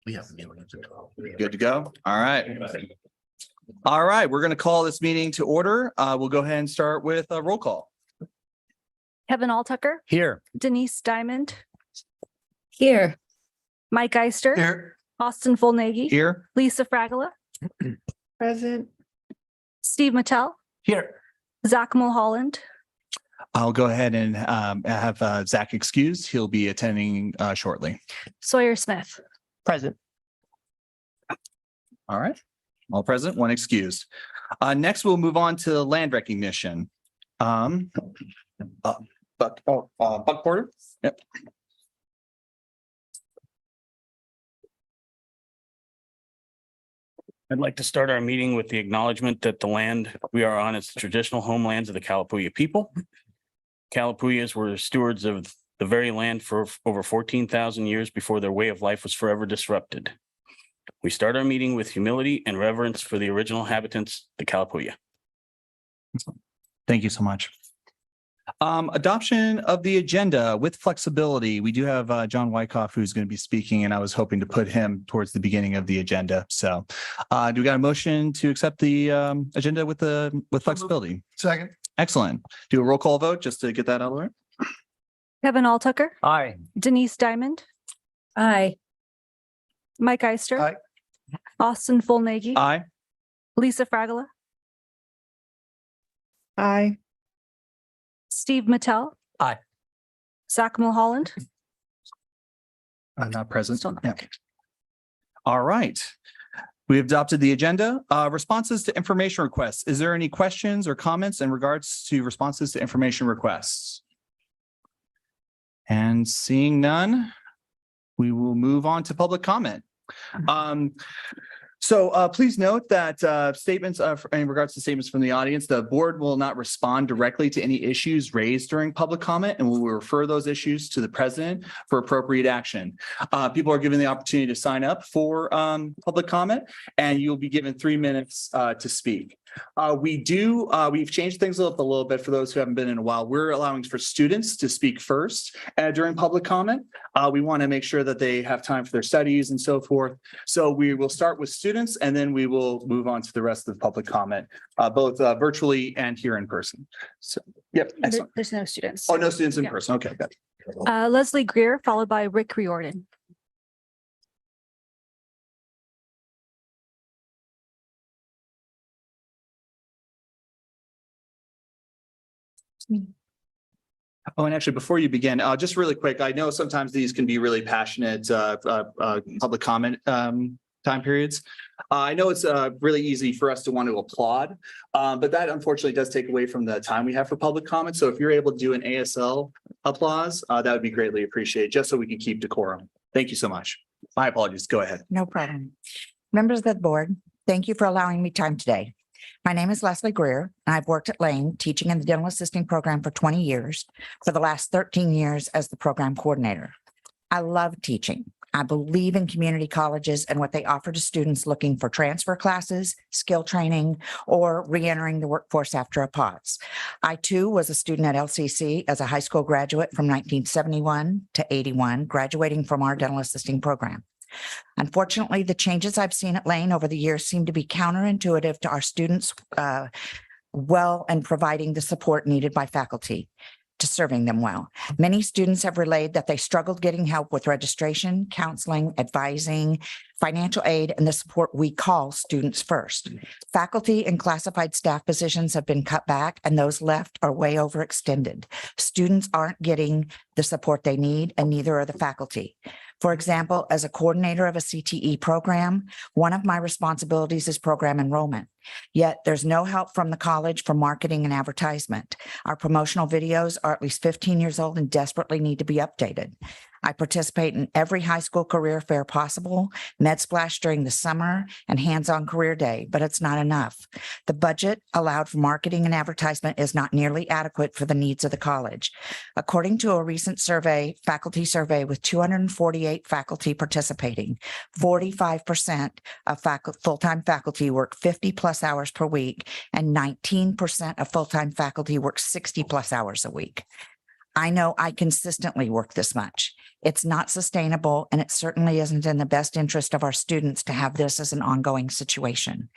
We have a meeting at 12. Good to go? All right. All right, we're going to call this meeting to order. We'll go ahead and start with a roll call. Kevin Alltucker, Here. Denise Diamond, Here. Mike Eister, Here. Austin Fullnagy, Here. Lisa Fragala, Present. Steve Mattel, Here. Zach Mulholland, I'll go ahead and have Zach excused. He'll be attending shortly. Sawyer Smith. Present. All right. All present, one excused. Next, we'll move on to land recognition. Buck Porter. Yep. I'd like to start our meeting with the acknowledgement that the land we are on is the traditional homelands of the Kalapuya people. Kalapuyas were stewards of the very land for over 14,000 years before their way of life was forever disrupted. We start our meeting with humility and reverence for the original inhabitants, the Kalapuya. Thank you so much. Adoption of the agenda with flexibility. We do have John Wyckoff who's going to be speaking, and I was hoping to put him towards the beginning of the agenda. So do we got a motion to accept the agenda with flexibility? Second. Excellent. Do a roll call vote just to get that out of the way. Kevin Alltucker, Aye. Denise Diamond, Aye. Mike Eister, Aye. Austin Fullnagy, Aye. Lisa Fragala, Aye. Steve Mattel. Aye. Zach Mulholland. Not present. Still not. Yeah. All right. We have adopted the agenda. Responses to information requests. Is there any questions or comments in regards to responses to information requests? And seeing none, we will move on to public comment. So please note that statements in regards to statements from the audience, the board will not respond directly to any issues raised during public comment and will refer those issues to the president for appropriate action. People are given the opportunity to sign up for public comment, and you'll be given 3 minutes to speak. We've changed things up a little bit for those who haven't been in a while. We're allowing for students to speak first during public comment. We want to make sure that they have time for their studies and so forth. So we will start with students and then we will move on to the rest of the public comment, both virtually and here in person. So, yep, excellent. There's no students. Oh, no students in Yeah. person. Okay, good. Leslie Greer, followed by Rick Riordan. Oh, and actually, before you begin, just really quick, I know sometimes these can be really passionate public comment time periods. I know it's really easy for us to want to applaud, but that unfortunately does take away from the time we have for public comment. So if you're able to do an ASL applause, that would be greatly appreciated, just so we can keep decorum. Thank you so much. My apologies. Go ahead. No problem. Members of the board, thank you for allowing me time today. My name is Leslie Greer, and I've worked at Lane teaching in the dental assisting program for 20 years, for the last 13 years as the program coordinator. I love teaching. I believe in community colleges and what they offer to students looking for transfer classes, skill training, or reentering the workforce after a pause. I too was a student at LCC as a high school graduate from 1971 to 81, graduating from our dental assisting program. Unfortunately, the changes I've seen at Lane over the years seem to be counterintuitive to our students well and providing the support needed by faculty to serving them well. Many students have relayed that they struggled getting help with registration, counseling, advising, financial aid, and the support we call Students First. Faculty and classified staff positions have been cut back, and those left are way overextended. Students aren't getting the support they need, and neither are the faculty. For example, as a coordinator of a CTE program, one of my responsibilities is program enrollment. Yet there's no help from the college for marketing and advertisement. Our promotional videos are at least 15 years old and desperately need to be updated. I participate in every high school career fair possible, MedSplash during the summer, and hands-on career day, but it's not enough. The budget allowed for marketing and advertisement is not nearly adequate for the needs of the college. According to a recent survey, faculty survey with 248 faculty participating, 45% of full-time faculty work 50 plus hours per week, and 19% of full-time faculty work 60 plus hours a week. I know I consistently work this much. It's not sustainable, and it certainly isn't in the best interest of our students to have this as an ongoing situation.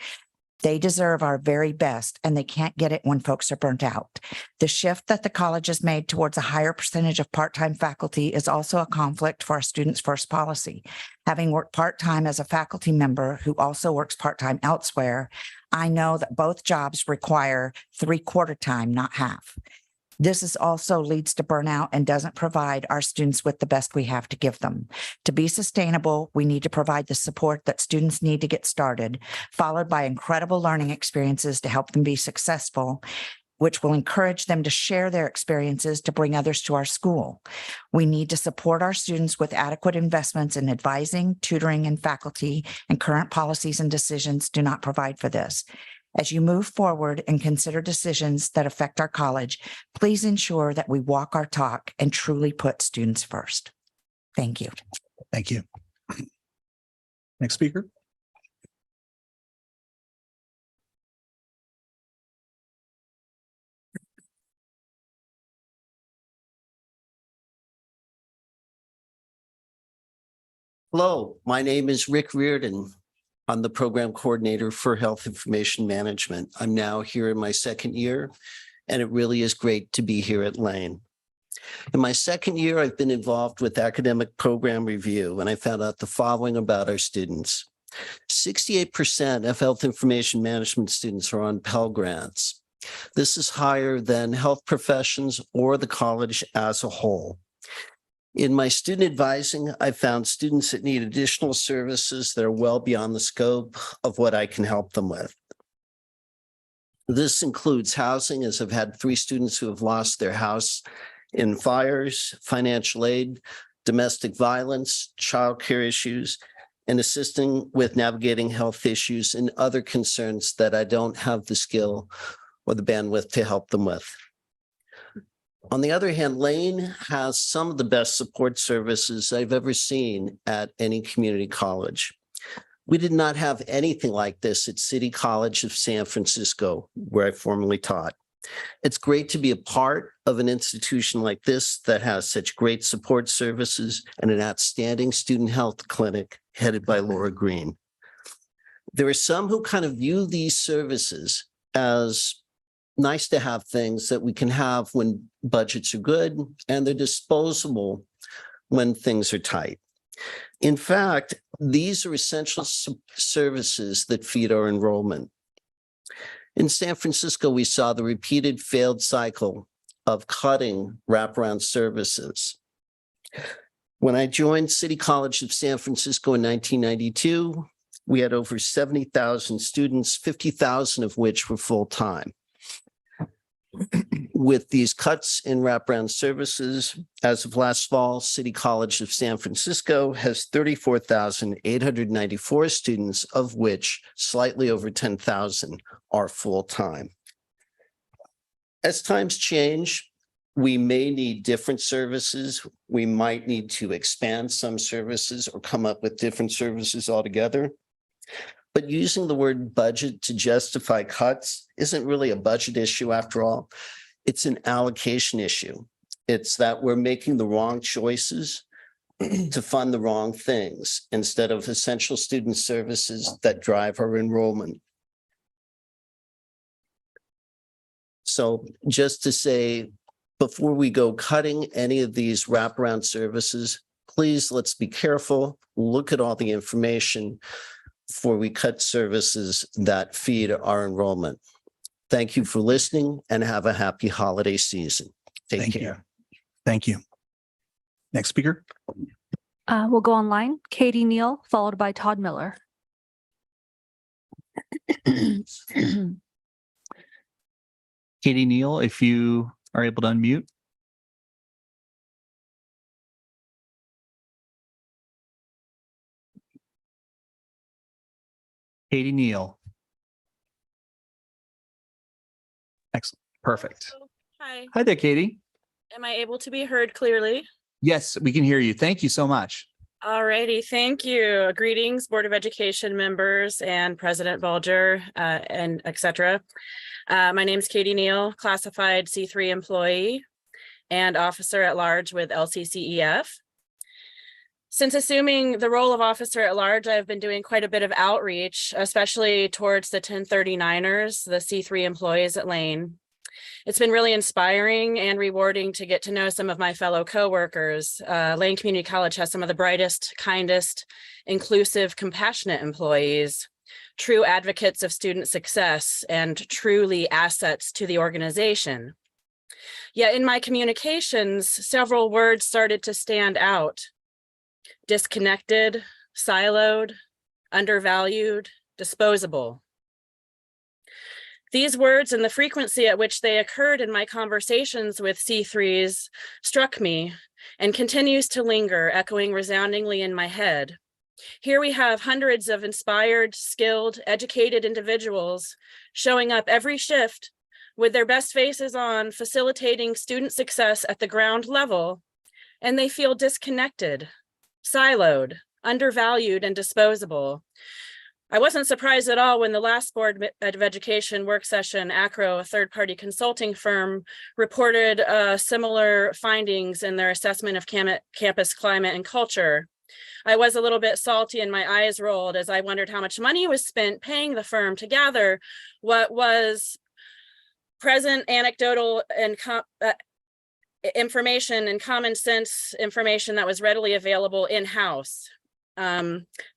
They deserve our very best, and they can't get it when folks are burnt out. The shift that the college has made towards a higher percentage of part-time faculty is also a conflict for our Students First policy. Having worked part-time as a faculty member who also works part-time elsewhere, I know that both jobs require 3/4 time, not half. This is also leads to burnout and doesn't provide our students with the best we have to give them. To be sustainable, we need to provide the support that students need to get started, followed by incredible learning experiences to help them be successful, which will encourage them to share their experiences to bring others to our school. We need to support our students with adequate investments in advising, tutoring, and faculty, and current policies and decisions do not provide for this. As you move forward and consider decisions that affect our college, please ensure that we walk our talk and truly put students first. Thank you. Thank you. Next speaker. Hello, my name is Rick Reardon. I'm the program coordinator for health information management. I'm now here in my second year, and it really is great to be here at Lane. In my second year, I've been involved with academic program review, and I found out the following about our students. 68% of health information management students are on Pell Grants. This is higher than health professions or the college as a whole. In my student advising, I found students that need additional services that are well beyond the scope of what I can help them with. This includes housing, as I've had 3 students who have lost their house in fires, financial aid, domestic violence, childcare issues, and assisting with navigating health issues and other concerns that I don't have the skill or the bandwidth to help them with. On the other hand, Lane has some of the best support services I've ever seen at any community college. We did not have anything like this at City College of San Francisco, where I formerly taught. It's great to be a part of an institution like this that has such great support services and an outstanding student health clinic headed by Laura Green. There are some who kind of view these services as nice to have things that we can have when budgets are good, and they're disposable when things are tight. In fact, these are essential services that feed our enrollment. In San Francisco, we saw the repeated failed cycle of cutting wraparound services. When I joined City College of San Francisco in 1992, we had over 70,000 students, 50,000 of which were full-time. With these cuts in wraparound services, as of last fall, City College of San Francisco has 34,894 students, of which slightly over 10,000 are full-time. As times change, we may need different services. We might need to expand some services or come up with different services altogether. But using the word budget to justify cuts isn't really a budget issue after all. It's an allocation issue. It's that we're making the wrong choices to fund the wrong things instead of essential student services that drive our enrollment. So just to say, before we go cutting any of these wraparound services, please let's be careful, look at all the information before we cut services that feed our enrollment. Thank you for listening and have a happy holiday season. Take Thank care. you. Thank you. Next speaker. We'll go online. Katie Neal, followed by Todd Miller. Katie Neal, if you are able to unmute. Katie Neal. Excellent. Perfect. Hi, Hi there, Katie. am I able to be heard clearly? Yes, we can hear you. Thank you so much. Alrighty, thank you. Greetings, Board of Education members and President Bulger and et cetera. My name is Katie Neal, classified C3 employee. and Officer at Large with LCCEF. Since assuming the role of Officer at Large, I've been doing quite a bit of outreach, especially towards the 1039ers, the C3 employees at Lane. It's been really inspiring and rewarding to get to know some of my fellow coworkers. Lane Community College has some of the brightest, kindest, inclusive, compassionate employees, true advocates of student success, and truly assets to the organization. Yet in my communications, several words started to stand out: disconnected, siloed, undervalued, disposable. These words and the frequency at which they occurred in my conversations with C3s struck me and continues to linger, echoing resoundingly in my head. Here we have hundreds of inspired, skilled, educated individuals showing up every shift with their best faces on, facilitating student success at the ground level, and they feel disconnected, siloed, undervalued, and disposable. I wasn't surprised at all when the last Board of Education work session, ACRO, a third-party consulting firm, reported similar findings in their assessment of campus climate and culture. I was a little bit salty and my eyes rolled as I wondered how much money was spent paying the firm to gather what was present anecdotal and information and common sense information that was readily available in-house.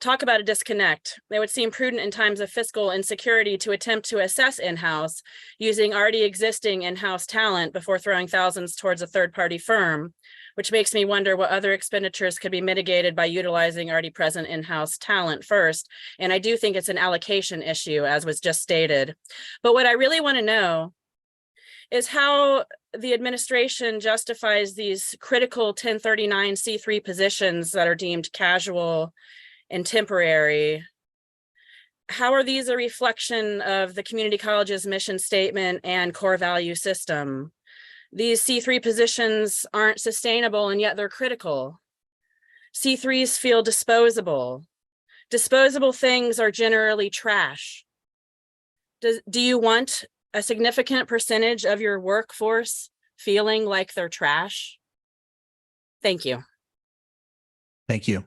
Talk about a disconnect. It would seem prudent in times of fiscal insecurity to attempt to assess in-house using already existing in-house talent before throwing thousands towards a third-party firm, which makes me wonder what other expenditures could be mitigated by utilizing already present in-house talent first. And I do think it's an allocation issue, as was just stated. But what I really want to know is how the administration justifies these critical 1039 C3 positions that are deemed casual and temporary. How are these a reflection of the community college's mission statement and core value system? These C3 positions aren't sustainable, and yet they're critical. C3s feel disposable. Disposable things are generally trash. Do you want a significant percentage of your workforce feeling like they're trash? Thank you. Thank you.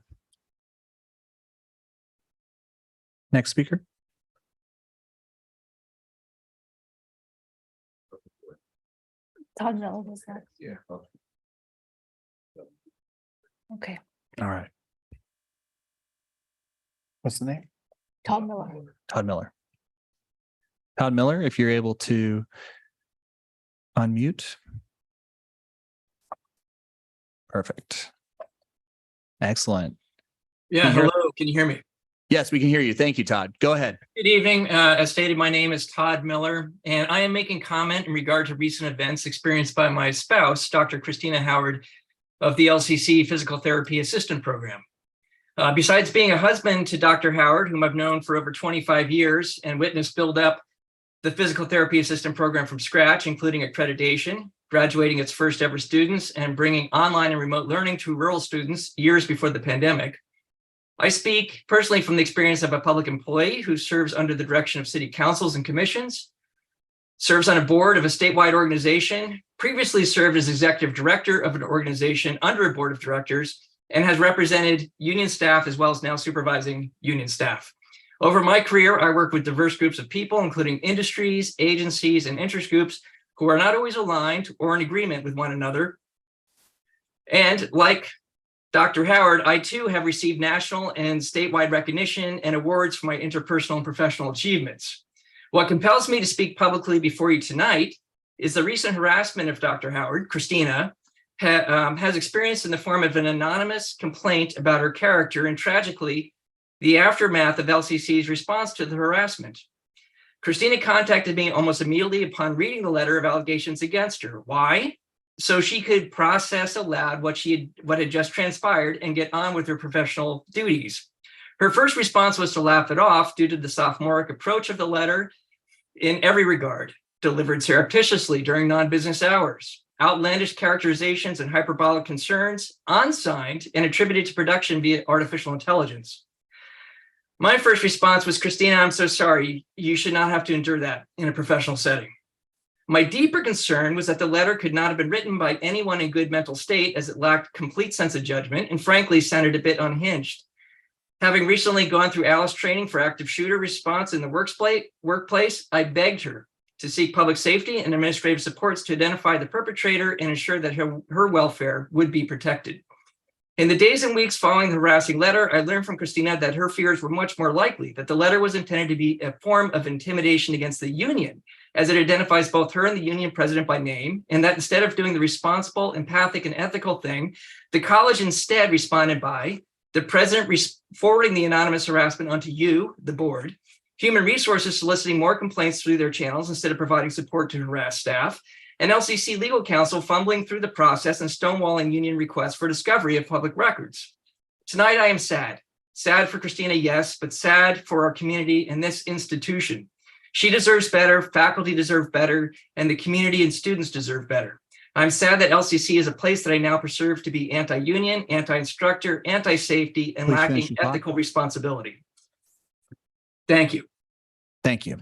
Next speaker. Todd Miller was that. Yeah. Okay. All right. What's the name? Todd Miller. Todd Miller. Todd Miller, if you're able to unmute. Perfect. Excellent. Yeah, Can you hear- hello, can you hear me? Yes, we can hear you. Thank you, Todd. Go ahead. Good evening. As stated, my name is Todd Miller, and I am making comment in regard to recent events experienced by my spouse, Dr. Christina Howard, of the LCC Physical Therapy Assistant Program. Besides being a husband to Dr. Howard, whom I've known for over 25 years and witnessed build up the Physical Therapy Assistant Program from scratch, including accreditation, graduating its first ever students, and bringing online and remote learning to rural students years before the pandemic, I speak personally from the experience of a public employee who serves under the direction of city councils and commissions, serves on a board of a statewide organization, previously served as executive director of an organization under a board of directors, and has represented union staff as well as now supervising union staff. Over my career, I worked with diverse groups of people, including industries, agencies, and interest groups who are not always aligned or in agreement with one another. And like Dr. Howard, I too have received national and statewide recognition and awards for my interpersonal and professional achievements. What compels me to speak publicly before you tonight is the recent harassment of Dr. Howard, Christina, has experienced in the form of an anonymous complaint about her character and, tragically, the aftermath of LCC's response to the harassment. Christina contacted me almost immediately upon reading the letter of allegations against her. Why? So she could process aloud what had just transpired and get on with her professional duties. Her first response was to laugh it off due to the sophomoric approach of the letter in every regard, delivered surreptitiously during non-business hours, outlandish characterizations and hyperbolic concerns, unsigned and attributed to production via artificial intelligence. My first response was, Christina, I'm so sorry. You should not have to endure that in a professional setting. My deeper concern was that the letter could not have been written by anyone in good mental state, as it lacked complete sense of judgment and frankly sounded a bit unhinged. Having recently gone through Alice training for active shooter response in the workplace, I begged her to seek public safety and administrative supports to identify the perpetrator and ensure that her welfare would be protected. In the days and weeks following the harassing letter, I learned from Christina that her fears were much more likely, that the letter was intended to be a form of intimidation against the union, as it identifies both her and the union president by name, and that instead of doing the responsible, empathic, and ethical thing, the college instead responded by the president forwarding the anonymous harassment onto you, the board, human resources soliciting more complaints through their channels instead of providing support to harassed staff, and LCC legal counsel fumbling through the process and stonewalling union requests for discovery of public records. Tonight, I am sad. Sad for Christina, yes, but sad for our community and this institution. She deserves better, faculty deserve better, and the community and students deserve better. I'm sad that LCC is a place that I now perceive to be anti-union, anti-instructor, anti-safety, and Please lacking finish your thought. ethical responsibility. Thank you. Thank you.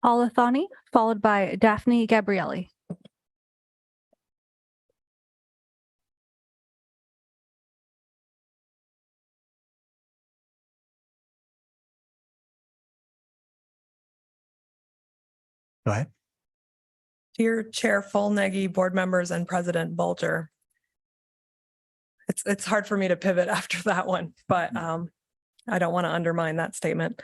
Paula Thani, followed by Daphne Gabrielli. Go ahead. Dear Chair Fullneggy, board members, and President Bulger. It's hard for me to pivot after that one, but I don't want to undermine that statement.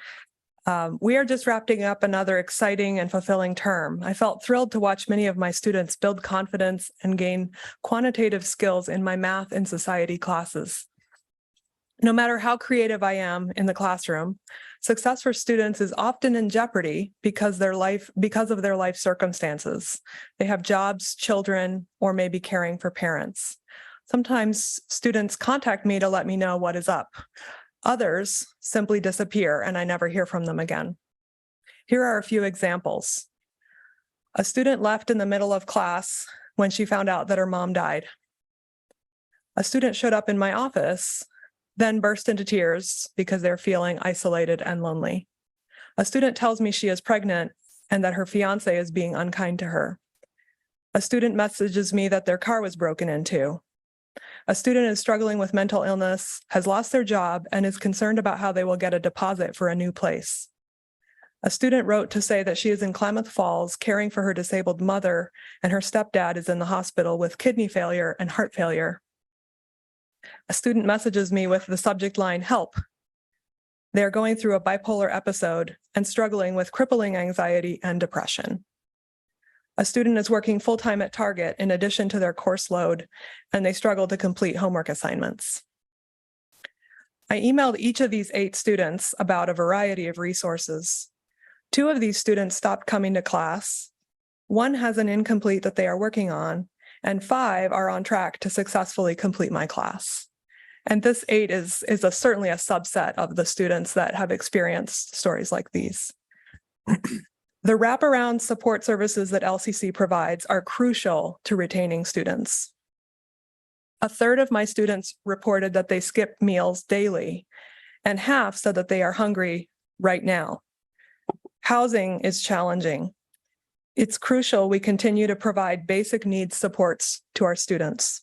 We are just wrapping up another exciting and fulfilling term. I felt thrilled to watch many of my students build confidence and gain quantitative skills in my math and society classes. No matter how creative I am in the classroom, success for students is often in jeopardy because of their life circumstances. They have jobs, children, or maybe caring for parents. Sometimes students contact me to let me know what is up. Others simply disappear and I never hear from them again. Here are a few examples. A student left in the middle of class when she found out that her mom died. A student showed up in my office, then burst into tears because they're feeling isolated and lonely. A student tells me she is pregnant and that her fiance is being unkind to her. A student messages me that their car was broken into. A student is struggling with mental illness, has lost their job, and is concerned about how they will get a deposit for a new place. A student wrote to say that she is in Klamath Falls caring for her disabled mother, and her stepdad is in the hospital with kidney failure and heart failure. A student messages me with the subject line, "Help." They are going through a bipolar episode and struggling with crippling anxiety and depression. A student is working full-time at Target in addition to their course load, and they struggle to complete homework assignments. I emailed each of these 8 students about a variety of resources. 2 of these students stopped coming to class. 1 has an incomplete that they are working on, and 5 are on track to successfully complete my class. And this 8 is certainly a subset of the students that have experienced stories like these. The wraparound support services that LCC provides are crucial to retaining students. A third of my students reported that they skip meals daily, and half said that they are hungry right now. Housing is challenging. It's crucial we continue to provide basic needs supports to our students.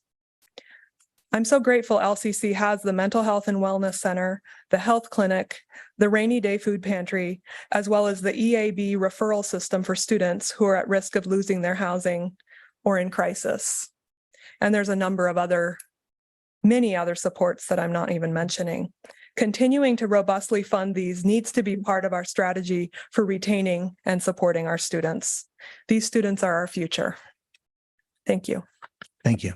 I'm so grateful LCC has the Mental Health and Wellness Center, the Health Clinic, the Rainy Day Food Pantry, as well as the EAB referral system for students who are at risk of losing their housing or in crisis. And there's a number of many other supports that I'm not even mentioning. Continuing to robustly fund these needs to be part of our strategy for retaining and supporting our students. These students are our future. Thank you. Thank you.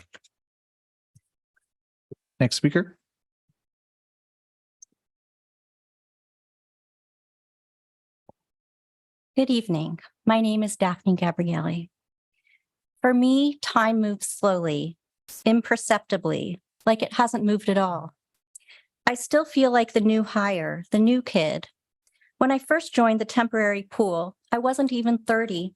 Next speaker. Good evening. My name is Daphne Gabrielli. For me, time moves slowly, imperceptibly, like it hasn't moved at all. I still feel like the new hire, the new kid. When I first joined the temporary pool, I wasn't even 30.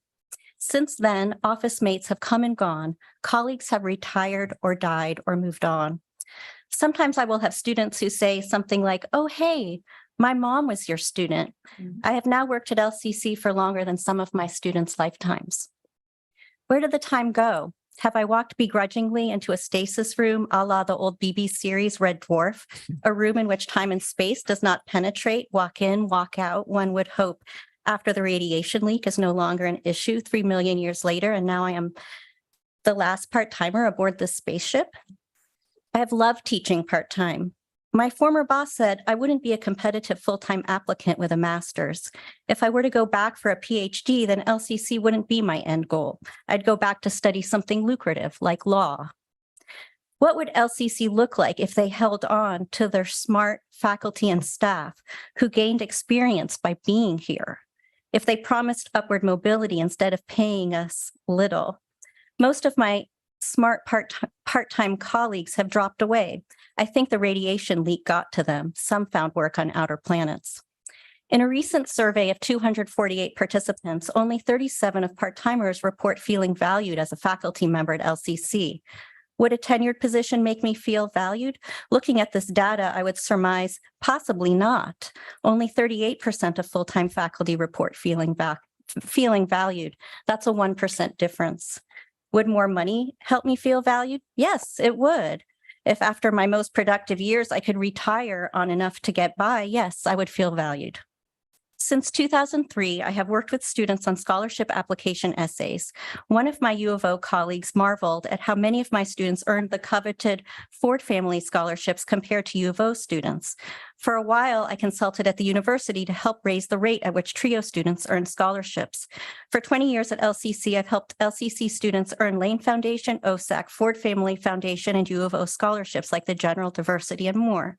Since then, office mates have come and gone, colleagues have retired or died or moved on. Sometimes I will have students who say something like, "Oh, hey, My mom was your student. I have now worked at LCC for longer than some of my students' lifetimes. Where did the time go? Have I walked begrudgingly into a stasis room a la the old BB series Red Dwarf, a room in which time and space does not penetrate, walk in, walk out, one would hope, after the radiation leak is no longer an issue 3 million years later, and now I am the last part-timer aboard this spaceship? I have loved teaching part-time. My former boss said I wouldn't be a competitive full-time applicant with a master's. If I were to go back for a PhD, then LCC wouldn't be my end goal. I'd go back to study something lucrative like law. What would LCC look like if they held on to their smart faculty and staff who gained experience by being here? If they promised upward mobility instead of paying us little? Most of my smart part-time colleagues have dropped away. I think the radiation leak got to them. Some found work on outer planets. In a recent survey of 248 participants, only 37 of part-timers report feeling valued as a faculty member at LCC. Would a tenured position make me feel valued? Looking at this data, I would surmise possibly not. Only 38% of full-time faculty report feeling valued. That's a 1% difference. Would more money help me feel valued? Yes, it would. If after my most productive years, I could retire on enough to get by, yes, I would feel valued. Since 2003, I have worked with students on scholarship application essays. One of my U of O colleagues marveled at how many of my students earned the coveted Ford Family Scholarships compared to U of O students. For a while, I consulted at the university to help raise the rate at which TRIO students earn scholarships. For 20 years at LCC, I've helped LCC students earn Lane Foundation, OSAC, Ford Family Foundation, and U of O scholarships like the General Diversity and more.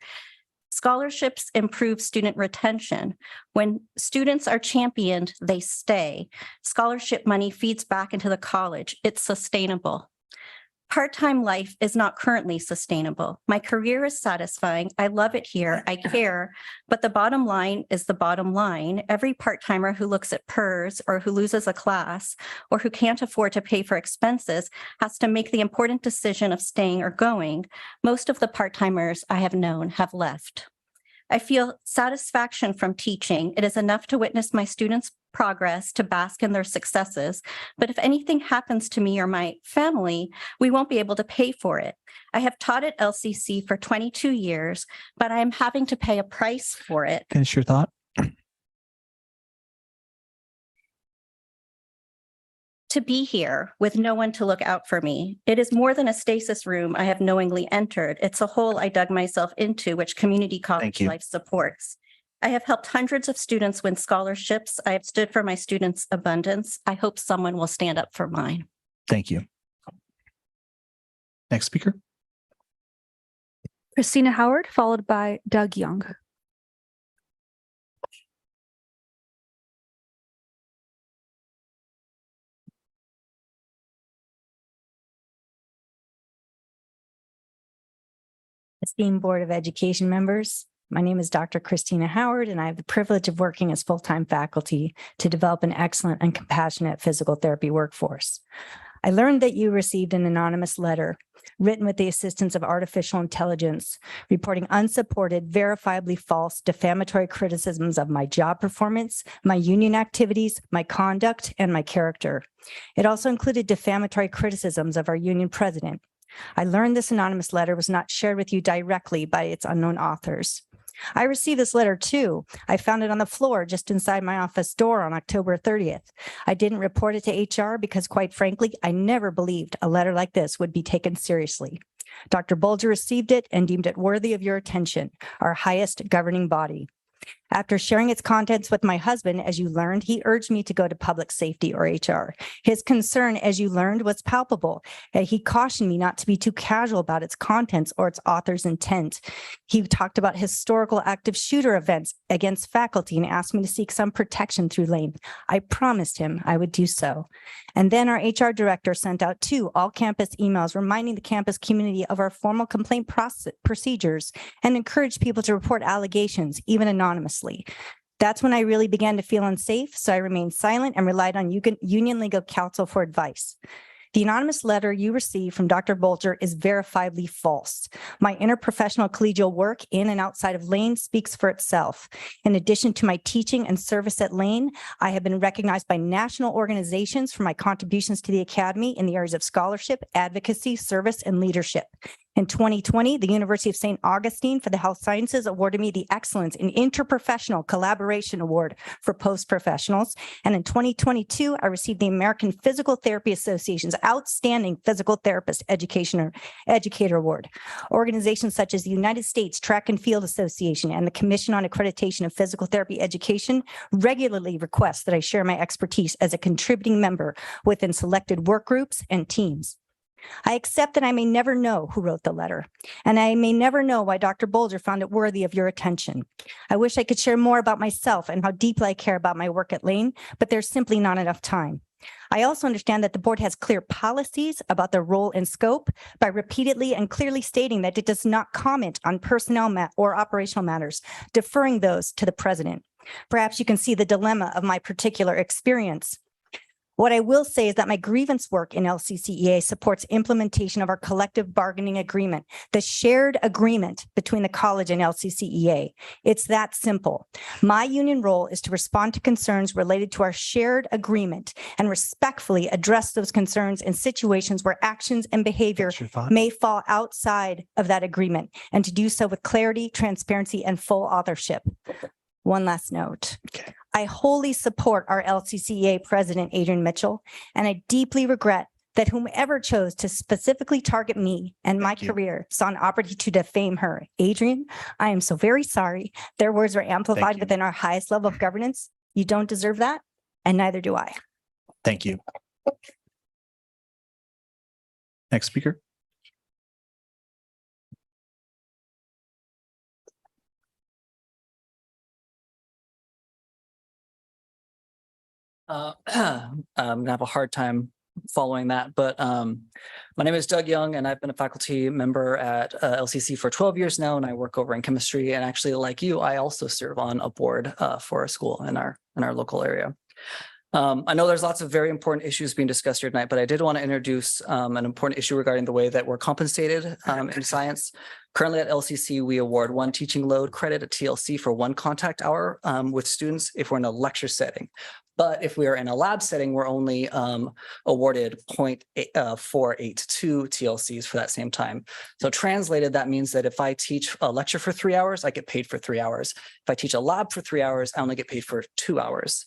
Scholarships improve student retention. When students are championed, they stay. Scholarship money feeds back into the college. It's sustainable. Part-time life is not currently sustainable. My career is satisfying. I love it here. I care. But the bottom line is the bottom line. Every part-timer who looks at PERS or who loses a class or who can't afford to pay for expenses has to make the important decision of staying or going. Most of the part-timers I have known have left. I feel satisfaction from teaching. It is enough to witness my students' progress, to bask in their successes. But if anything happens to me or my family, we won't be able to pay for it. I have taught at LCC for 22 years, but I am having to pay a price for it. Finish your thought. To be here with no one to look out for me. It is more than a stasis room I have knowingly entered. It's a hole I dug myself into, which community college life supports. I have helped hundreds of students win scholarships. I have stood for my students' abundance. I hope someone will stand up for mine. Thank you. Next speaker. Christina Howard, followed by Doug Young. Esteemed Board of Education members, my name is Dr. Christina Howard, and I have the privilege of working as full-time faculty to develop an excellent and compassionate physical therapy workforce. I learned that you received an anonymous letter written with the assistance of artificial intelligence, reporting unsupported, verifiably false, defamatory criticisms of my job performance, my union activities, my conduct, and my character. It also included defamatory criticisms of our union president. I learned this anonymous letter was not shared with you directly by its unknown authors. I received this letter too. I found it on the floor just inside my office door on October 30th. I didn't report it to HR because, quite frankly, I never believed a letter like this would be taken seriously. Dr. Bulger received it and deemed it worthy of your attention, our highest governing body. After sharing its contents with my husband, as you learned, he urged me to go to public safety or HR. His concern, as you learned, was palpable. He cautioned me not to be too casual about its contents or its author's intent. He talked about historical active shooter events against faculty and asked me to seek some protection through Lane. I promised him I would do so. And then our HR director sent out 2 all-campus emails reminding the campus community of our formal complaint procedures and encouraged people to report allegations, even anonymously. That's when I really began to feel unsafe, so I remained silent and relied on union legal counsel for advice. The anonymous letter you received from Dr. Bolger is verifiably false. My interprofessional collegial work in and outside of Lane speaks for itself. In addition to my teaching and service at Lane, I have been recognized by national organizations for my contributions to the Academy in the areas of scholarship, advocacy, service, and leadership. In 2020, the University of St. Augustine for the Health Sciences awarded me the Excellence in Interprofessional Collaboration Award for post-professionals. And in 2022, I received the American Physical Therapy Association's Outstanding Physical Therapist Educator Award. Organizations such as the United States Track and Field Association and the Commission on Accreditation of Physical Therapy Education regularly request that I share my expertise as a contributing member within selected work groups and teams. I accept that I may never know who wrote the letter, and I may never know why Dr. Bolger found it worthy of your attention. I wish I could share more about myself and how deeply I care about my work at Lane, but there's simply not enough time. I also understand that the board has clear policies about their role and scope by repeatedly and clearly stating that it does not comment on personnel or operational matters, deferring those to the president. Perhaps you can see the dilemma of my particular experience. What I will say is that my grievance work in LCCEA supports implementation of our collective bargaining agreement, the shared agreement between the college and LCCEA. It's that simple. My union role is to respond to concerns related to our shared agreement and respectfully address those concerns in situations where actions and behavior may fall outside of that agreement, and to do so with clarity, transparency, and full authorship. One last note. Okay. I wholly support our LCCEA president, Adrian Mitchell, and I deeply regret that whomever chose to specifically target me and my career saw an opportunity to defame her. Adrian, I am so very sorry. Their words were amplified within our highest level of governance. You don't deserve that, and neither do I. Thank you. Next speaker. I'm gonna have a hard time following that, but my name is Doug Young, and I've been a faculty member at LCC for 12 years now, and I work over in chemistry. And actually, like you, I also serve on a board for a school in our local area. I know there's lots of very important issues being discussed here tonight, but I did want to introduce an important issue regarding the way that we're compensated in science. Currently at LCC, we award 1 teaching load credit at TLC for 1 contact hour with students if we're in a lecture setting. But if we are in a lab setting, we're only awarded 0.482 TLCs for that same time. So translated, that means that if I teach a lecture for 3 hours, I get paid for 3 hours. If I teach a lab for 3 hours, I only get paid for 2 hours.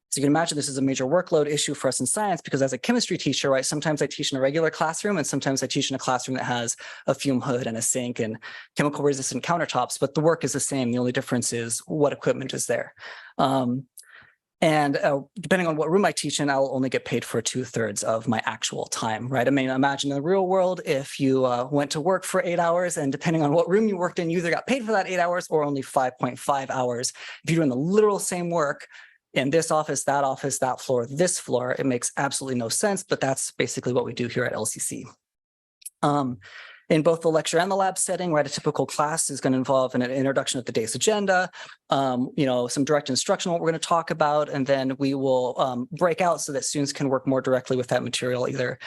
So you can imagine this is a major workload issue for us in science, because as a chemistry teacher, right, sometimes I teach in a regular classroom and sometimes I teach in a classroom that has a fume hood and a sink and chemical resistant countertops, but the work is the same. The only difference is what equipment is there. And depending on what room I teach in, I'll only get paid for 2/3 of my actual time, right? I mean, imagine in the real world, if you went to work for 8 hours, and depending on what room you worked in, you either got paid for that 8 hours or only 5.5 hours. If you're doing the literal same work in this office, that floor, this floor, it makes absolutely no sense, but that's basically what we do here at LCC. In both the lecture and the lab setting, right, a typical class is going to involve an introduction of the day's agenda, some direct instruction, what we're going to talk about, and then we will break out so that students can work more directly with that material, either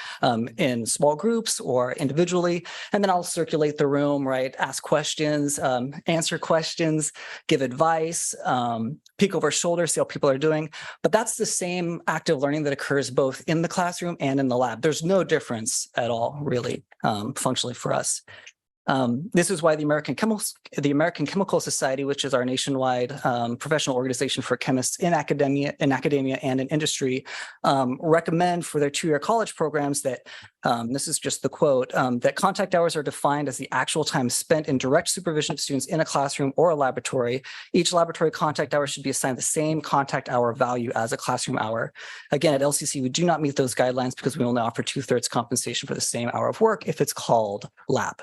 in small groups or individually. And then I'll circulate the room, right, ask questions, answer questions, give advice, peek over shoulder, see how people are doing. But that's the same active learning that occurs both in the classroom and in the lab. There's no difference at all, really, functionally for us. This is why the American Chemical Society, which is our nationwide professional organization for chemists in academia and in industry, recommend for their 2-year college programs that, this is just the quote, that contact hours are defined as the actual time spent in direct supervision of students in a classroom or a laboratory. Each laboratory contact hour should be assigned the same contact hour value as a classroom hour. Again, at LCC, we do not meet those guidelines because we only offer 2/3 compensation for the same hour of work if it's called lab.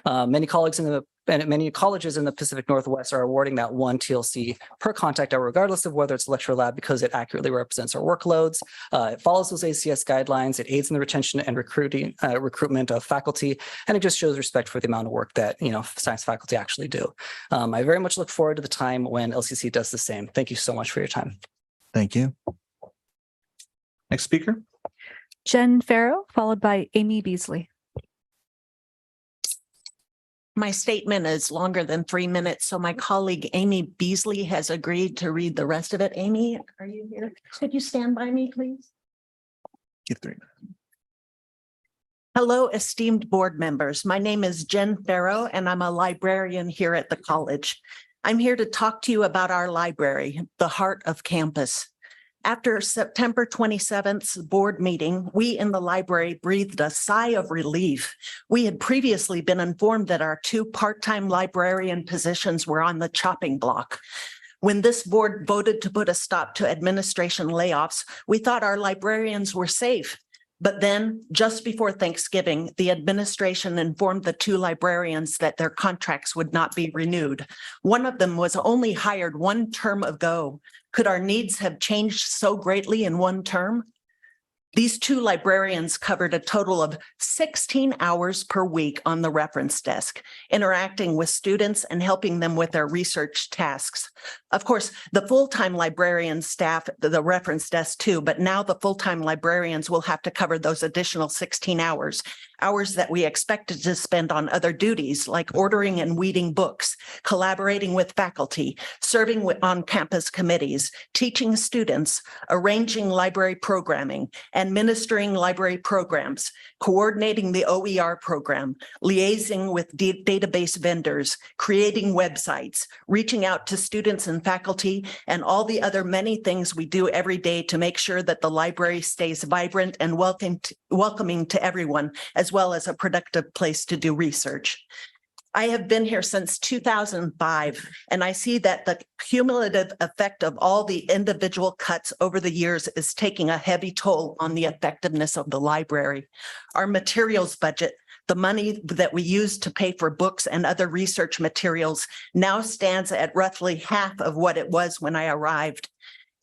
Many colleagues many colleges in the Pacific Northwest are awarding that 1 TLC per contact hour, regardless of whether it's lecture or lab, because it accurately represents our workloads. It follows those ACS guidelines. It aids in the retention and recruitment of faculty, and it just shows respect for the amount of work that science faculty actually do. I very much look forward to the time when LCC does the same. Thank you so much for your time. Thank you. Next speaker. Jen Farrow, followed by Amy Beasley. My statement is longer than 3 minutes, so my colleague Amy Beasley has agreed to read the rest of it. Amy, are you here? Could you stand by me, please? Give 3 minutes. Hello, esteemed board members. My name is Jen Farrow, and I'm a librarian here at the college. I'm here to talk to you about our library, the heart of campus. After September 27th's board meeting, we in the library breathed a sigh of relief. We had previously been informed that our 2 part-time librarian positions were on the chopping block. When this board voted to put a stop to administration layoffs, we thought our librarians were safe. But then, just before Thanksgiving, the administration informed the 2 librarians that their contracts would not be renewed. One of them was only hired 1 term ago. Could our needs have changed so greatly in 1 term? These 2 librarians covered a total of 16 hours per week on the reference desk, interacting with students and helping them with their research tasks. Of course, the full-time librarian staff the reference desk too, but now the full-time librarians will have to cover those additional 16 hours that we expected to spend on other duties like ordering and weeding books, collaborating with faculty, serving on campus committees, teaching students, arranging library programming, administering library programs, coordinating the OER program, liaising with database vendors, creating websites, reaching out to students and faculty, and all the other many things we do every day to make sure that the library stays vibrant and welcoming to everyone, as well as a productive place to do research. I have been here since 2005, and I see that the cumulative effect of all the individual cuts over the years is taking a heavy toll on the effectiveness of the library. Our materials budget, the money that we use to pay for books and other research materials, now stands at roughly half of what it was when I arrived.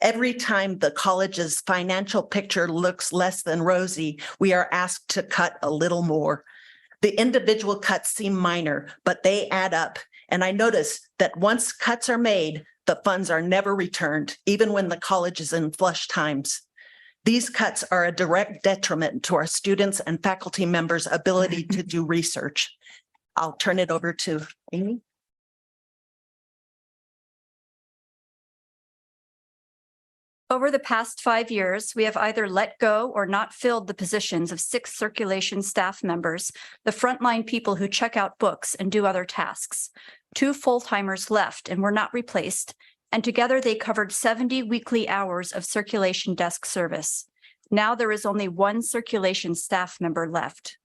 Every time the college's financial picture looks less than rosy, we are asked to cut a little more. The individual cuts seem minor, but they add up. And I notice that once cuts are made, the funds are never returned, even when the college is in flush times. These cuts are a direct detriment to our students and faculty members' ability to do research. I'll turn it over to Amy. Over the past 5 years, we have either let go or not filled the positions of 6 circulation staff members, the frontline people who check out books and do other tasks. 2 full-timers left and were not replaced, and together they covered 70 weekly hours of circulation desk service. Now there is only 1 circulation staff member left.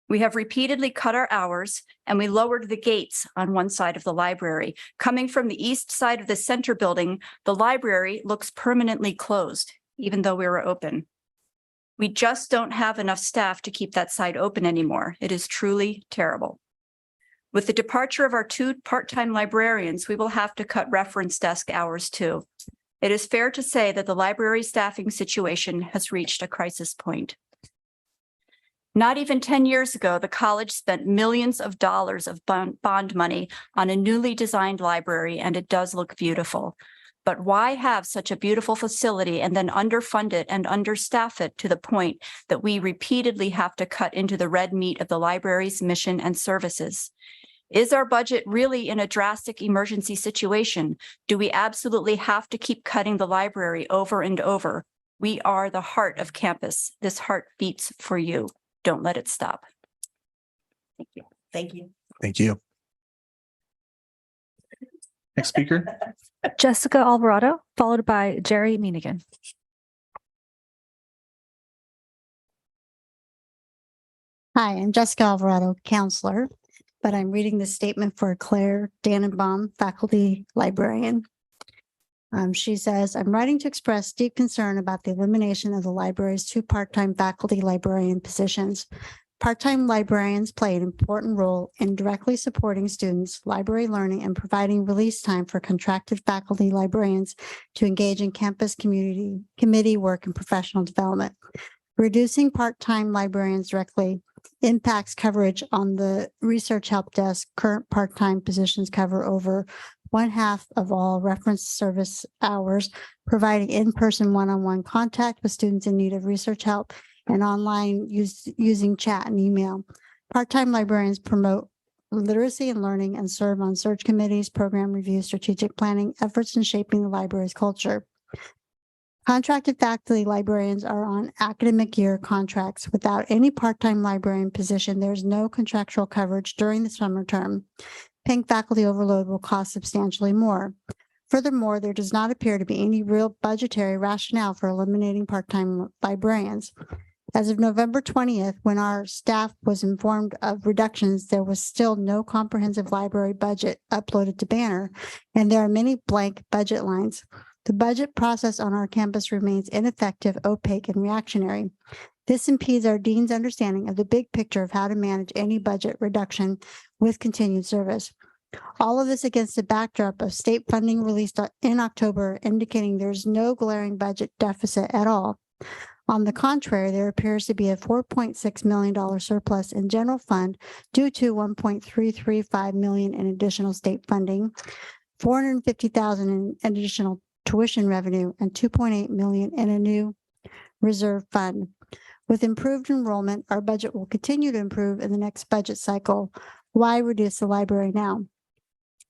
We have repeatedly cut our hours, and we lowered the gates on one side of the library. Coming from the east side of the center building, the library looks permanently closed, even though we were open. We just don't have enough staff to keep that side open anymore. It is truly terrible. With the departure of our 2 part-time librarians, we will have to cut reference desk hours too. It is fair to say that the library staffing situation has reached a crisis point. Not even 10 years ago, the college spent millions of dollars of bond money on a newly designed library, and it does look beautiful. But why have such a beautiful facility and then underfund it and understaff it to the point that we repeatedly have to cut into the red meat of the library's mission and services? Is our budget really in a drastic emergency situation? Do we absolutely have to keep cutting the library over and over? We are the heart of campus. This heart beats for you. Don't let it stop. Thank you. Thank you. Thank you. Next speaker. Jessica Alvarado, followed by Jerry Meanigan. Hi, I'm Jessica Alvarado, counselor, but I'm reading the statement for Claire Dannenbaum, faculty librarian. She says, I'm writing to express deep concern about the elimination of the library's 2 part-time faculty librarian positions. Part-time librarians play an important role in directly supporting students' library learning and providing release time for contracted faculty librarians to engage in campus committee work and professional development. Reducing part-time librarians directly impacts coverage on the research help desk. Current part-time positions cover over 1/2 of all reference service hours, providing in-person one-on-one contact with students in need of research help and online using chat and email. Part-time librarians promote literacy and learning and serve on search committees, program reviews, strategic planning, efforts in shaping the library's culture. Contracted faculty librarians are on academic year contracts. Without any part-time librarian position, there is no contractual coverage during the summer term. Paying faculty overload will cost substantially more. Furthermore, there does not appear to be any real budgetary rationale for eliminating part-time librarians. As of November 20th, when our staff was informed of reductions, there was still no comprehensive library budget uploaded to Banner, and there are many blank budget lines. The budget process on our campus remains ineffective, opaque, and reactionary. This impedes our dean's understanding of the big picture of how to manage any budget reduction with continued service. All of this against a backdrop of state funding released in October, indicating there's no glaring budget deficit at all. On the contrary, there appears to be a $4.6 million surplus in general fund due to $1.335 million in additional state funding, $450,000 in additional tuition revenue, and $2.8 million in a new reserve fund. With improved enrollment, our budget will continue to improve in the next budget cycle. Why reduce the library now?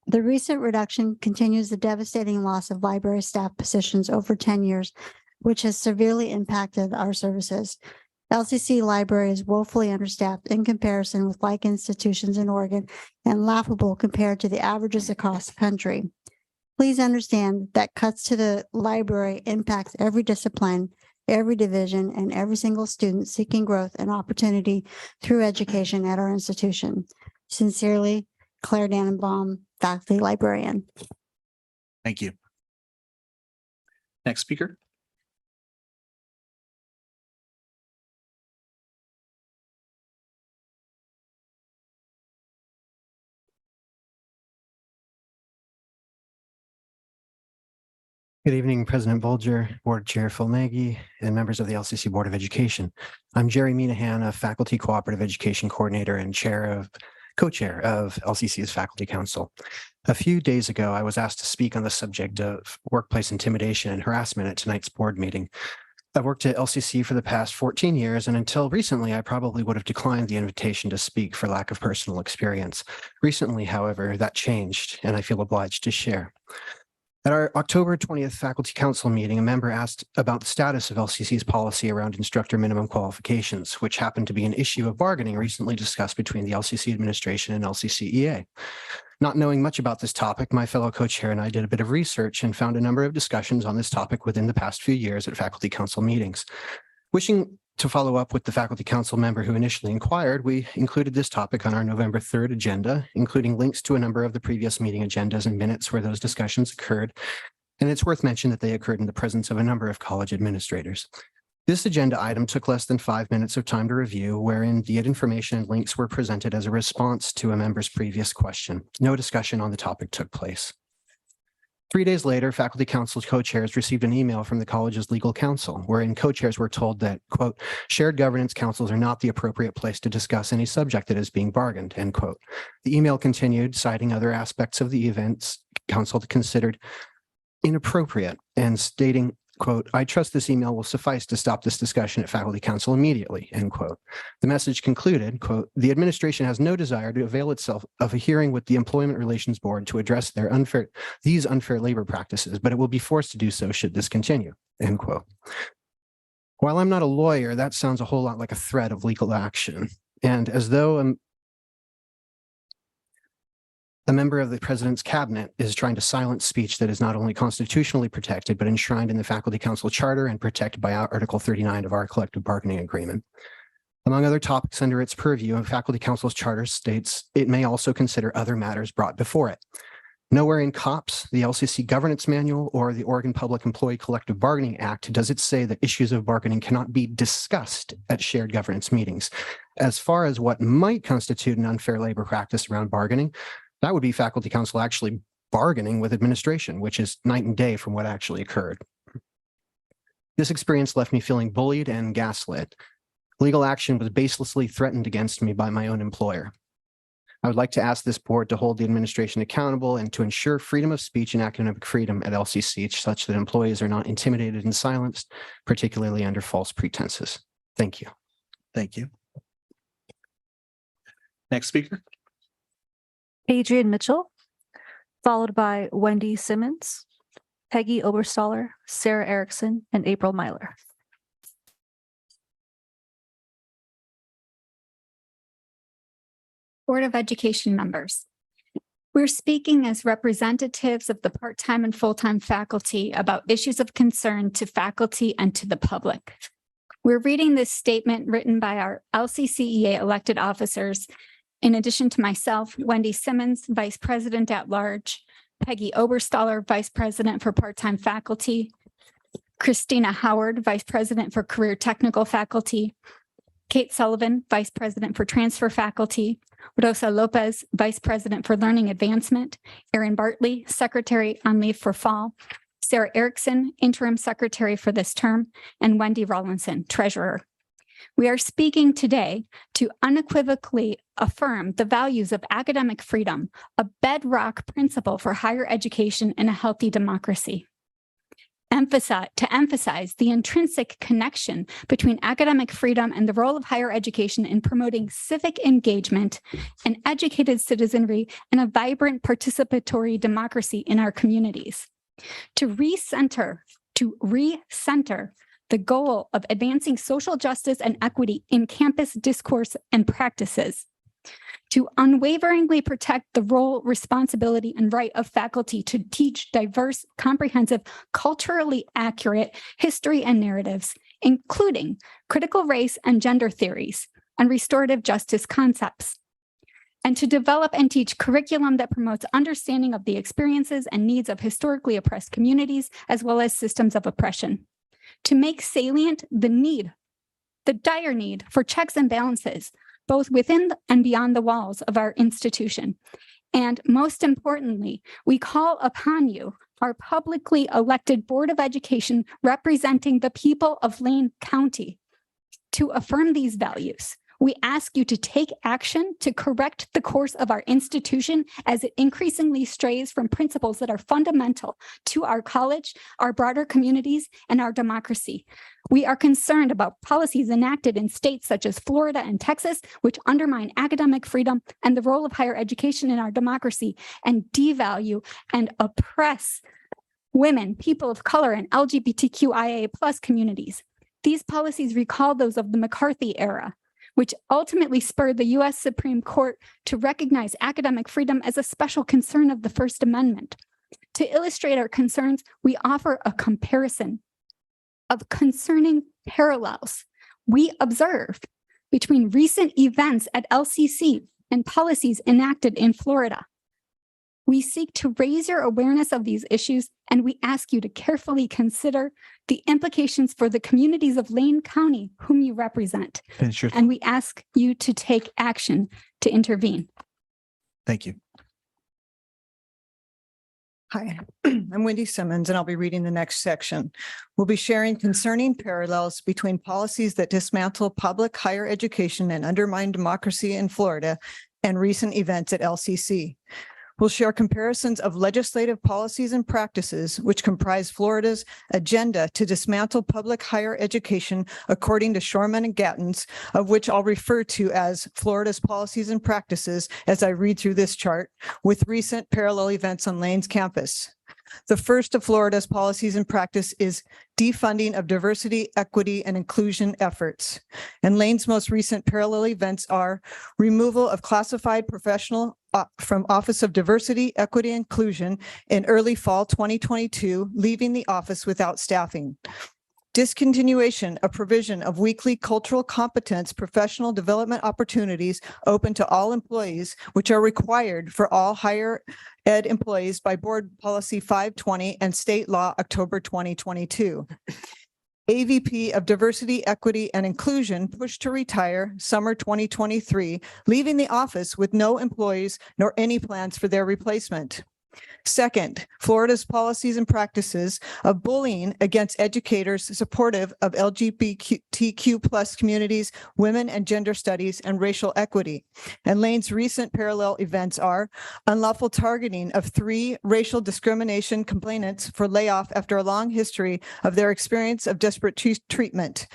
The recent reduction continues the devastating loss of library staff positions over 10 years, which has severely impacted our services. LCC Library is woefully understaffed in comparison with like institutions in Oregon and laughable compared to the averages across the country. Please understand that cuts to the library impacts every discipline, every division, and every single student seeking growth and opportunity through education at our institution. Sincerely, Claire Dannenbaum, faculty librarian. Thank you. Next speaker. Good evening, President Bolger, Board Chair Phil Nagy, and members of the LCC Board of Education. I'm Jerry Minahan, a Faculty Cooperative Education Coordinator and co-chair of LCC's Faculty Council. A few days ago, I was asked to speak on the subject of workplace intimidation and harassment at tonight's board meeting. I've worked at LCC for the past 14 years, and until recently, I probably would have declined the invitation to speak for lack of personal experience. Recently, however, that changed, and I feel obliged to share. At our October 20th Faculty Council meeting, a member asked about the status of LCC's policy around instructor minimum qualifications, which happened to be an issue of bargaining recently discussed between the LCC administration and LCCEA. Not knowing much about this topic, my fellow co-chair and I did a bit of research and found a number of discussions on this topic within the past few years at Faculty Council meetings. Wishing to follow up with the Faculty Council member who initially inquired, we included this topic on our November 3rd agenda, including links to a number of the previous meeting agendas and minutes where those discussions occurred. And it's worth mentioning that they occurred in the presence of a number of college administrators. This agenda item took less than 5 minutes of time to review, wherein the information and links were presented as a response to a member's previous question. No discussion on the topic took place. 3 days later, Faculty Council co-chairs received an email from the college's legal counsel, wherein co-chairs were told that, quote, shared governance councils are not the appropriate place to discuss any subject that is being bargained, end quote. The email continued, citing other aspects of the events council considered inappropriate and stating, quote, I trust this email will suffice to stop this discussion at Faculty Council immediately, end quote. The message concluded, quote, the administration has no desire to avail itself of a hearing with the Employment Relations Board to address these unfair labor practices, but it will be forced to do so should this continue, end quote. While I'm not a lawyer, that sounds a whole lot like a threat of legal action. And as though a member of the president's cabinet is trying to silence speech that is not only constitutionally protected, but enshrined in the Faculty Council Charter and protected by Article 39 of our collective bargaining agreement. Among other topics under its purview, Faculty Council's charter states it may also consider other matters brought before it. Nowhere in COPS, the LCC Governance Manual, or the Oregon Public Employee Collective Bargaining Act does it say that issues of bargaining cannot be discussed at shared governance meetings. As far as what might constitute an unfair labor practice around bargaining, that would be Faculty Council actually bargaining with administration, which is night and day from what actually occurred. This experience left me feeling bullied and gaslit. Legal action was baselessly threatened against me by my own employer. I would like to ask this board to hold the administration accountable and to ensure freedom of speech and academic freedom at LCC such that employees are not intimidated and silenced, particularly under false pretenses. Thank you. Thank you. Next speaker. Adrian Mitchell, followed by Wendy Simmons, Peggy Oberstaller, Sarah Erickson, and April Myler. Board of Education members. We're speaking as representatives of the part-time and full-time faculty about issues of concern to faculty and to the public. We're reading this statement written by our LCCEA elected officers, in addition to myself, Wendy Simmons, Vice President at Large, Peggy Oberstaller, Vice President for Part-Time Faculty, Christina Howard, Vice President for Career Technical Faculty, Kate Sullivan, Vice President for Transfer Faculty, Rosa Lopez, Vice President for Learning Advancement, Erin Bartley, Secretary on leave for fall, Sarah Erickson, Interim Secretary for this term, and Wendy Rawlinson, Treasurer. We are speaking today to unequivocally affirm the values of academic freedom, a bedrock principle for higher education in a healthy democracy. To emphasize the intrinsic connection between academic freedom and the role of higher education in promoting civic engagement, an educated citizenry, and a vibrant participatory democracy in our communities. To recenter the goal of advancing social justice and equity in campus discourse and practices. To unwaveringly protect the role, responsibility, and right of faculty to teach diverse, comprehensive, culturally accurate history and narratives, including critical race and gender theories and restorative justice concepts. And to develop and teach curriculum that promotes understanding of the experiences and needs of historically oppressed communities, as well as systems of oppression. To make salient the dire need for checks and balances, both within and beyond the walls of our institution. And most importantly, we call upon you, our publicly elected Board of Education representing the people of Lane County, to affirm these values. We ask you to take action to correct the course of our institution as it increasingly strays from principles that are fundamental to our college, our broader communities, and our democracy. We are concerned about policies enacted in states such as Florida and Texas, which undermine academic freedom and the role of higher education in our democracy and devalue and oppress women, people of color, and LGBTQIA+ communities. These policies recall those of the McCarthy era, which ultimately spurred the U.S. Supreme Court to recognize academic freedom as a special concern of the First Amendment. To illustrate our concerns, we offer a comparison of concerning parallels we observed between recent events at LCC and policies enacted in Florida. We seek to raise your awareness of these issues, and we ask you to carefully consider the implications for the communities of Lane County whom you represent. And we ask you to take action to intervene. Thank you. Hi, I'm Wendy Simmons, and I'll be reading the next section. We'll be sharing concerning parallels between policies that dismantle public higher education and undermine democracy in Florida and recent events at LCC. We'll share comparisons of legislative policies and practices which comprise Florida's agenda to dismantle public higher education according to Shorman and Gattens, of which I'll refer to as Florida's policies and practices as I read through this chart, with recent parallel events on Lane's campus. The first of Florida's policies and practice is defunding of diversity, equity, and inclusion efforts. And Lane's most recent parallel events are removal of classified professional from Office of Diversity, Equity, and Inclusion in early fall 2022, leaving the office without staffing. Discontinuation of provision of weekly cultural competence professional development opportunities open to all employees, which are required for all higher ed employees by Board Policy 520 and State Law October 2022. AVP of Diversity, Equity, and Inclusion pushed to retire summer 2023, leaving the office with no employees nor any plans for their replacement. Second, Florida's policies and practices of bullying against educators supportive of LGBTQ+ communities, women and gender studies, and racial equity. And Lane's recent parallel events are unlawful targeting of 3 racial discrimination complainants for layoff after a long history of their experience of disparate treatment.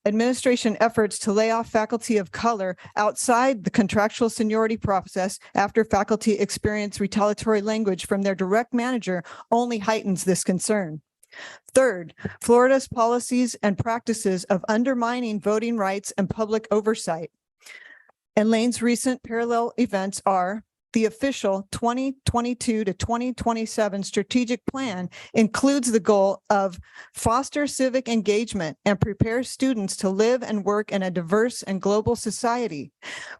administration efforts to lay off faculty of color outside the contractual seniority process after faculty experience retaliatory language from their direct manager only heightens this concern. Third, Florida's policies and practices of undermining voting rights and public oversight. And Lane's recent parallel events are: the official 2022 to 2027 strategic plan includes the goal of foster civic engagement and prepare students to live and work in a diverse and global society.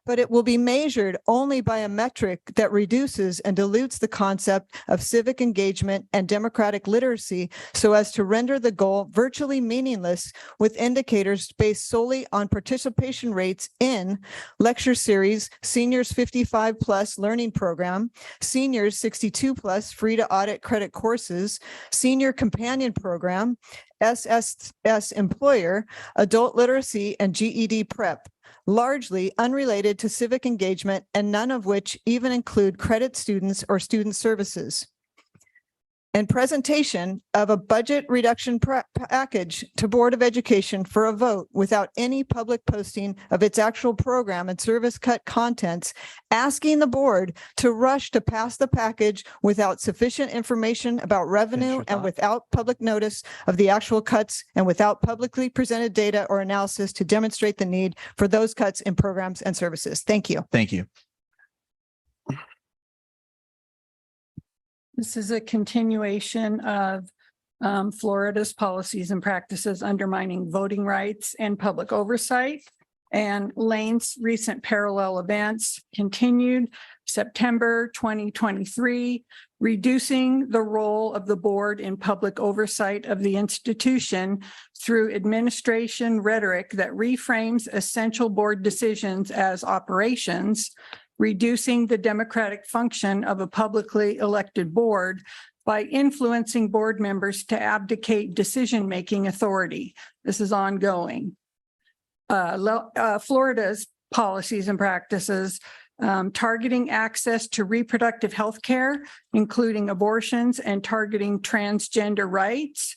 But it will be measured only by a metric that reduces and dilutes the concept of civic engagement and democratic literacy so as to render the goal virtually meaningless, with indicators based solely on participation rates in lecture series, Seniors 55 Plus Learning Program, Seniors 62 Plus Free to Audit Credit Courses, Senior Companion Program, SSS Employer, Adult Literacy, and GED Prep, largely unrelated to civic engagement and none of which even include credit students or student services. And presentation of a budget reduction package to Board of Education for a vote without any public posting of its actual program and service cut contents, asking the board to rush to pass the package without sufficient information about revenue and without public notice of the actual cuts and without publicly presented data or analysis to demonstrate the need for those cuts in programs and services. Thank you. Thank you. This is a continuation of Florida's policies and practices undermining voting rights and public oversight. And Lane's recent parallel events continued September 2023, reducing the role of the board in public oversight of the institution through administration rhetoric that reframes essential board decisions as operations, reducing the democratic function of a publicly elected board by influencing board members to abdicate decision-making authority. This is ongoing. Florida's policies and practices targeting access to reproductive health care, including abortions, and targeting transgender rights.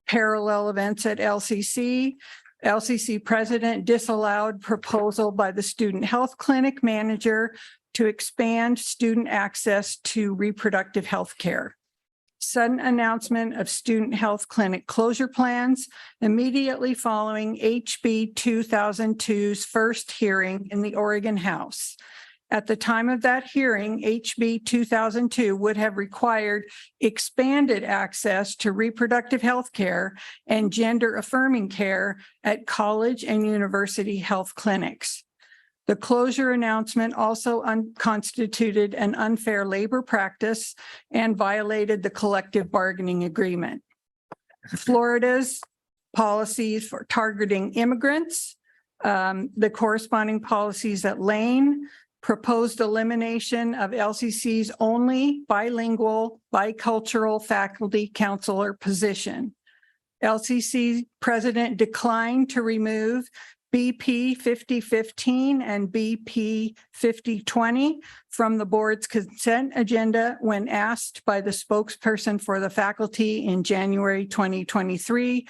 Parallel events at LCC. LCC president disallowed proposal by the student health clinic manager to expand student access to reproductive health care. Sudden announcement of student health clinic closure plans immediately following HB 2002's first hearing in the Oregon House. At the time of that hearing, HB 2002 would have required expanded access to reproductive health care and gender affirming care at college and university health clinics. The closure announcement also constituted an unfair labor practice and violated the collective bargaining agreement. Florida's policies for targeting immigrants, the corresponding policies at Lane, proposed elimination of LCC's only bilingual, bicultural faculty counselor position. LCC president declined to remove BP 5015 and BP 5020 from the board's consent agenda when asked by the spokesperson for the faculty in January 2023,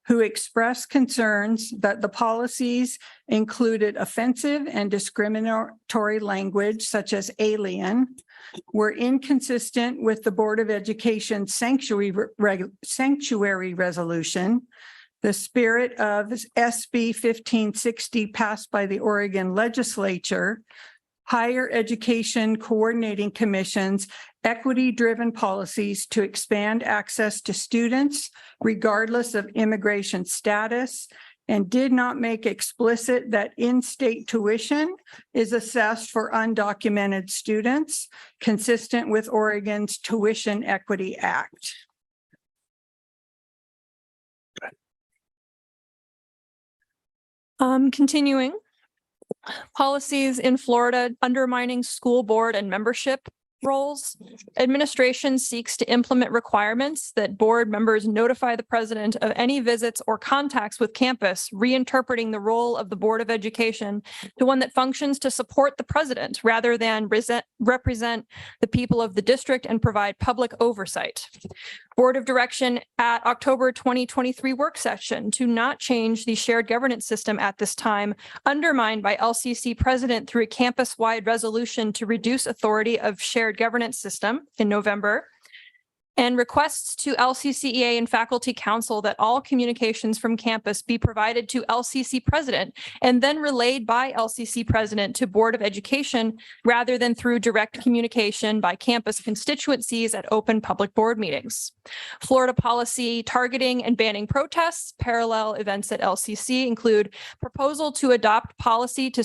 who expressed concerns that the policies included offensive and discriminatory language such as alien, were inconsistent with the Board of Education sanctuary resolution, the spirit of SB 1560 passed by the Oregon legislature, Higher Education Coordinating Commission's equity-driven policies to expand access to students regardless of immigration status, and did not make explicit that in-state tuition is assessed for undocumented students, consistent with Oregon's Tuition Equity Act. Continuing, policies in Florida undermining school board and membership roles. Administration seeks to implement requirements that board members notify the president of any visits or contacts with campus, reinterpreting the role of the Board of Education to one that functions to support the president rather than represent the people of the district and provide public oversight. Board of Direction at October 2023 work session to not change the shared governance system at this time, undermined by LCC president through a campus-wide resolution to reduce authority of shared governance system in November. And requests to LCCEA and Faculty Council that all communications from campus be provided to LCC president and then relayed by LCC president to Board of Education rather than through direct communication by campus constituencies at open public board meetings. Florida policy targeting and banning protests. Parallel events at LCC include proposal to adopt policy to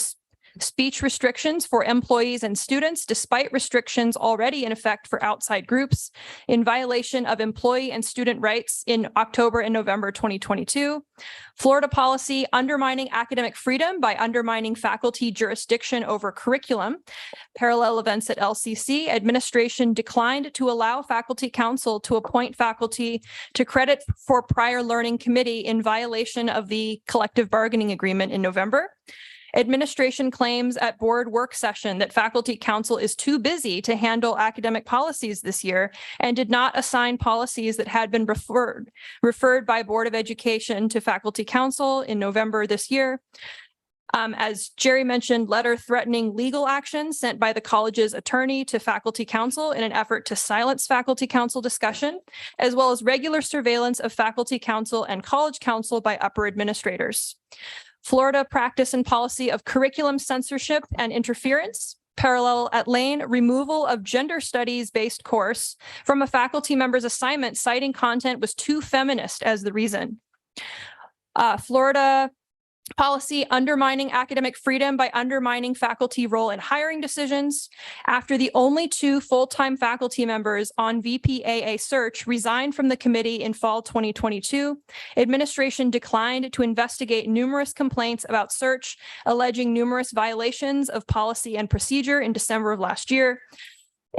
speech restrictions for employees and students, despite restrictions already in effect for outside groups, in violation of employee and student rights in October and November 2022. Florida policy undermining academic freedom by undermining faculty jurisdiction over curriculum. Parallel events at LCC. Administration declined to allow Faculty Council to appoint faculty to credit for prior learning committee in violation of the collective bargaining agreement in November. Administration claims at board work session that Faculty Council is too busy to handle academic policies this year and did not assign policies that had been referred by Board of Education to Faculty Council in November this year. As Jerry mentioned, letter threatening legal action sent by the college's attorney to Faculty Council in an effort to silence Faculty Council discussion, as well as regular surveillance of Faculty Council and College Council by upper administrators. Florida practice and policy of curriculum censorship and interference. Parallel at Lane, removal of gender studies based course from a faculty member's assignment, citing content was too feminist as the reason. Florida policy undermining academic freedom by undermining faculty role in hiring decisions. After the only 2 full-time faculty members on VPAA search resigned from the committee in fall 2022, administration declined to investigate numerous complaints about search, alleging numerous violations of policy and procedure in December of last year.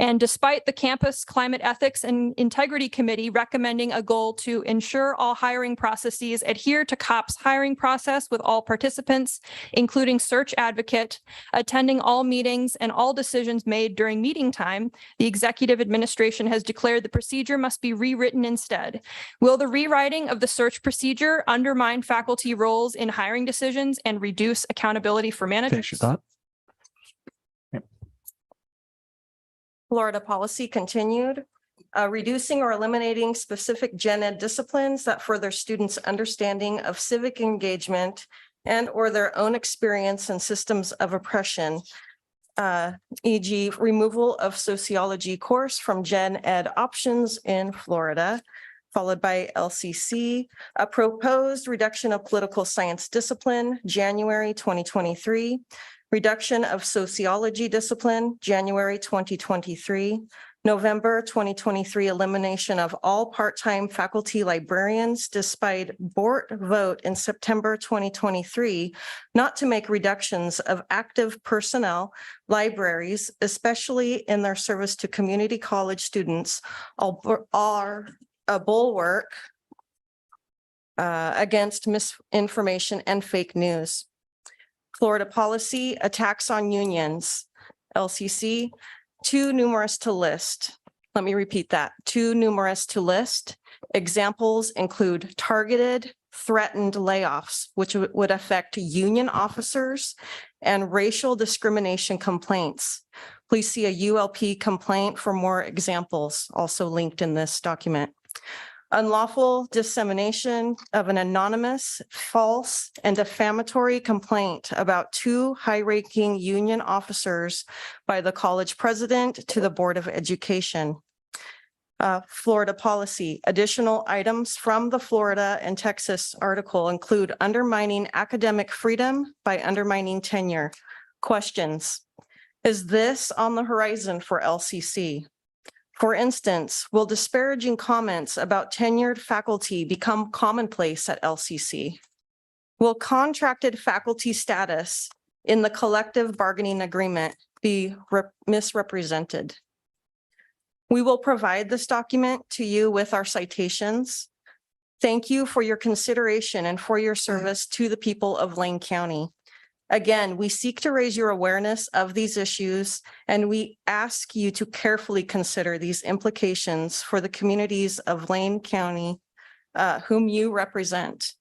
And despite the Campus Climate Ethics and Integrity Committee recommending a goal to ensure all hiring processes adhere to COP's hiring process with all participants, including search advocate, attending all meetings and all decisions made during meeting time, the executive administration has declared the procedure must be rewritten instead. Will the rewriting of the search procedure undermine faculty roles in hiring decisions and reduce accountability for managers? Finish your thought. Florida policy continued, reducing or eliminating specific gen ed disciplines that further students' understanding of civic engagement and or their own experience in systems of oppression, e.g. removal of sociology course from gen ed options in Florida, followed by LCC, a proposed reduction of political science discipline, January 2023, reduction of sociology discipline, January 2023, November 2023, elimination of all part-time faculty librarians despite board vote in September 2023, not to make reductions of active personnel, libraries, especially in their service to community college students, are a bulwark against misinformation and fake news. Florida policy, attacks on unions, LCC, too numerous to list. Let me repeat that, too numerous to list. Examples include targeted, threatened layoffs, which would affect union officers, and racial discrimination complaints. Please see a ULP complaint for more examples, also linked in this document. Unlawful dissemination of an anonymous, false, and defamatory complaint about 2 high-ranking union officers by the college president to the Board of Education. Florida policy, additional items from the Florida and Texas article include undermining academic freedom by undermining tenure. Questions. Is this on the horizon for LCC? For instance, will disparaging comments about tenured faculty become commonplace at LCC? Will contracted faculty status in the collective bargaining agreement be misrepresented? We will provide this document to you with our citations. Thank you for your consideration and for your service to the people of Lane County. Again, we seek to raise your awareness of these issues, and we ask you to carefully consider these implications for the communities of Lane County whom you represent.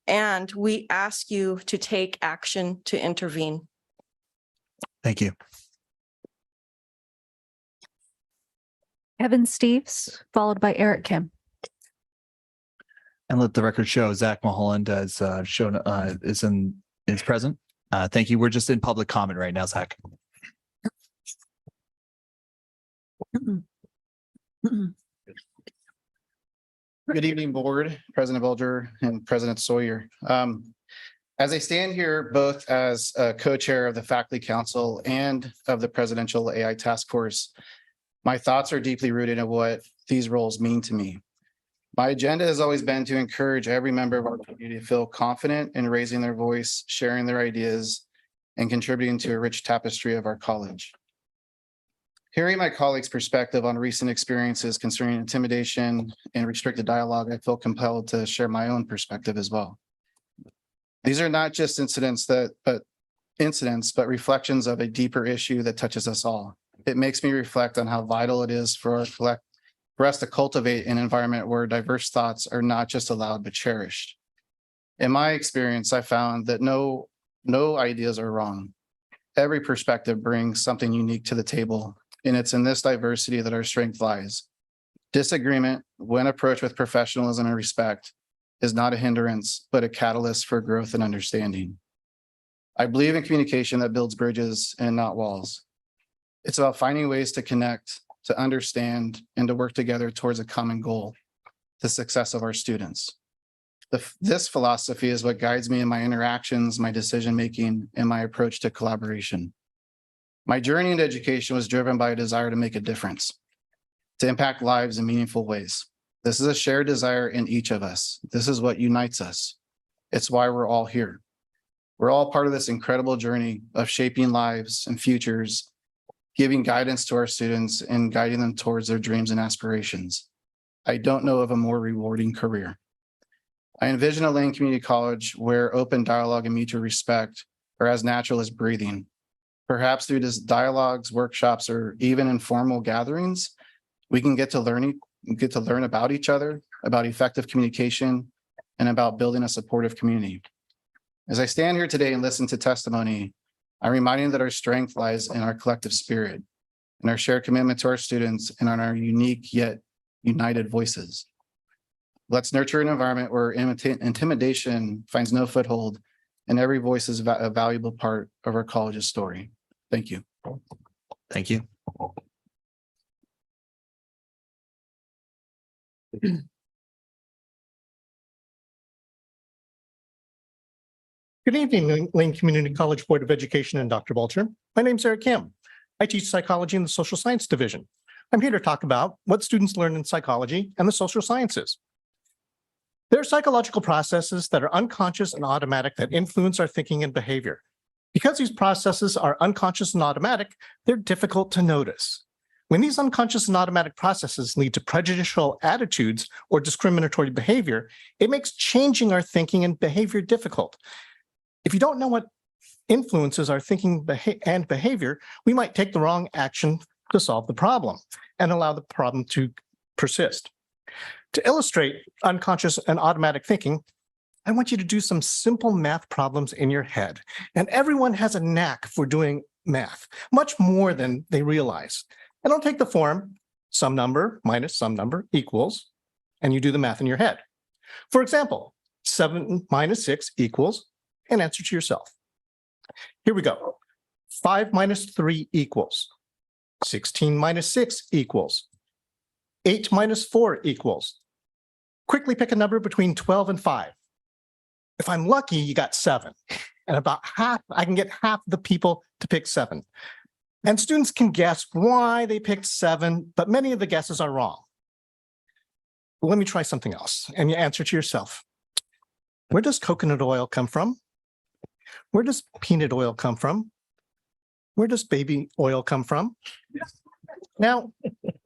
And we ask you to take action to intervene. Thank you. Kevin Steves, followed by Eric Kim. And let the record show Zach Mulholland is present. Thank you. We're just in public comment right now, Zach. Good evening, Board, President Bolger and President Sawyer. As I stand here both as a co-chair of the Faculty Council and of the Presidential AI Task Force, my thoughts are deeply rooted in what these roles mean to me. My agenda has always been to encourage every member of our community to feel confident in raising their voice, sharing their ideas, and contributing to a rich tapestry of our college. Hearing my colleagues' perspective on recent experiences concerning intimidation and restricted dialogue, I feel compelled to share my own perspective as well. These are not just incidents, but reflections of a deeper issue that touches us all. It makes me reflect on how vital it is for us to cultivate an environment where diverse thoughts are not just allowed, but cherished. In my experience, I found that no ideas are wrong. Every perspective brings something unique to the table, and it's in this diversity that our strength lies. Disagreement, when approached with professionalism and respect, is not a hindrance, but a catalyst for growth and understanding. I believe in communication that builds bridges and not walls. It's about finding ways to connect, to understand, and to work together towards a common goal, the success of our students. This philosophy is what guides me in my interactions, my decision-making, and my approach to collaboration. My journey into education was driven by a desire to make a difference, to impact lives in meaningful ways. This is a shared desire in each of us. This is what unites us. It's why we're all here. We're all part of this incredible journey of shaping lives and futures, giving guidance to our students and guiding them towards their dreams and aspirations. I don't know of a more rewarding career. I envision a Lane Community College where open dialogue and mutual respect are as natural as breathing. Perhaps through this dialogues, workshops, or even informal gatherings, we can get to learn about each other, about effective communication, and about building a supportive community. As I stand here today and listen to testimony, I'm reminded that our strength lies in our collective spirit, in our shared commitment to our students, and on our unique yet united voices. Let's nurture an environment where intimidation finds no foothold, and every voice is a valuable part of our college's story. Thank you. Thank you. Good evening, Lane Community College Board of Education and Dr. Bolger. My name's Eric Kim. I teach psychology in the social science division. I'm here to talk about what students learn in psychology and the social sciences. There are psychological processes that are unconscious and automatic that influence our thinking and behavior. Because these processes are unconscious and automatic, they're difficult to notice. When these unconscious and automatic processes lead to prejudicial attitudes or discriminatory behavior, it makes changing our thinking and behavior difficult. If you don't know what influences our thinking and behavior, we might take the wrong action to solve the problem and allow the problem to persist. To illustrate unconscious and automatic thinking, I want you to do some simple math problems in your head. And everyone has a knack for doing math, much more than they realize. And I'll take the form some number minus some number equals, and you do the math in your head. For example, 7 minus 6 equals an answer to yourself. Here we go. 5 minus 3 equals. 16 minus 6 equals. 8 minus 4 equals. Quickly pick a number between 12 and 5. If I'm lucky, you got 7. And about half, I can get half the people to pick 7. And students can guess why they picked 7, but many of the guesses are wrong. Let me try something else, and you answer to yourself. Where does coconut oil come from? Where does peanut oil come from? Where does baby oil come from? Now,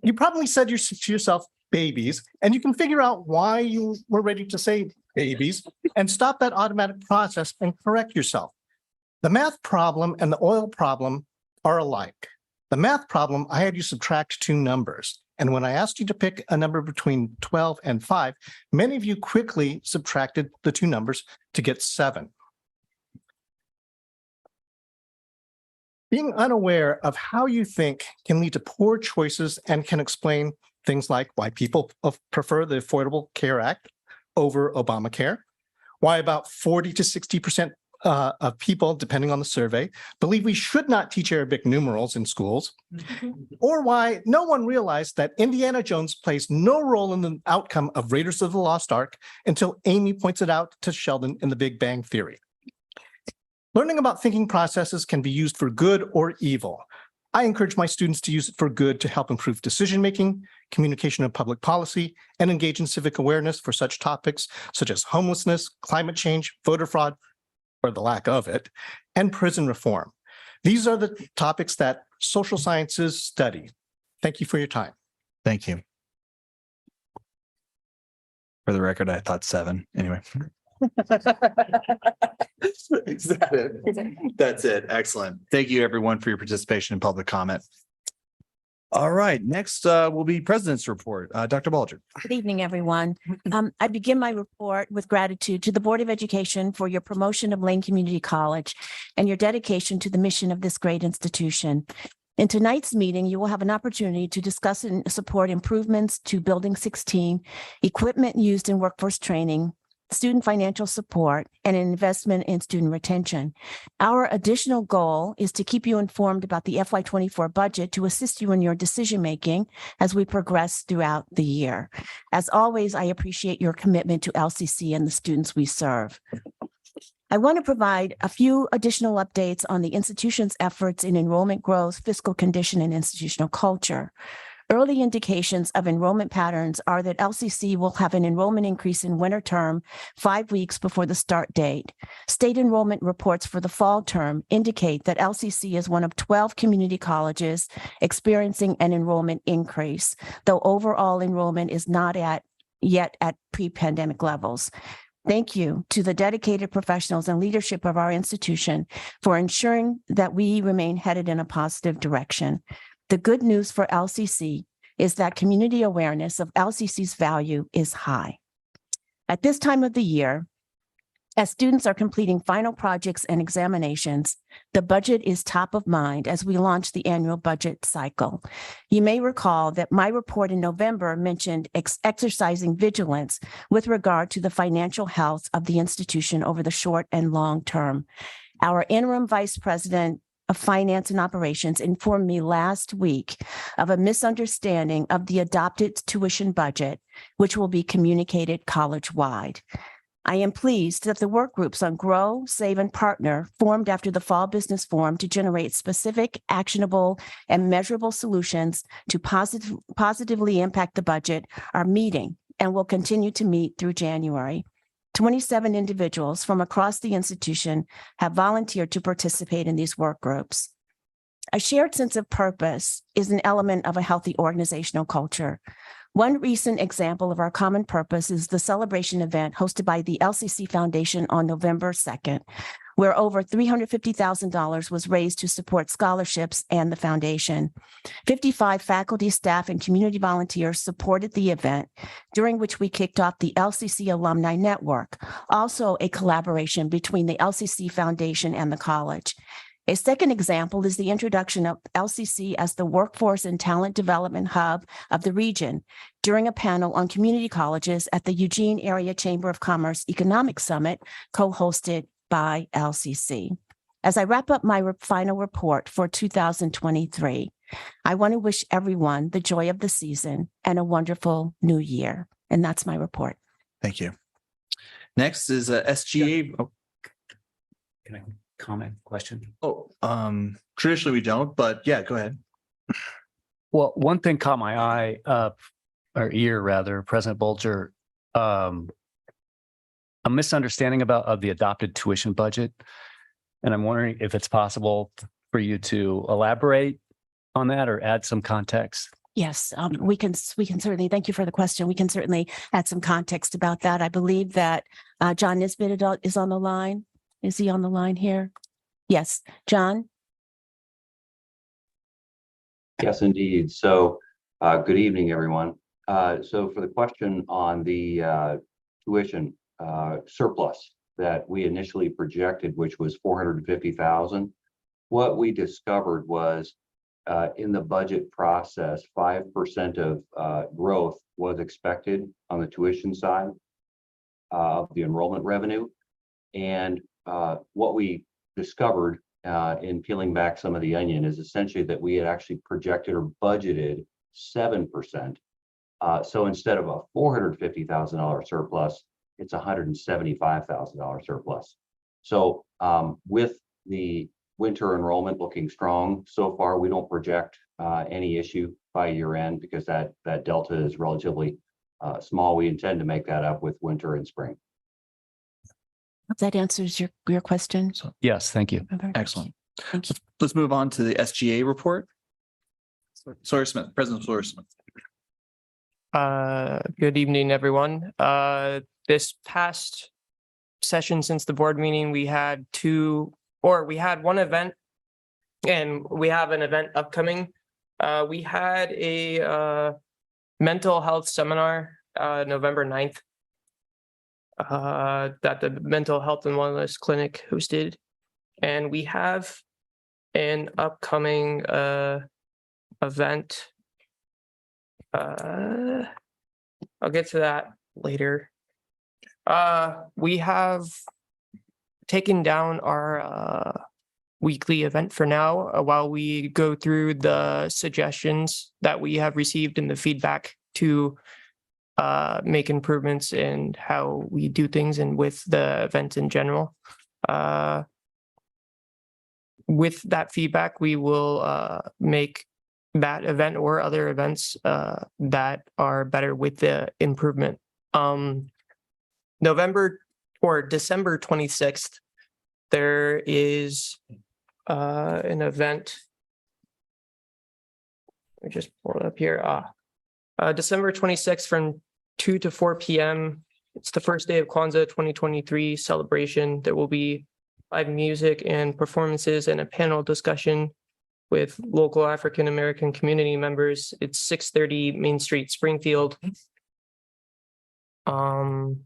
you probably said to yourself, babies, and you can figure out why you were ready to say babies and stop that automatic process and correct yourself. The math problem and the oil problem are alike. The math problem, I had you subtract two numbers. And when I asked you to pick a number between 12 and 5, many of you quickly subtracted the two numbers to get 7. Being unaware of how you think can lead to poor choices and can explain things like why people prefer the Affordable Care Act over Obamacare, why about 40 to 60% of people, depending on the survey, believe we should not teach Arabic numerals in schools, or why no one realized that Indiana Jones plays no role in the outcome of Raiders of the Lost Ark until Amy points it out to Sheldon in The Big Bang Theory. Learning about thinking processes can be used for good or evil. I encourage my students to use it for good to help improve decision-making, communication of public policy, and engage in civic awareness for such topics such as homelessness, climate change, voter fraud, or the lack of it, and prison reform. These are the topics that social sciences study. Thank you for your time. Thank you. For the record, I thought 7. Anyway. Is that it? That's it. Excellent. Thank you, everyone, for your participation in public comment. All right, next will be President's Report. Dr. Bulger. Good evening, everyone. I begin my report with gratitude to the Board of Education for your promotion of Lane Community College and your dedication to the mission of this great institution. In tonight's meeting, you will have an opportunity to discuss and support improvements to Building 16, equipment used in workforce training, student financial support, and an investment in student retention. Our additional goal is to keep you informed about the FY24 budget to assist you in your decision-making as we progress throughout the year. As always, I appreciate your commitment to LCC and the students we serve. I want to provide a few additional updates on the institution's efforts in enrollment growth, fiscal condition, and institutional culture. Early indications of enrollment patterns are that LCC will have an enrollment increase in winter term 5 weeks before the start date. State enrollment reports for the fall term indicate that LCC is one of 12 community colleges experiencing an enrollment increase, though overall enrollment is not yet at pre-pandemic levels. Thank you to the dedicated professionals and leadership of our institution for ensuring that we remain headed in a positive direction. The good news for LCC is that community awareness of LCC's value is high. At this time of the year, as students are completing final projects and examinations, the budget is top of mind as we launch the annual budget cycle. You may recall that my report in November mentioned exercising vigilance with regard to the financial health of the institution over the short and long term. Our interim vice president of Finance and Operations informed me last week of a misunderstanding of the adopted tuition budget, which will be communicated college-wide. I am pleased that the work groups on Grow, Save, and Partner formed after the Fall Business Forum to generate specific, actionable, and measurable solutions to positively impact the budget are meeting and will continue to meet through January. 27 individuals from across the institution have volunteered to participate in these work groups. A shared sense of purpose is an element of a healthy organizational culture. One recent example of our common purpose is the celebration event hosted by the LCC Foundation on November 2nd, where over $350,000 was raised to support scholarships and the foundation. 55 faculty, staff, and community volunteers supported the event, during which we kicked off the LCC Alumni Network, also a collaboration between the LCC Foundation and the college. A second example is the introduction of LCC as the workforce and talent development hub of the region during a panel on community colleges at the Eugene Area Chamber of Commerce Economic Summit, co-hosted by LCC. As I wrap up my final report for 2023, I want to wish everyone the joy of the season and a wonderful new year. And that's my report. Thank you. Next is SGA. Oh, Can I comment, question? Traditionally we don't, but yeah, go ahead. Well, one thing caught my eye, or ear rather, President Bulger, a misunderstanding of the adopted tuition budget. And I'm wondering if it's possible for you to elaborate on that or add some context. Yes, we can certainly, thank you for the question. We can certainly add some context about that. I believe that John Nisbet is on the line. Is he on the line here? Yes, John? Yes, indeed. So, good evening, everyone. So for the question on the tuition surplus that we initially projected, which was 450,000, what we discovered was in the budget process, 5% of growth was expected on the tuition side of the enrollment revenue. And what we discovered in peeling back some of the onion is essentially that we had actually projected or budgeted 7%. So instead of a $450,000 surplus, it's $175,000 surplus. So with the winter enrollment looking strong so far, we don't project any issue by year end because that delta is relatively small. We intend to make that up with winter and spring. Hope that answers your question. Yes, thank you. Excellent. Thank you. Let's move on to the SGA report. Sawyer Smith, President Sawyer Smith. Good evening, everyone. This past session since the board meeting, we had one event and we have an event upcoming. We had a mental health seminar November 9th that the Mental Health and Wellness Clinic hosted. And we have an upcoming event. I'll get to that later. We have taken down our weekly event for now while we go through the suggestions that we have received in the feedback to make improvements in how we do things and with the event in general. With that feedback, we will make that event or other events that are better with the improvement. November or December 26th, there is an event. Let me just pull it up here. December 26th from 2 to 4 p.m. It's the first day of Kwanzaa 2023 celebration. There will be live music and performances and a panel discussion with local African American community members. It's 630 Main Street, Springfield. Can't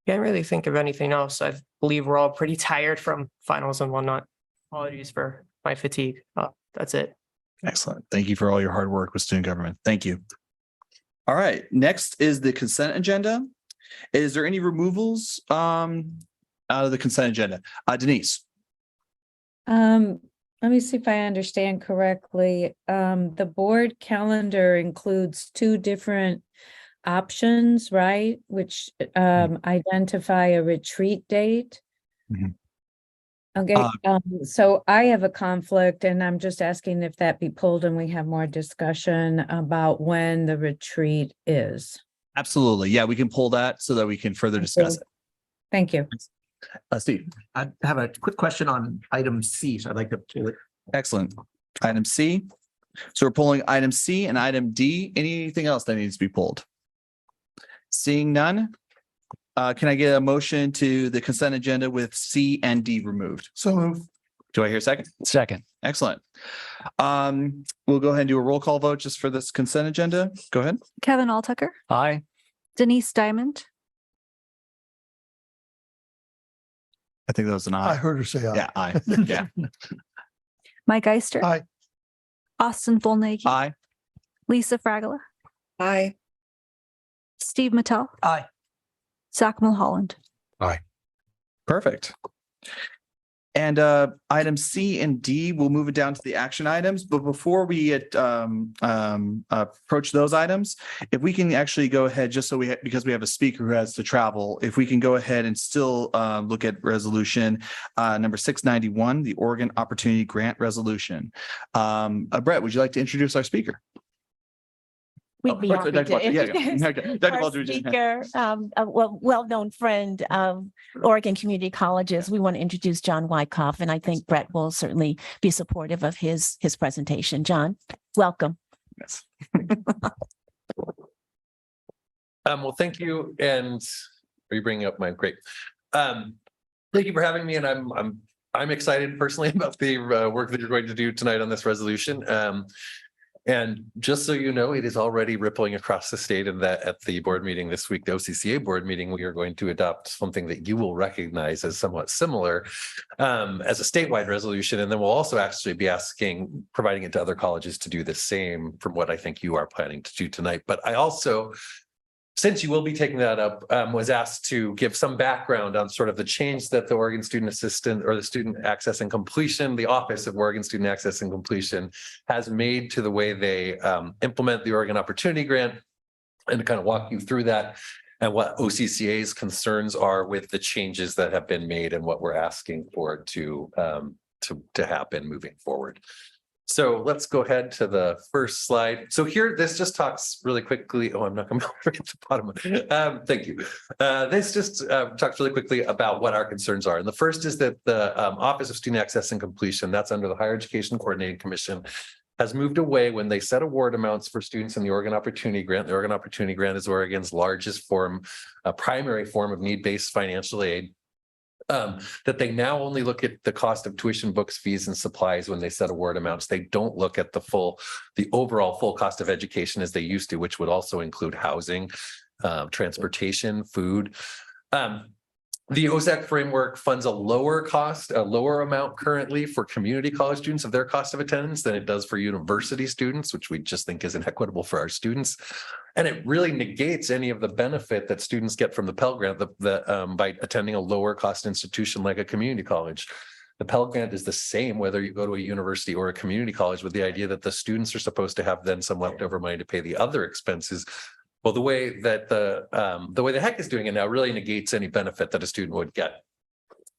really think of anything else. I believe we're all pretty tired from finals and whatnot. Apologies for my fatigue. That's it. Excellent. Thank you for all your hard work with student government. Thank you. All right, next is the consent agenda. Is there any removals out of the consent agenda? Denise. Let me see if I understand correctly. The board calendar includes two different options, right? Which identify a retreat date. Okay, so I have a conflict and I'm just asking if that be pulled and we have more discussion about when the retreat is. Absolutely. Yeah, we can pull that so that we can further discuss it. Thank you. Steve. I have a quick question on item C, so I'd like to pull it. Excellent. Item C. So we're pulling item C and item D. Anything else that needs to be pulled? Seeing none, can I get a motion to the consent agenda with C and D removed? So move. Do I hear a second? Second. Excellent. We'll go ahead and do a roll call vote just for this consent agenda. Go ahead. Kevin Alltucker, Aye. Denise Diamond, I think that was an I aye. heard her say aye. Yeah, aye. Yeah. Mike Eister. Aye. Austin Volnaghi. Aye. Lisa Fragola. Aye. Steve Mattel. Aye. Zach Mulholland. Perfect. And item C and D, we'll move it down to the action items. But before we approach those items, if we can actually go ahead, just so because we have a speaker who has to travel, if we can go ahead and still look at resolution number 691, the Oregon Opportunity Grant Resolution. Brett, would you like to introduce our speaker? We'd be happy Dr. Balcher, to yeah, introduce okay. Dr. our Balcher, speaker, a well-known friend of Oregon Community Colleges. We want to introduce John Wyckoff, and I think Brett will certainly be supportive of his presentation. John, welcome. Yes. Well, thank you. And are you bringing up my great? Thank you for having me, and I'm excited personally about the work that you're going to do tonight on this resolution. And just so you know, it is already rippling across the state, and that at the board meeting this week, the OCCA board meeting, we are going to adopt something that you will recognize as somewhat similar as a statewide resolution. And then we'll also actually be providing it to other colleges to do the same from what I think you are planning to do tonight. But I also, since you will be taking that up, was asked to give some background on sort of the change that the Oregon Student Assistant or the Student Access and Completion, the Office of Oregon Student Access and Completion has made to the way they implement the Oregon Opportunity Grant, and to kind of walk you through that and what OCCA's concerns are with the changes that have been made and what we're asking for to happen moving forward. So let's go ahead to the first slide. So here, this just talks really quickly. Oh, I'm not going to forget the bottom of it. Thank you. This just talks really quickly about what our concerns are. And the first is that the Office of Student Access and Completion, that's under the Higher Education Coordinating Commission, has moved away when they set award amounts for students in the Oregon Opportunity Grant. The Oregon Opportunity Grant is Oregon's largest primary form of need-based financial aid. That they now only look at the cost of tuition, books, fees, and supplies when they set award amounts. They don't look at the overall full cost of education as they used to, which would also include housing, transportation, food. The OSAC framework funds a lower amount currently for community college students of their cost of attendance than it does for university students, which we just think is inequitable for our students. And it really negates any of the benefit that students get from the Pell Grant by attending a lower cost institution like a community college. The Pell Grant is the same whether you go to a university or a community college, with the idea that the students are supposed to have then some leftover money to pay the other expenses. Well, the way that the way the HEC is doing it now really negates any benefit that a student would get.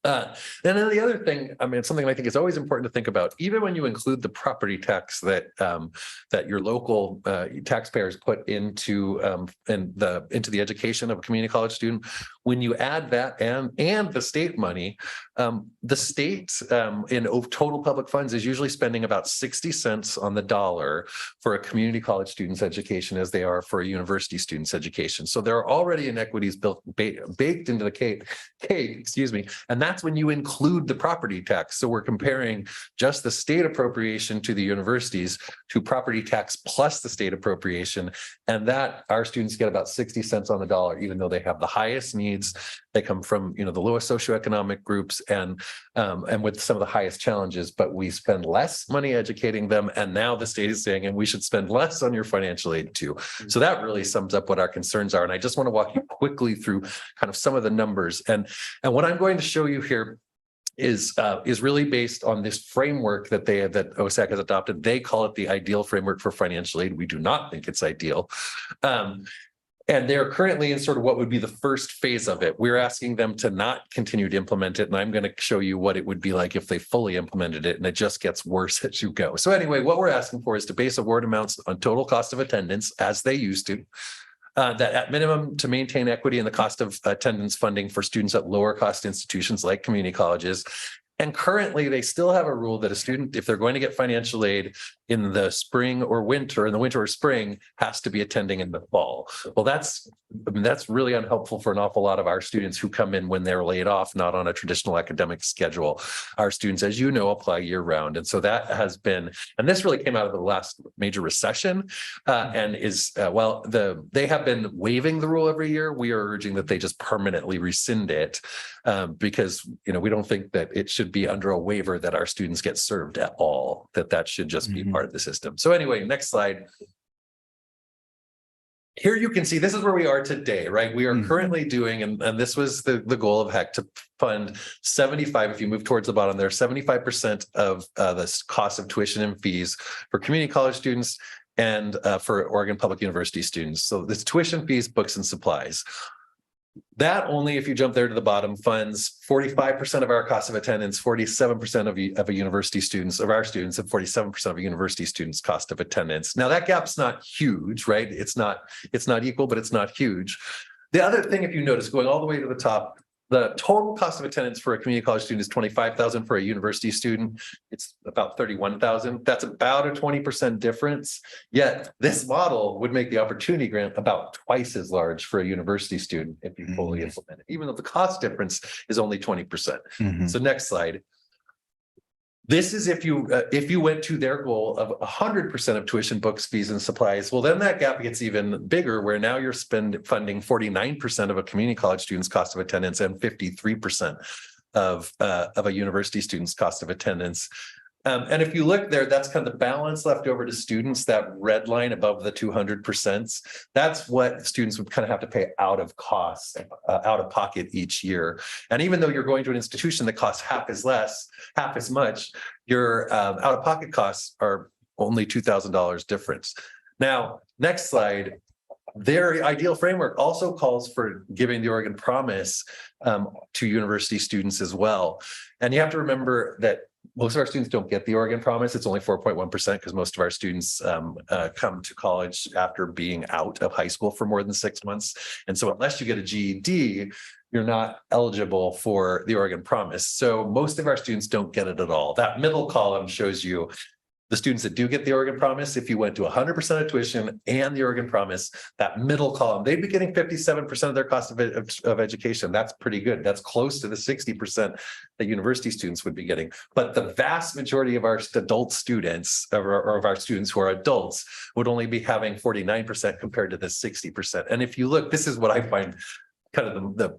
And then the other thing, I mean, it's something I think is always important to think about, even when you include the property tax that that your local taxpayers put into the education of a community college student. When you add that and the state money, the state in total public funds is usually spending about 60 cents on the dollar for a community college student's education as they are for a university student's education. So there are already inequities baked into the cake, excuse me, and that's when you include the property tax. So we're comparing just the state appropriation to the universities to property tax plus the state appropriation, and that our students get about 60 cents on the dollar, even though they have the highest needs. They come from, the lowest socioeconomic groups and with some of the highest challenges, but we spend less money educating them. And now the state is saying, and we should spend less on your financial aid too. So that really sums up what our concerns are. And I just want to walk you quickly through kind of some of the numbers. And what I'm going to show you here is really based on this framework that OSAC has adopted. They call it the ideal framework for financial aid. We do not think it's ideal. And they're currently in sort of what would be the first phase of it. We're asking them to not continue to implement it. And I'm going to show you what it would be like if they fully implemented it. And it just gets worse as you go. So anyway, what we're asking for is to base award amounts on total cost of attendance as they used to. That at minimum to maintain equity in the cost of attendance funding for students at lower cost institutions like community colleges. And currently they still have a rule that a student, if they're going to get financial aid in the spring or winter, in the winter or spring, has to be attending in the fall. Well, that's really unhelpful for an awful lot of our students who come in when they're laid off, not on a traditional academic schedule. Our students, as you know, apply year round. And so that has been, and this really came out of the last major recession and is, they have been waiving the rule every year. We are urging that they just permanently rescind it because, we don't think that it should be under a waiver that our students get served at all, that should just be part of the system. So anyway, next slide. Here you can see this is where we are today, right? We are currently doing, and this was the goal of HEC, to fund 75, if you move towards the bottom there, 75% of the cost of tuition and fees for community college students and for Oregon Public University students. So this tuition, fees, books, and supplies. That only, if you jump there to the bottom, funds 45% of our cost of attendance, 47% of a university students, of our students, and 47% of a university students' cost of attendance. Now that gap's not huge, right? It's not equal, but it's not huge. The other thing, if you notice, going all the way to the top, The total cost of attendance for a community college student is 25,000. For a university student, it's about 31,000. That's about a 20% difference. Yet this model would make the opportunity grant about twice as large for a university student if you fully implement it, even though the cost difference is only 20%. So next slide. This is if you went to their goal of 100% of tuition, books, fees, and supplies. Well, then that gap gets even bigger, where now you're funding 49% of a community college student's cost of attendance and 53% of a university student's cost of attendance. And if you look there, that's kind of the balance left over to students, that red line above the 200%. That's what students would kind of have to pay out of pocket each year. And even though you're going to an institution that costs half as much, your out of pocket costs are only $2,000 difference. Now, next slide. Their ideal framework also calls for giving the Oregon Promise to university students as well. And you have to remember that most of our students don't get the Oregon Promise. It's only 4.1% because most of our students come to college after being out of high school for more than 6 months. And so unless you get a GED, you're not eligible for the Oregon Promise. So most of our students don't get it at all. That middle column shows you the students that do get the Oregon Promise. If you went to 100% of tuition and the Oregon Promise, that middle column, they'd be getting 57% of their cost of education. That's pretty good. That's close to the 60% that university students would be getting. But the vast majority of our adult students, or of our students who are adults, would only be having 49% compared to the 60%. And if you look, this is what I find kind of the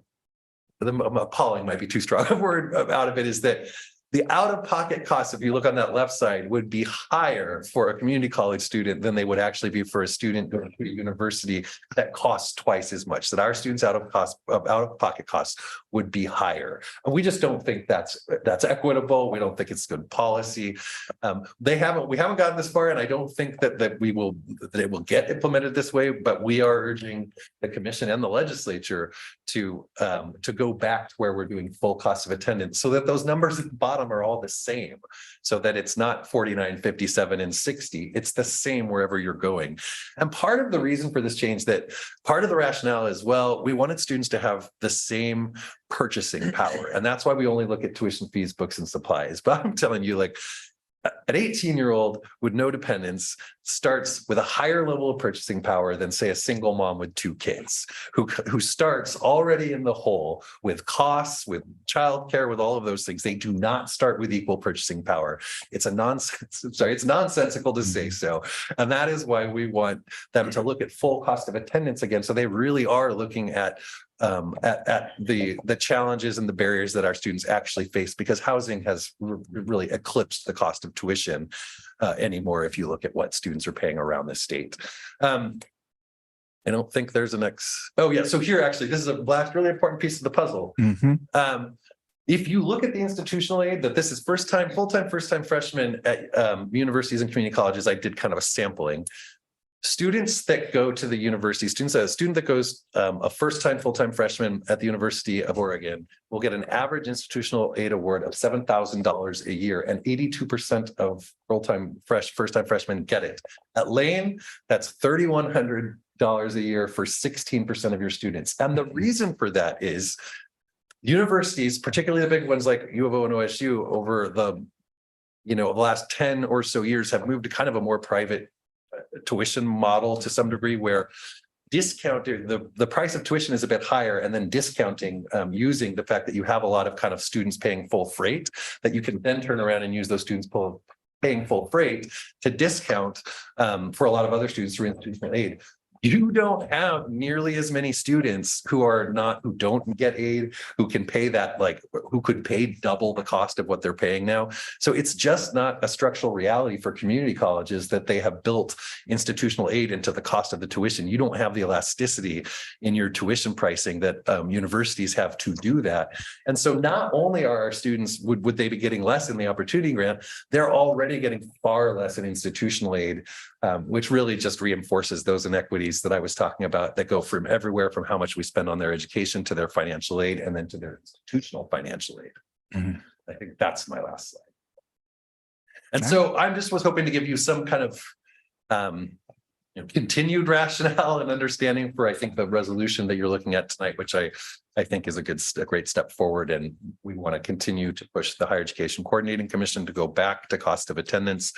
appalling might be too strong a word out of it, is that the out-of-pocket costs, if you look on that left side, would be higher for a community college student than they would actually be for a student going to a university that costs twice as much. That our students' out-of-pocket costs would be higher. And we just don't think that's equitable. We don't think it's good policy. We haven't gotten this far, and I don't think that it will get implemented this way. But we are urging the commission and the legislature to go back to where we're doing full cost of attendance, so that those numbers at the bottom are all the same, so that it's not 49, 57, and 60. It's the same wherever you're going. And part of the reason for this change, that part of the rationale is, well, we wanted students to have the same purchasing power. And that's why we only look at tuition, fees, books, and supplies. But I'm telling you, like, an 18-year-old with no dependents starts with a higher level of purchasing power than, say, a single mom with 2 kids, who starts already in the hole with costs, with childcare, with all of those things. They do not start with equal purchasing power. It's nonsensical to say so. And that is why we want them to look at full cost of attendance again. So they really are looking at the challenges and the barriers that our students actually face, because housing has really eclipsed the cost of tuition anymore if you look at what students are paying around the state. I don't think there's a next. Oh yeah, so here actually, this is a last really important piece of the puzzle. If you look at the institutional aid, that this is full-time freshmen at universities and community colleges. I did kind of a sampling. Students that go to the university, a student that goes a first-time full-time freshman at the University of Oregon will get an average institutional aid award of $7,000 a year, and 82% of first-time freshmen get it. At Lane, that's $3,100 a year for 16% of your students. And the reason for that is universities, particularly the big ones like U of O and OSU, over the last 10 or so years have moved to kind of a more private tuition model to some degree, where discounting the price of tuition is a bit higher, and then discounting using the fact that you have a lot of kind of students paying full freight, that you can then turn around and use those students paying full freight to discount for a lot of other students through institutional aid. You don't have nearly as many students who don't get aid, who can pay that, who could pay double the cost of what they're paying now. So it's just not a structural reality for community colleges that they have built institutional aid into the cost of the tuition. You don't have the elasticity in your tuition pricing that universities have to do that. And so not only are our students, would they be getting less in the opportunity grant, they're already getting far less in institutional aid, which really just reinforces those inequities that I was talking about, that go from everywhere from how much we spend on their education to their financial aid, and then to their institutional financial aid. I think that's my last slide. And so I just was hoping to give you some kind of continued rationale and understanding for, I think, the resolution that you're looking at tonight, which I think is a great step forward. And we want to continue to push the Higher Education Coordinating Commission to go back to cost of attendance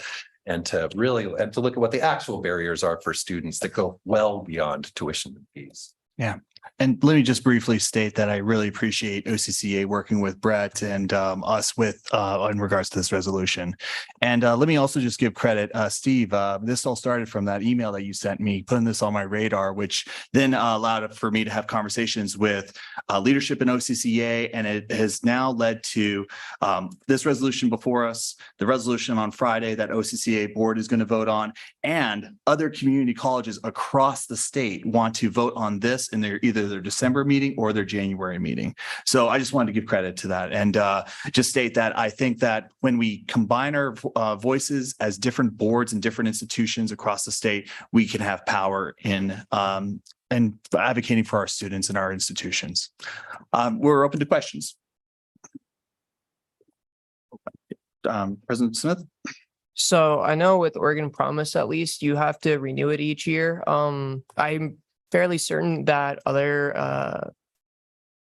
and to look at what the actual barriers are for students that go well beyond tuition and fees. Yeah. And let me just briefly state that I really appreciate OCCA working with Brett and us with in regards to this resolution. And let me also just give credit, Steve, this all started from that email that you sent me, putting this on my radar, which then allowed for me to have conversations with leadership in OCCA. And it has now led to this resolution before us, the resolution on Friday that OCCA board is going to vote on, and other community colleges across the state want to vote on this in either their December meeting or their January meeting. So I just wanted to give credit to that and just state that I think that when we combine our voices as different boards and different institutions across the state, we can have power in and advocating for our students and our institutions. We're open to questions. President Smith? So I know with Oregon Promise, at least you have to renew it each year. I'm fairly certain that other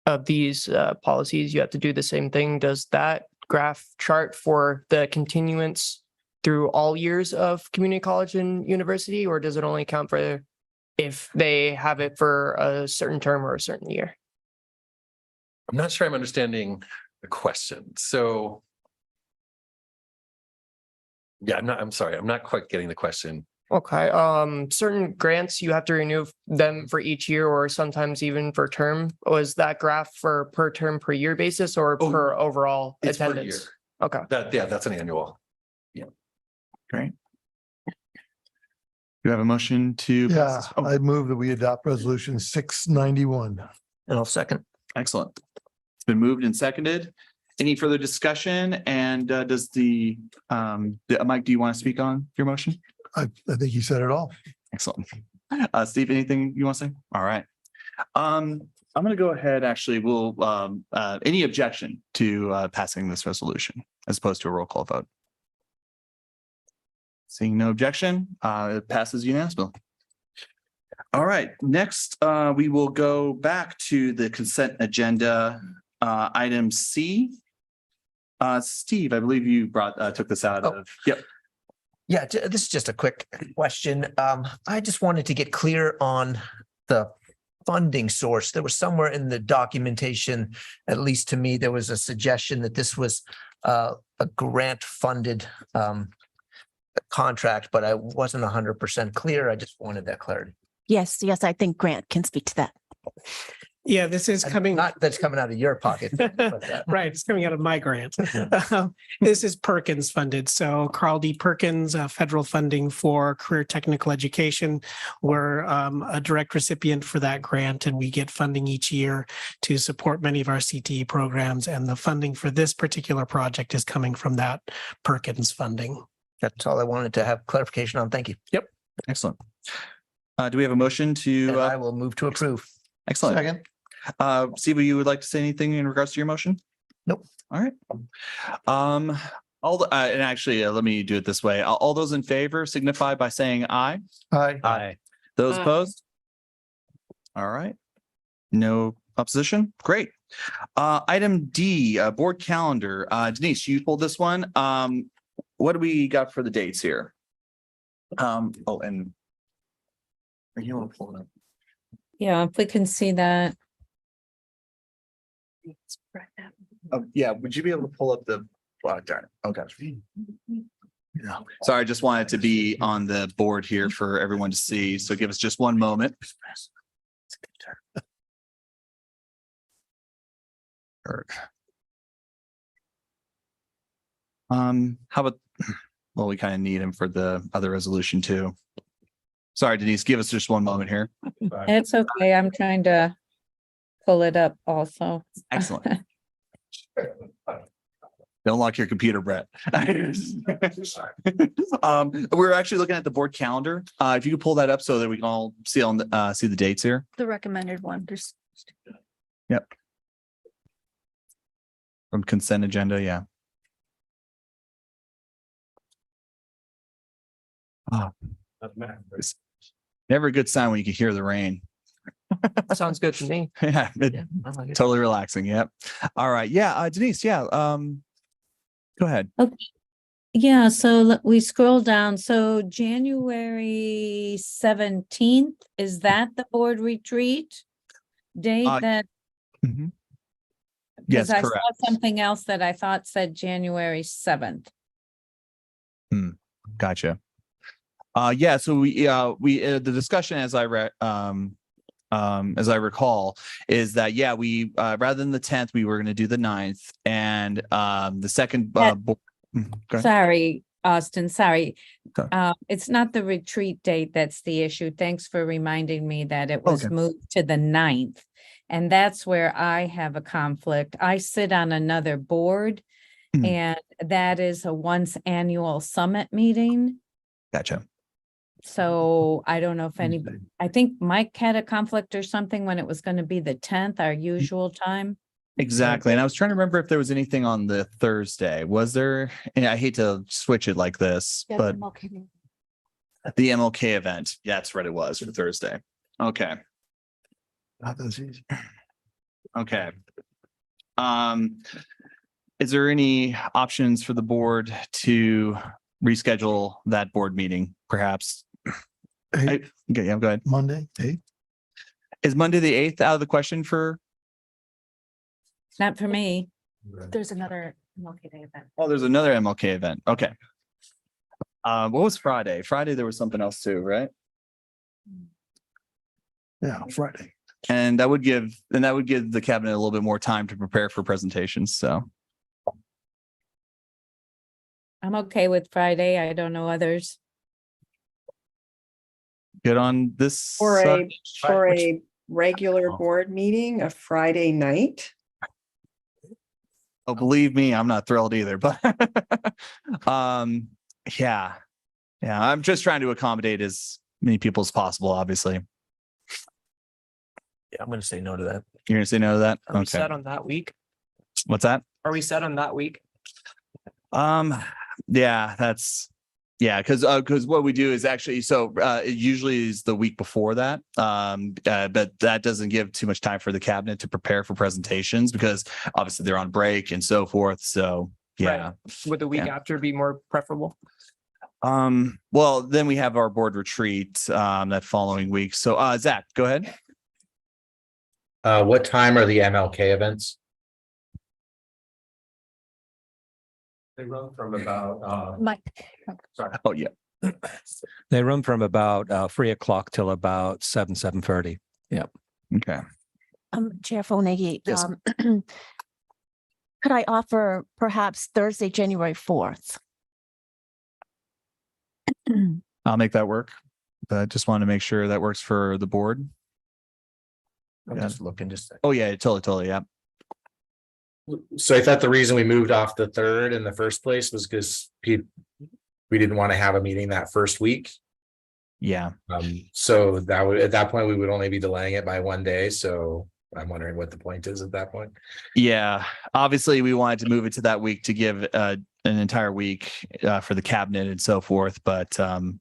of these policies, you have to do the same thing. Does that graph chart for the continuance through all years of community college and university, or does it only count for if they have it for a certain term or a certain year? I'm not sure I'm understanding the question. So yeah, I'm sorry. I'm not quite getting the question. Okay, certain grants, you have to renew them for each year or sometimes even for term. Was that graph for per term per year basis or per overall It's per attendance? year. Okay. That's an annual. Great. You have a motion to? Yeah, pass this? Oh, I move that we adopt resolution 691. And I'll second. excellent. It's been moved and seconded. Any further discussion? And does Mike, do you want to speak on your motion? I think you said it all. Excellent. Steve, anything you want to say? All right. I'm going to go ahead, actually, any objection to passing this resolution as opposed to a roll call vote? Seeing no objection, it passes unanimously. All right, next, we will go back to the consent agenda, item C. Steve, I believe you took this out of, yep. Yeah, this is just a quick question. I just wanted to get clear on the funding source. There was somewhere in the documentation, at least to me, there was a suggestion that this was a grant funded contract, but I wasn't 100% clear. I just wanted that clarity. Yes, I think Grant can speak to that. Yeah, this is coming. Not that's coming out of your pocket. Right, it's coming out of my grant. This is Perkins funded. So Carl D. Perkins, federal funding for career technical education. We're a direct recipient for that grant, and we get funding each year to support many of our CTE programs. And the funding for this particular project is coming from that Perkins funding. That's all I wanted to have clarification on. Thank you. Yep, excellent. Do we have a motion to? And I will move to approve. Excellent. Second. Steve, you would like to say anything in regards to your motion? Nope. All right. And actually, let me do it this way. All those in favor signify by saying aye. Aye. Aye. Those opposed? All right. No opposition? Great. Item D, board calendar. Denise, you pulled this one. What do we got for the dates here? And are you able to pull it up? Yeah, if we can see that. Yeah, would you be able to pull up the? Oh, darn it. Oh, gosh. Yeah. Sorry, I just wanted to be on the board here for everyone to see. So give us just one moment. How about, well, we kind of need him for the other resolution too. Sorry, Denise, give us just one moment here. It's okay. I'm trying to pull it up also. Excellent. Don't lock your computer, Brett. We're actually looking at the board calendar. If you could pull that up so that we can all see see the dates here. The recommended one. Yep. From consent agenda, yeah. Oh. Never a good sign when you can hear the rain. Sounds good to me. Yeah, Yeah, I like it. totally relaxing. Yep. All right. Yeah, Denise. Yeah. Go ahead. Yeah, so we scroll down. So January 17th, is that the board retreat date that? Mhm. Yes, Because I saw correct. something else that I thought said January 7th. Gotcha. Yeah. So the discussion as I recall is that, yeah, we, rather than the 10th, we were going to do the 9th, and, the second, go ahead. Sorry, Austin, sorry. Okay. It's not the retreat date that's the issue. Thanks for reminding me that it was Okay. moved to the 9th. And that's where I have a conflict. I sit on another board, and that is a once annual summit meeting. Gotcha. So I don't know if anybody, I think Mike had a conflict or something when it was going to be the 10th, our usual time. Exactly. And I was trying to remember if there was anything on the Thursday. Was there? And I hate to switch it like this, but the MLK event. Yeah, that's right. It was for Thursday. Okay. Not this easy. Okay. Is there any options for the board to reschedule that board meeting, perhaps? Okay, yeah, go ahead. Monday, 8th. Is Monday the 8th out of the question for? Not for me. There's another MLK Day event. Oh, there's another MLK event. Okay. What was Friday? Friday, there was something else too, right? Yeah, Friday. And that would give the cabinet a little bit more time to prepare for presentations. So I'm okay with Friday. I don't know others. good on this. For side? a regular board meeting, a Friday night. Oh, believe me, I'm not thrilled either, but yeah. I'm just trying to accommodate as many people as possible, obviously. Yeah, I'm gonna say no to that. You're gonna say no to that? Are we Okay. set on that week? What's that? Are we set on that week? Yeah, because what we do is actually, it usually is the week before that. But that doesn't give too much time for the cabinet to prepare for presentations because obviously they're on break and so forth. So yeah. Right. Would the week after be more preferable? Well, then we have our board retreat that following week. So Zach, go ahead. What time are the MLK events? They run from about, Mike. sorry. Oh, yeah. They run from about 3:00 till about 7:30. Yep. Okay. Chair Fonaghy, Yes. Could I offer perhaps Thursday, January 4th? I'll make that work. But I just want to make sure that works for the board. I'm Yeah. just looking, just. Oh, yeah, totally. Yeah. So I thought the reason we moved off the 3rd in the first place was because we didn't want to have a meeting that first week. Yeah. So at that point, we would only be delaying it by one day. So I'm wondering what the point is at that point. Yeah. Obviously, we wanted to move it to that week to give an entire week for the cabinet and so forth. But So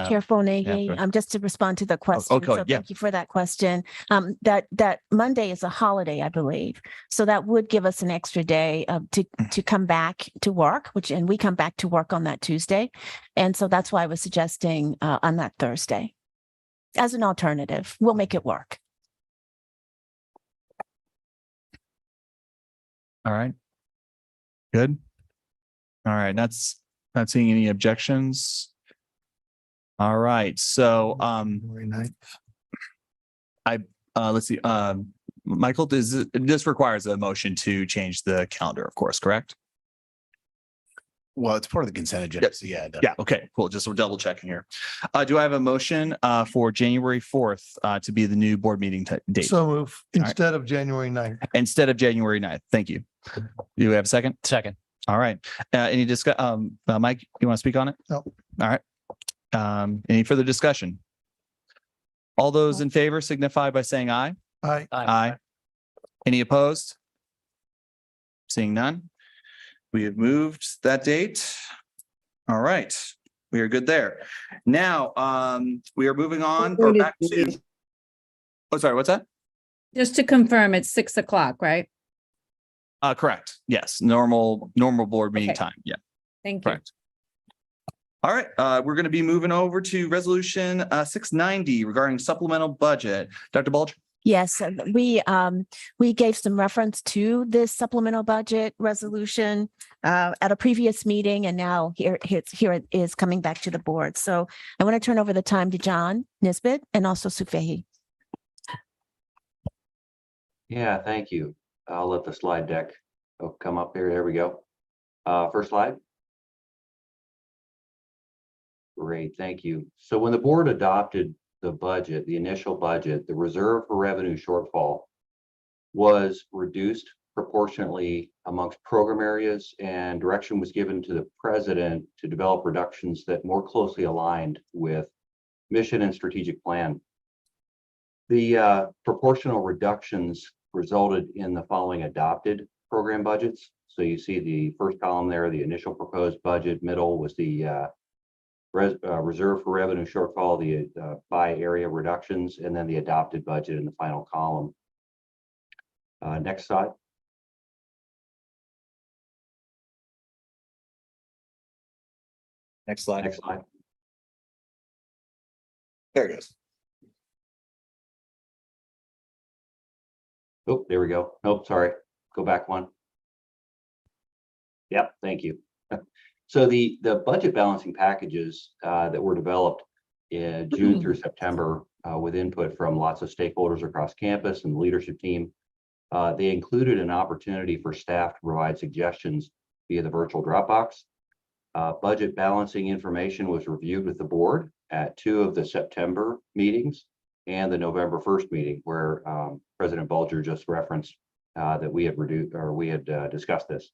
Chair Fonaghy, just to respond to the question. okay, So yeah. thank you for that question. That Monday is a holiday, I believe. So that would give us an extra day to come back to work, and we come back to work on that Tuesday. And so that's why I was suggesting on that Thursday as an alternative. We'll make it work. All right. Good. All right. That's not seeing any objections. All right. So January 9th. let's see. Michael, this requires a motion to change the calendar, of course, correct? Well, it's part of the consent agenda. So yeah. Yeah. Okay, cool. Just we're double checking here. Do I have a motion for January 4th to be the new board meeting date? So move All right. instead of January 9th. Instead of January 9th. Thank you. Do we have a second? Second. All right. Any Mike, you want to speak on it? No. All right. Any further discussion? All those in favor signify by saying aye. Aye. Aye. Any opposed? Seeing none. We have moved that date. All right. we are good there. Now, we are moving on or going to back to. Oh, sorry, what's that? Just to confirm, it's 6 o'clock, right? Correct. Yes, normal board meeting Okay. time. Yeah, Thank you. correct. All right, we're going to be moving over to resolution 690 regarding supplemental budget. Dr. Bulger? Yes, we gave some reference to this supplemental budget resolution at a previous meeting, and now here it is coming back to the board. So I want to turn over the time to John Nisbet and also Sufehi. Yeah, thank you. I'll let the slide deck come up here. There we go. First slide. Great, thank you. So when the board adopted the budget, the initial budget, the reserve for revenue shortfall was reduced proportionately amongst program areas, and direction was given to the president to develop reductions that more closely aligned with mission and strategic plan. The proportional reductions resulted in the following adopted program budgets. So you see the first column there, the initial proposed budget, middle was the reserve for revenue shortfall, the by area reductions, and then the adopted budget in the final column. Next slide. Next slide. Next slide. There it goes. Oh, there we go. Nope, sorry. Go back one. Yep, thank you. So the budget balancing packages that were developed in June through September with input from lots of stakeholders across campus and the leadership team, they included an opportunity for staff to provide suggestions via the virtual Dropbox. Budget balancing information was reviewed with the board at 2 of the September meetings and the November 1st meeting, where President Bulger just referenced that we had discussed this.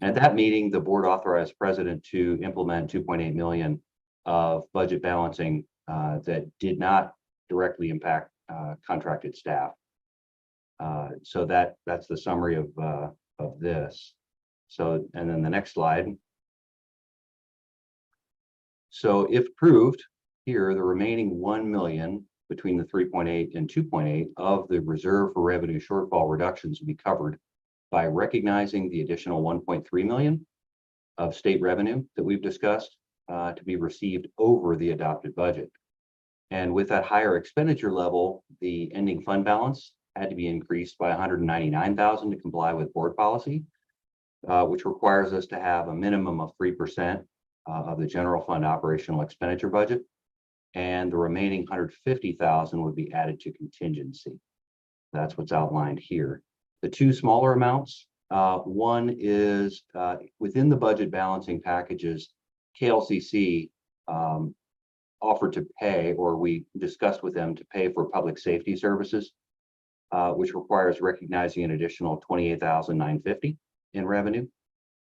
At that meeting, the board authorized president to implement 2.8 million of budget balancing that did not directly impact contracted staff. So that's the summary of this. So, and then the next slide. So if approved, here the remaining 1 million between the 3.8 and 2.8 of the reserve for revenue shortfall reductions will be covered by recognizing the additional 1.3 million of state revenue that we've discussed to be received over the adopted budget. And with that higher expenditure level, the ending fund balance had to be increased by 199,000 to comply with board policy, which requires us to have a minimum of 3% of the general fund operational expenditure budget. And the remaining 150,000 would be added to contingency. That's what's outlined here. The two smaller amounts, one is within the budget balancing packages, KLCC offered to pay, or we discussed with them to pay for public safety services, which requires recognizing an additional 28,950 in revenue.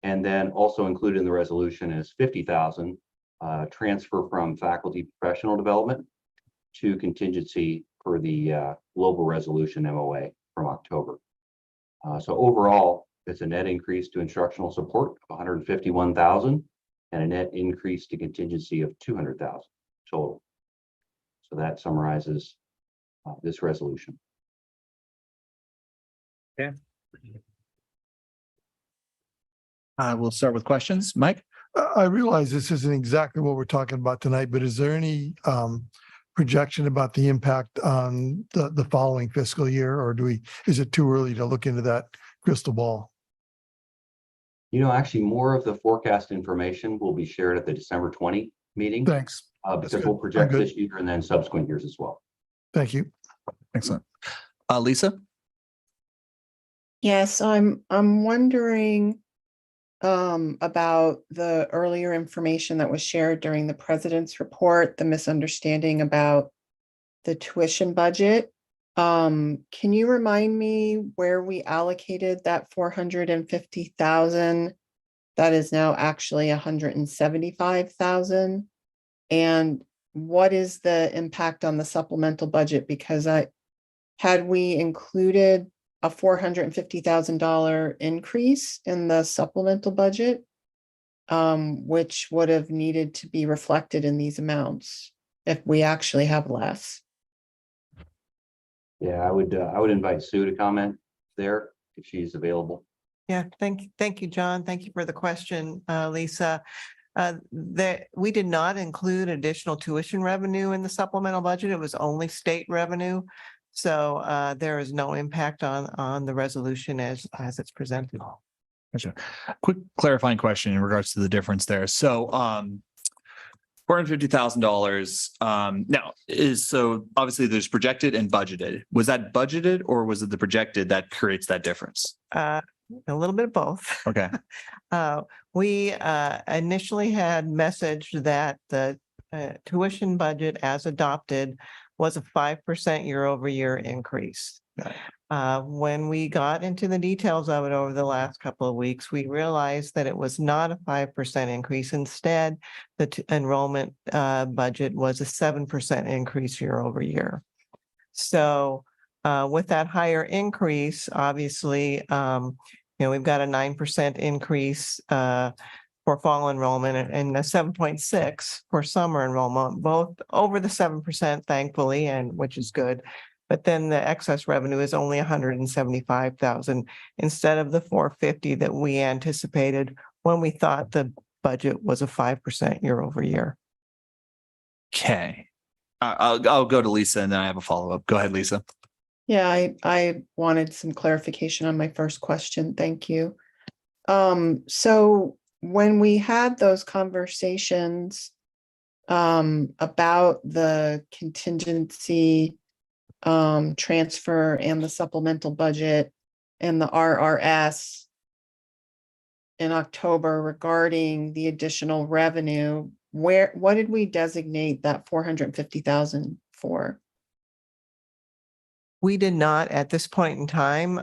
And then also included in the resolution is 50,000 transfer from faculty professional development to contingency for the global resolution MOA from October. So overall, it's a net increase to instructional support of 151,000 and a net increase to contingency of 200,000 total. So that summarizes this resolution. Okay. We'll start with questions. Mike? I realize this isn't exactly what we're talking about tonight, but is there any projection about the impact on the following fiscal year, or is it too early to look into that crystal ball? You know, actually, more of the forecast information will be shared at the December 20 meeting. Thanks. Because we'll project this year and then subsequent years as well. Thank you. Excellent. Lisa? Yes, I'm wondering about the earlier information that was shared during the president's report, the misunderstanding about the tuition budget. Can you remind me where we allocated that 450,000 that is now actually 175,000? And what is the impact on the supplemental budget? Because had we included a $450,000 increase in the supplemental budget? which would have needed to be reflected in these amounts if we actually have less. Yeah, I would invite Sue to comment there if she's available. Yeah, thank you, John. Thank you for the question, Lisa. That we did not include additional tuition revenue in the supplemental budget. It was only state revenue. So there is no impact on the resolution as it's presented. Gotcha. Quick clarifying question in regards to the difference there. So, $450,000, now so obviously there's projected and budgeted. Was that budgeted or was it the projected that creates that difference? A little bit of both. Okay. We initially had messaged that the tuition budget as adopted was a 5% year-over-year increase. When we got into the details of it over the last couple of weeks, we realized that it was not a 5% increase. Instead, the enrollment budget was a 7% increase year-over-year. So with that higher increase, obviously, we've got a 9% increase for fall enrollment and a 7.6 for summer enrollment, both over the 7%, thankfully, and which is good. But then the excess revenue is only 175,000 instead of the 450 that we anticipated when we thought the budget was a 5% year-over-year. Okay. I'll go to Lisa and then I have a follow-up. Go ahead, Lisa. Yeah, I wanted some clarification on my first question. Thank you. So when we had those conversations about the contingency transfer and the supplemental budget and the RRS in October regarding the additional revenue, what did we designate that 450,000 for? We did not at this point in time.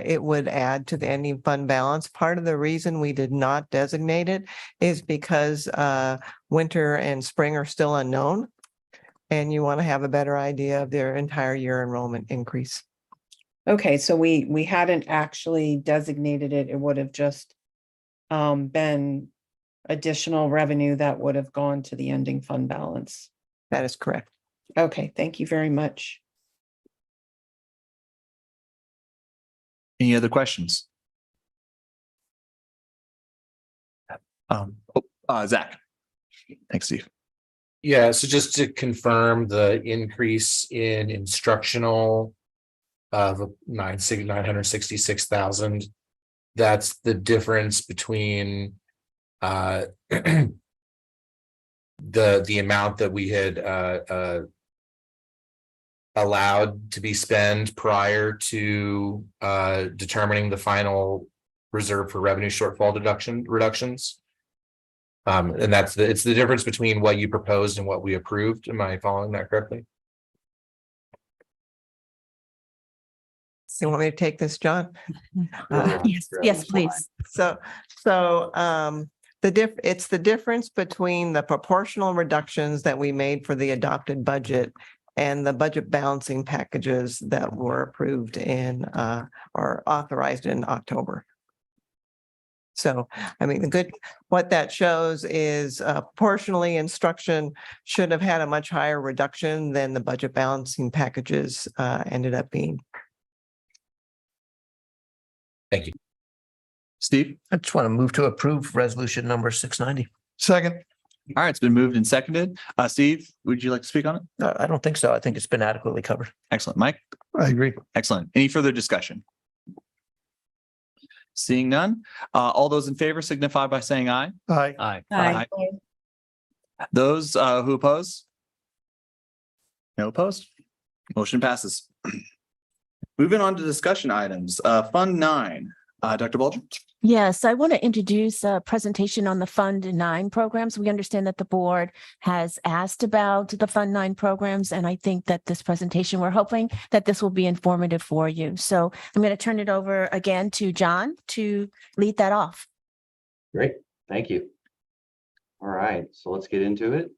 It would add to the ending fund balance. Part of the reason we did not designate it is because winter and spring are still unknown. And you want to have a better idea of their entire year enrollment increase. Okay, so we hadn't actually designated it. It would have just been additional revenue that would have gone to the ending fund balance. That is correct. Okay, thank you very much. Any other questions? Zach. Thanks, Steve. Yeah, so just to confirm the increase in instructional of 966,000, that's the difference between the amount that we had allowed to be spent prior to determining the final reserve for revenue shortfall reductions. And it's the difference between what you proposed and what we approved. Am I following that correctly? So you want me to take this, John? Yes, please. So it's the difference between the proportional reductions that we made for the adopted budget and the budget balancing packages that were approved in or authorized in October. So, I mean, what that shows is proportionally instruction should have had a much higher reduction than the budget balancing packages ended up being. Thank you. Steve? I just want to move to approve resolution number 690. Second. All right, it's been moved and seconded. Steve, would you like to speak on it? I don't think so. I think it's been adequately covered. Excellent. Mike? I agree. Excellent. Any further discussion? Seeing none, all those in favor signify by saying aye. Aye. Aye. Aye. Those who oppose? No opposed? Motion passes. Moving on to discussion items, Fund 9. Dr. Bulger? Yes, I want to introduce a presentation on the Fund 9 programs. We understand that the board has asked about the Fund 9 programs, and I think that this presentation, we're hoping that this will be informative for you. So I'm going to turn it over again to John to lead that off. Great, thank you. All right, so let's get into it.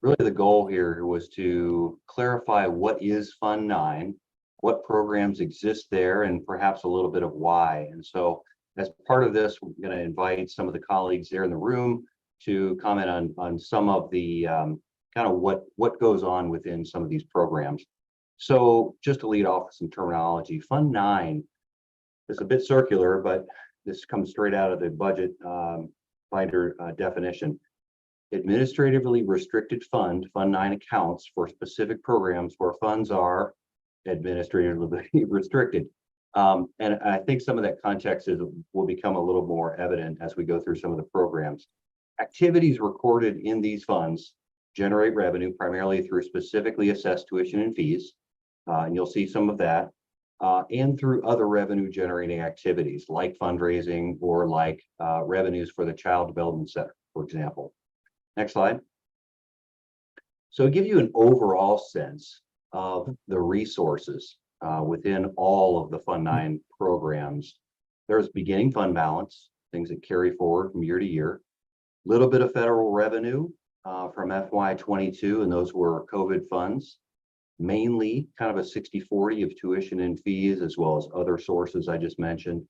Really, the goal here was to clarify what is Fund 9, what programs exist there, and perhaps a little bit of why. And so As part of this, we're going to invite some of the colleagues there in the room to comment on some of the kind of what goes on within some of these programs. So just to lead off with some terminology, Fund 9 is a bit circular, but this comes straight out of the budget binder definition. Administratively restricted fund, Fund 9 accounts for specific programs where funds are administratively restricted. And I think some of that context will become a little more evident as we go through some of the programs. Activities recorded in these funds generate revenue primarily through specifically assessed tuition and fees. And you'll see some of that. And through other revenue generating activities like fundraising or like revenues for the Child Development Center, for example. Next slide. So to give you an overall sense of the resources within all of the Fund 9 programs, there's beginning fund balance, things that carry forward from year to year, little bit of federal revenue from FY22, and those were COVID funds, mainly kind of a 60-40 of tuition and fees, as well as other sources I just mentioned,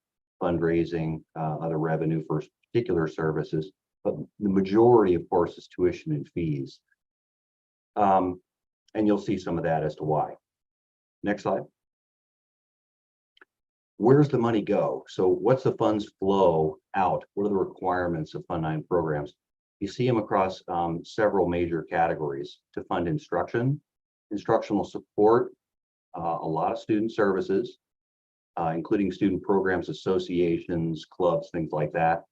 fundraising, other revenue for particular services. But the majority, of course, is tuition and fees. And you'll see some of that as to why. Next slide. Where's the money go? So what's the funds flow out? What are the requirements of Fund 9 programs? You see them across several major categories: to fund instruction, instructional support, a lot of student services, including student programs, associations, clubs, things like that,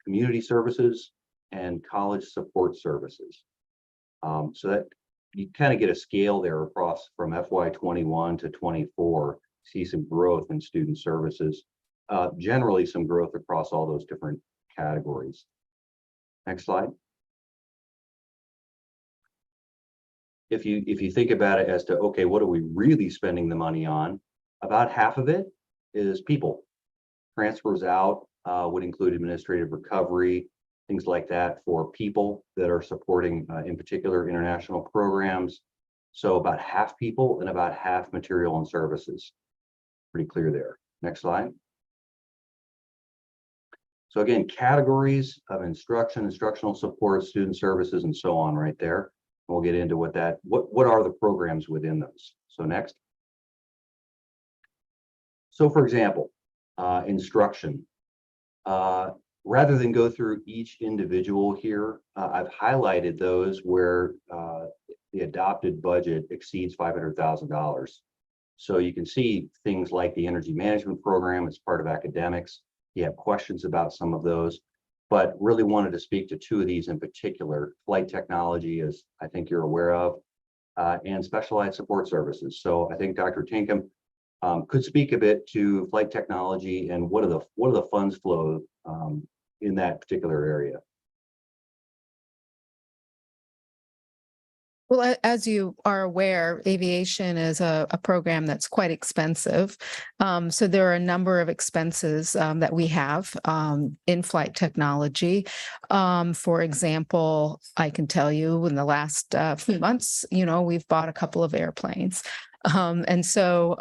community services, and college support services. So that you kind of get a scale there across from FY21 to 24, see some growth in student services, generally some growth across all those different categories. Next slide. If you think about it as to, okay, what are we really spending the money on? About half of it is people. Transfers out would include administrative recovery, things like that for people that are supporting, in particular, international programs. So about half people and about half material and services. Pretty clear there. Next slide. So again, categories of instruction, instructional support, student services, and so on right there. We'll get into what are the programs within those. So next. So for example, instruction. Rather than go through each individual here, I've highlighted those where the adopted budget exceeds $500,000. So you can see things like the energy management program as part of academics. You have questions about some of those, but really wanted to speak to two of these in particular: flight technology, as I think you're aware of, and specialized support services. So I think Dr. Tinkham could speak a bit to flight technology and what are the funds flow in that particular area. Well, as you are aware, aviation is a program that's quite expensive. So there are a number of expenses that we have in flight technology. For example, I can tell you in the last few months, we've bought a couple of airplanes. And so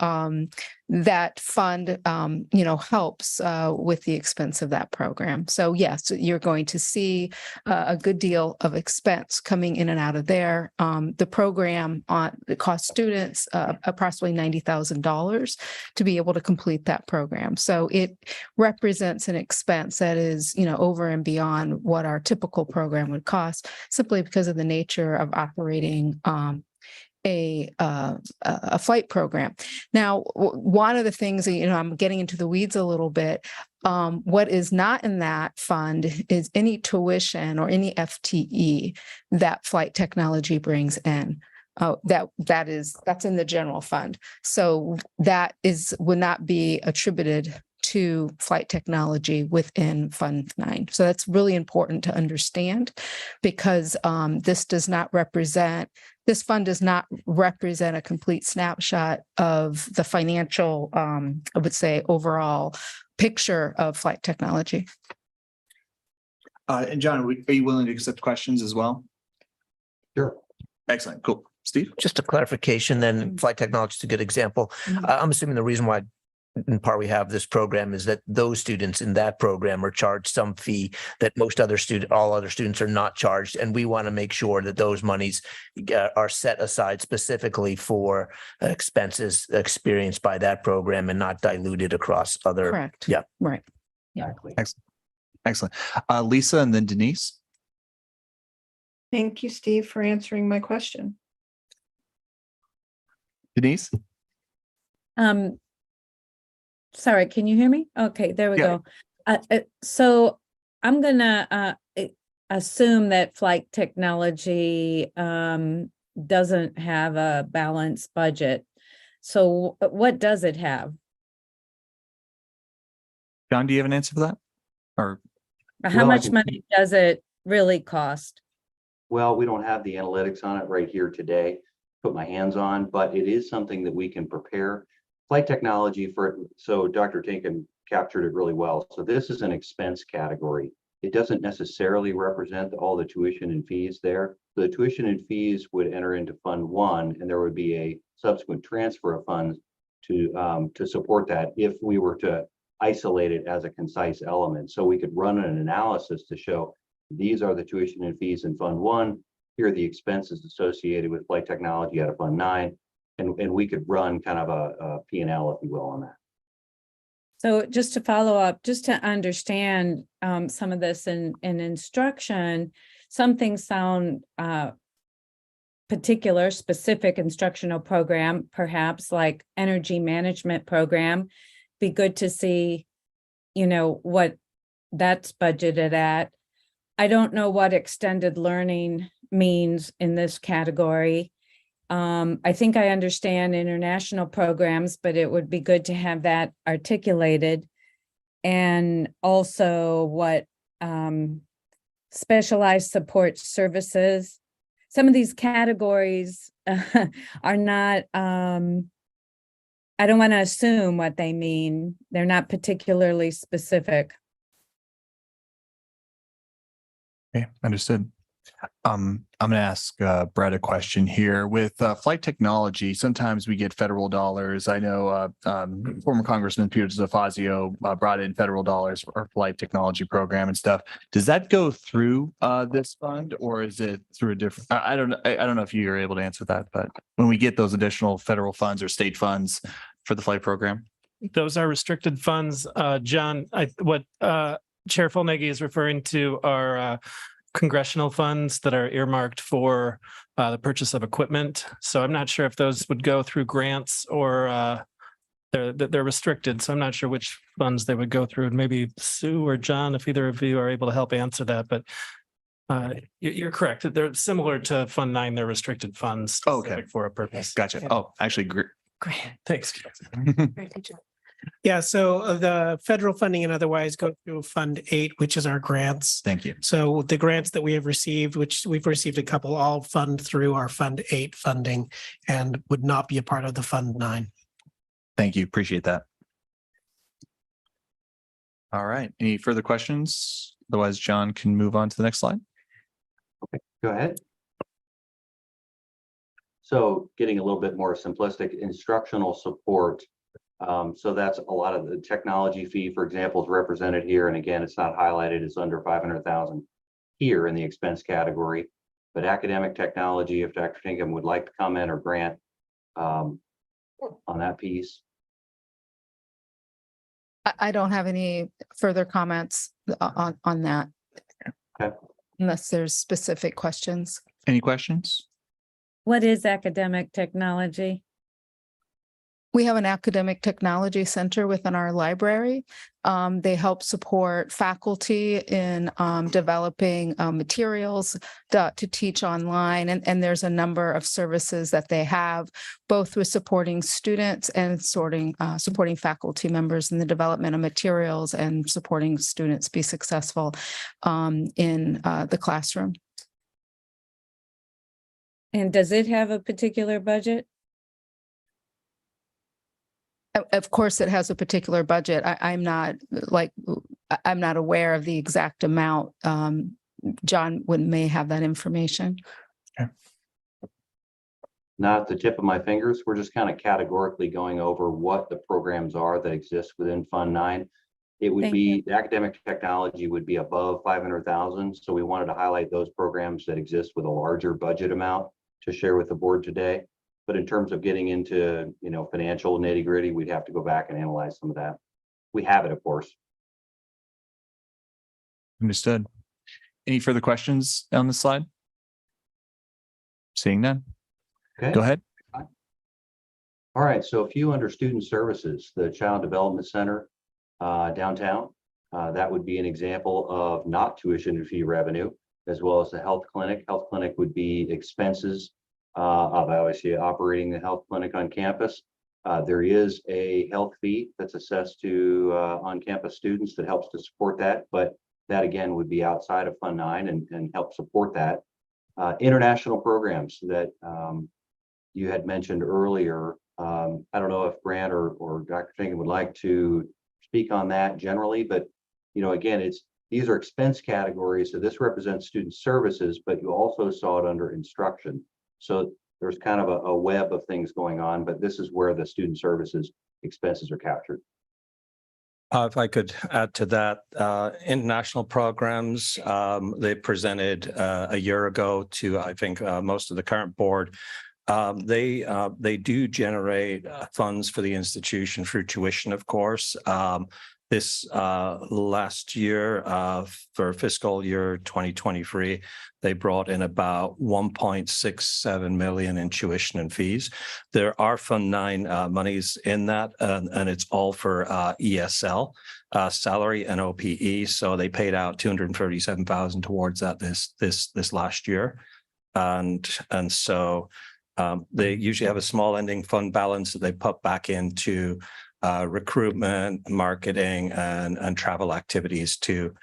that fund, helps with the expense of that program. So yes, you're going to see a good deal of expense coming in and out of there. The program it costs students approximately $90,000 to be able to complete that program. So it represents an expense that is, over and beyond what our typical program would cost, simply because of the nature of operating a flight program. Now, one of the things that, I'm getting into the weeds a little bit. What is not in that fund is any tuition or any FTE that flight technology brings in. That's in the general fund. So that would not be attributed to flight technology within Fund 9. So that's really important to understand, because this fund does not represent a complete snapshot of the financial, I would say, overall picture of flight technology. And John, are you willing to accept questions as well? Sure. Excellent. Cool. Steve? Just a clarification, then flight technology is a good example. I'm assuming the reason why in part, we have this program is that those students in that program are charged some fee that all other students are not charged. And we want to make sure that those monies are set aside specifically for expenses experienced by that program and not diluted across other. Correct. Yeah. Right. Exactly. Excellent. Lisa and then Denise. Thank you, Steve, for answering my question. Denise? Sorry, can you hear me? Okay, there we Yeah. go. So I'm gonna assume that flight technology doesn't have a balanced budget. So what does it have? John, do you have an answer for that? Or How Well, I much can- money does it really cost? Well, we don't have the analytics on it right here today, put my hands on, but it is something that we can prepare. Flight technology so Dr. Tinkin captured it really well. So this is an expense category. It doesn't necessarily represent all the tuition and fees there. The tuition and fees would enter into Fund 1, and there would be a subsequent transfer of funds to support that if we were to isolate it as a concise element. So we could run an analysis to show these are the tuition and fees in Fund 1. Here are the expenses associated with flight technology out of Fund 9. And we could run kind of a P&L, if you will, on that. So just to follow up, just to understand some of this in instruction, some things sound particular, specific instructional program, perhaps like energy management program. Be good to see, what that's budgeted at. I don't know what extended learning means in this category. I think I understand international programs, but it would be good to have that articulated. And also what specialized support services. Some of these categories are not, I don't want to assume what they mean. They're not particularly specific. Okay, understood. I'm going to ask Brett a question here. With flight technology, sometimes we get federal dollars. I know former Congressman Peter DeFazio brought in federal dollars for our flight technology program and stuff. Does that go through this fund, or is it through a different? I don't know if you are able to answer that, but when we get those additional federal funds or state funds for the flight program, Those are restricted funds. John, what Chair Fulnegi is referring to are congressional funds that are earmarked for the purchase of equipment. So I'm not sure if those would go through grants or they're restricted. So I'm not sure which funds they would go through. And maybe Sue or John, if either of you are able to help answer that. But you're correct. They're similar to Fund 9. They're restricted funds specific for a purpose. Gotcha. Oh, actually, great. Thanks. Yeah, so the federal funding and otherwise go through Fund 8, which is our grants. Thank you. So the grants that we have received, which we've received a couple, all fund through our Fund 8 funding and would not be a part of the Fund 9. Thank you. Appreciate that. All right. Any further questions? Otherwise, John can move on to the next slide. Okay, go ahead. So getting a little bit more simplistic, instructional support. So that's a lot of the technology fee, for example, is represented here. And again, it's not highlighted. It's under 500,000 here in the expense category. But academic technology, if Dr. Tinkham would like to comment or grant on that piece. I don't have any further comments on that. Okay. Unless there's specific questions. Any questions? What is academic technology? We have an academic technology center within our library. They help support faculty in developing materials to teach online. And there's a number of services that they have, both with supporting students and supporting faculty members in the development of materials and supporting students be successful in the classroom. And does it have a particular budget? Of course, it has a particular budget. I'm not aware of the exact amount. John may have that information. Okay. not at the tip of my fingers. We're just kind of categorically going over what the programs are that exist within Fund 9. It would Thank be, the academic technology would be above 500,000. So we wanted to highlight those programs that exist with a larger budget amount to share with the board today. But in terms of getting into, financial nitty gritty, we'd have to go back and analyze some of that. We have it, of course. Understood. Any further questions on this slide? Seeing none. Okay. Go ahead. All right, so a few under student services, the Child Development Center downtown. That would be an example of not tuition and fee revenue, as well as the health clinic. Health clinic would be expenses of obviously operating the health clinic on campus. There is a health fee that's assessed to on-campus students that helps to support that, but that again would be outside of Fund 9 and help support that. International programs that you had mentioned earlier. I don't know if Grant or Dr. Jenkins would like to speak on that generally, but again, these are expense categories. So this represents student services, but you also saw it under instruction. So there's kind of a web of things going on, but this is where the student services expenses are captured. If I could add to that, international programs, they presented a year ago to, I think, most of the current board. They do generate funds for the institution through tuition, of course. This last year, for fiscal year 2023, they brought in about 1.67 million in tuition and fees. There are Fund 9 monies in that, and it's all for ESL, salary and OPE. So they paid out 237,000 towards that this last year, and so they usually have a small ending fund balance that they put back into recruitment, marketing, and travel activities too.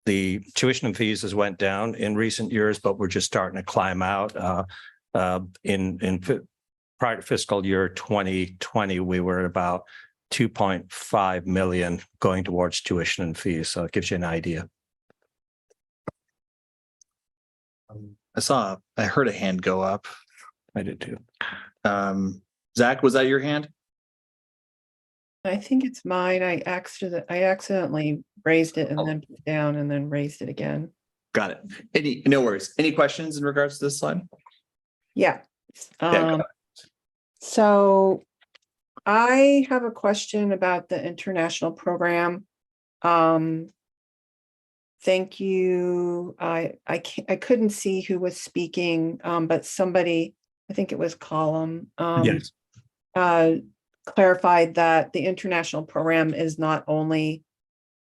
The tuition and fees has went down in recent years, but we're just starting to climb out. Prior to fiscal year 2020, we were at about 2.5 million going towards tuition and fees. So it gives you an idea. I heard a hand go up. I did too. Zach, was that your hand? I think it's mine. I accidentally raised it and then put it down and then raised it again. Got it. No worries. Any questions in regards to this slide? Yeah. Yeah, go So I have a question about the international program. Thank you. I couldn't see who was speaking, but somebody, I think it was Column, Yes. clarified that the international program is not only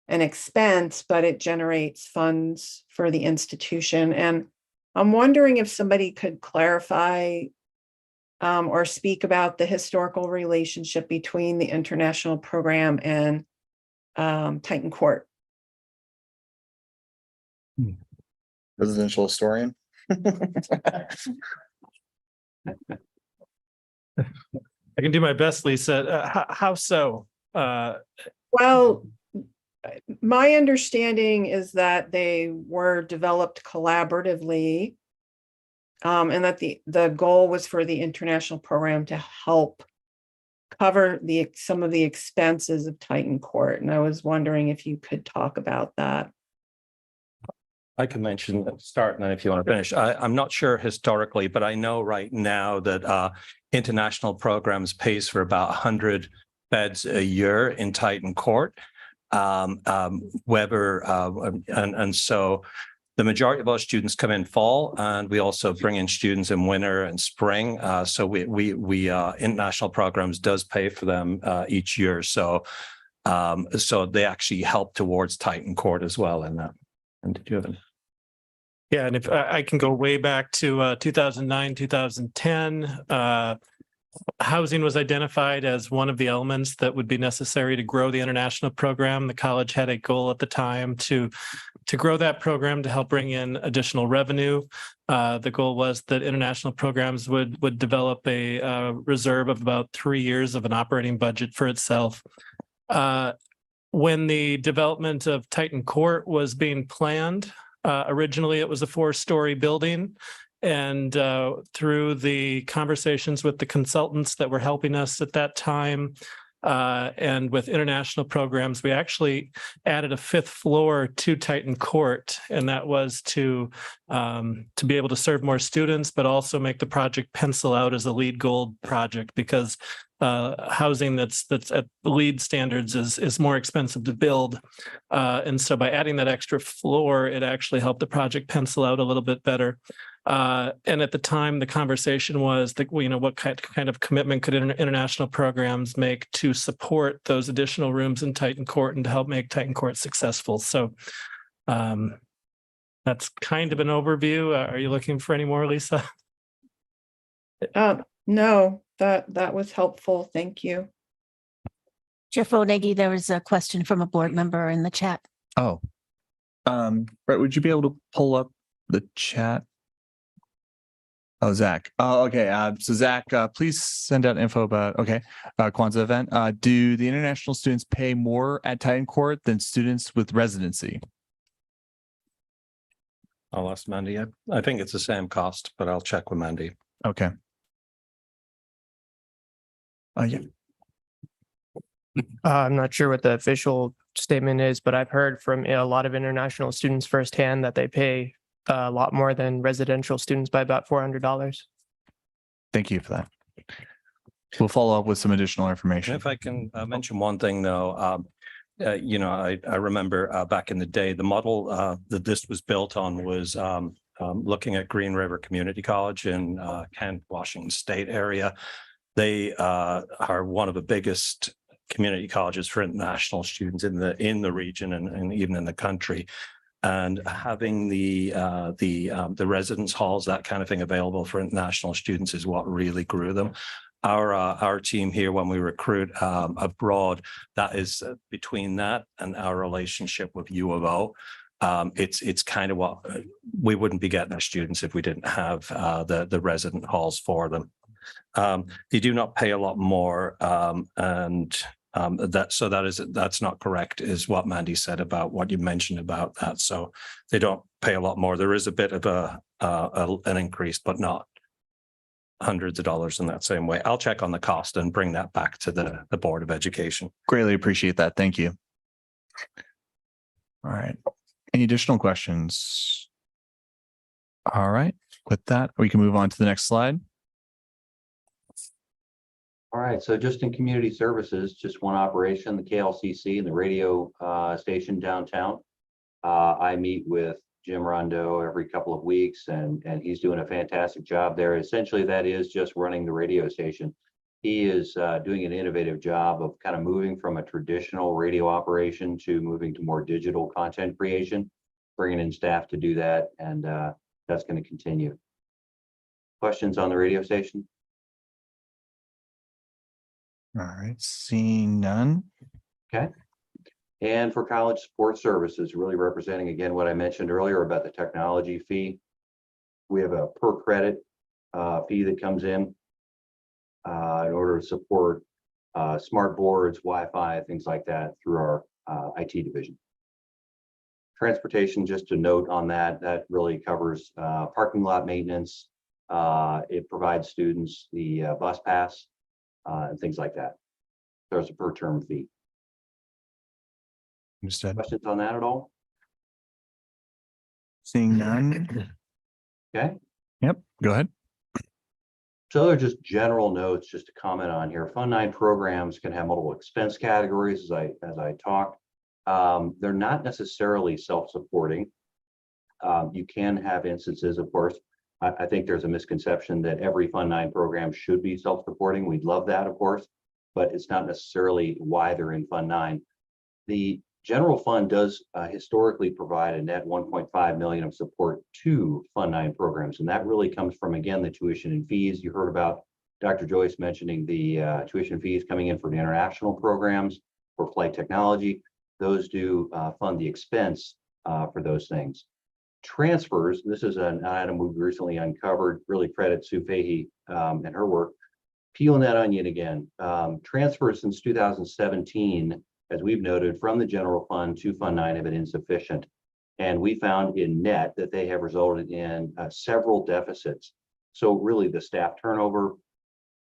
an expense, but it generates funds for the institution. And I'm wondering if somebody could clarify or speak about the historical relationship between the international program and Titan Court. Residential historian. I can do my best, Lisa. How so? Well, my understanding is that they were developed collaboratively, and that the goal was for the international program to help cover some of the expenses of Titan Court. And I was wondering if you could talk about that. I can mention start, and then if you want to finish. I'm not sure historically, but I know right now that international programs pays for about 100 beds a year in Titan Court. Weber, and so the majority of our students come in fall, and we also bring in students in winter and spring. So we international programs does pay for them each year. So they actually help towards Titan Court as well in that. And did you have any? Yeah, and if I can go way back to 2009, 2010, housing was identified as one of the elements that would be necessary to grow the international program. The college had a goal at the time to grow that program to help bring in additional revenue. The goal was that international programs would develop a reserve of about 3 years of an operating budget for itself. When the development of Titan Court was being planned, originally it was a 4-story building. And through the conversations with the consultants that were helping us at that time, and with international programs, we actually added a 5th floor to Titan Court, and that was to be able to serve more students, but also make the project pencil out as a LEED Gold project, because housing that's at LEED standards is more expensive to build, and so by adding that extra floor, it actually helped the project pencil out a little bit better. And at the time, the conversation was that, what kind of commitment could international programs make to support those additional rooms in Titan Court and to help make Titan Court successful? So that's kind of an overview. Are you looking for any more, Lisa? No, that was helpful. Thank you. Chair Fonegi, there was a question from a board member in the chat. Oh, Brett, would you be able to pull up the chat? Oh, Zach. Oh, okay. So Zach, please send out info about, Kwanzaa event. Do the international students pay more at Titan Court than students with residency? I'll ask Mandy. I think it's the same cost, but I'll check with Mandy. Okay. Yeah. I'm not sure what the official statement is, but I've heard from a lot of international students firsthand that they pay a lot more than residential students by about $400. Thank you for that. We'll follow up with some additional information. If I can mention one thing, though, I remember back in the day, the model that this was built on was looking at Green River Community College in Kent, Washington State area. They are one of the biggest community colleges for international students in the region and even in the country. And having the residence halls, that kind of thing available for international students is what really grew them. Our team here, when we recruit abroad, that is between that and our relationship with U of O. It's kind of what we wouldn't be getting our students if we didn't have the resident halls for them. They do not pay a lot more, that's not correct, is what Mandy said about what you mentioned about that. So they don't pay a lot more. There is a bit of an increase, but not hundreds of dollars in that same way. I'll check on the cost and bring that back to the Board of Education. Greatly appreciate that. Thank you. All right. Any additional questions? All right. With that, we can move on to the next slide. All right, so just in community services, just one operation, the KLCC and the radio station downtown. I meet with Jim Rondeau every couple of weeks, and he's doing a fantastic job there. Essentially, that is just running the radio station. He is doing an innovative job of kind of moving from a traditional radio operation to moving to more digital content creation, bringing in staff to do that, and that's going to continue. Questions on the radio station? All right, seeing none. Okay. And for college support services, really representing again what I mentioned earlier about the technology fee. We have a per credit fee that comes in order to support smart boards, Wi-Fi, things like that through our IT division. Transportation, just to note on that, that really covers parking lot maintenance. It provides students the bus pass and things like that. There's a per term fee. Understood. Questions on that at all? Seeing none. Okay. Yep, go ahead. So they're just general notes just to comment on here. Fund 9 programs can have multiple expense categories as I talked. They're not necessarily self-supporting. You can have instances, of course. I think there's a misconception that every Fund 9 program should be self-supporting. We'd love that, of course, but it's not necessarily why they're in Fund 9. The general fund does historically provide a net 1.5 million of support to Fund 9 programs, and that really comes from, again, the tuition and fees. You heard about Dr. Joyce mentioning the tuition fees coming in for the international programs for flight technology. Those do fund the expense for those things. Transfers, this is an item we've recently uncovered, really credit Sue Fahey and her work. Peeling that onion again, transfers since 2017, as we've noted, from the general fund to Fund 9 have been insufficient. And we found in net that they have resulted in several deficits. So really the staff turnover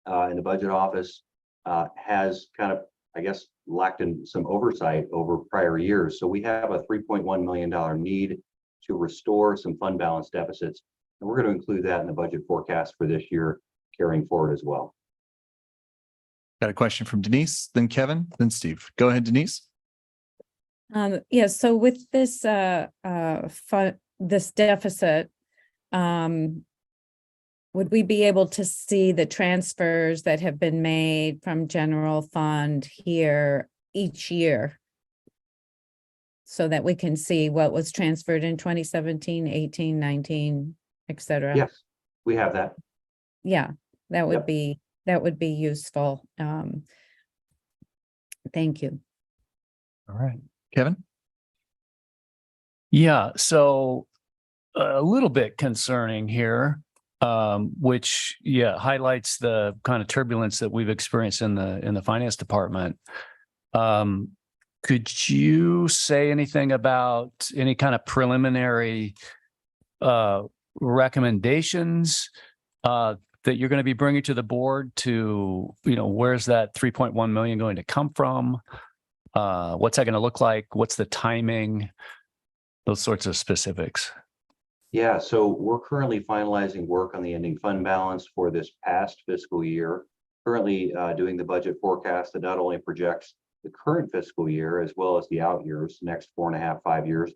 in the budget office has kind of, I guess, lacked in some oversight over prior years. So we have a $3.1 million need to restore some fund balance deficits. And we're going to include that in the budget forecast for this year carrying forward as well. Got a question from Denise, then Kevin, then Steve. Go ahead, Denise. Yeah, so with this this deficit, would we be able to see the transfers that have been made from general fund here each year? So that we can see what was transferred in 2017, 18, 19, et cetera? Yes, we have that. Yeah, that would Yep. be useful. Thank you. All right, Kevin. Yeah, so a little bit concerning here, which highlights the kind of turbulence that we've experienced in the finance department. Could you say anything about any kind of preliminary recommendations that you're going to be bringing to the board to, where's that 3.1 million going to come from? What's that going to look like? What's the timing? Those sorts of specifics. Yeah, so we're currently finalizing work on the ending fund balance for this past fiscal year. Currently doing the budget forecast that not only projects the current fiscal year as well as the out years, next 4.5, 5 years.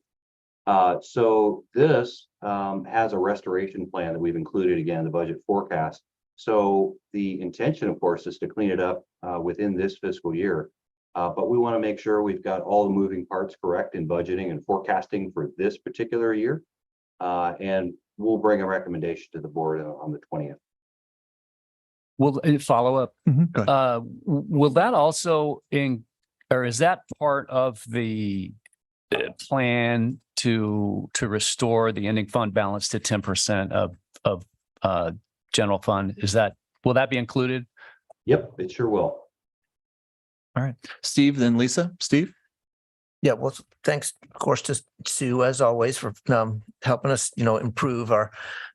So this has a restoration plan that we've included again in the budget forecast. So the intention, of course, is to clean it up within this fiscal year. But we want to make sure we've got all the moving parts correct in budgeting and forecasting for this particular year. And we'll bring a recommendation to the board on the 20th. Will follow up? Will that also or is that part of the plan to restore the ending fund balance to 10% of general fund? Will that be included? Yep, it sure will. All right, Steve, then Lisa. Steve. Yeah, well, thanks, of course, to Sue, as always, for helping us, improve our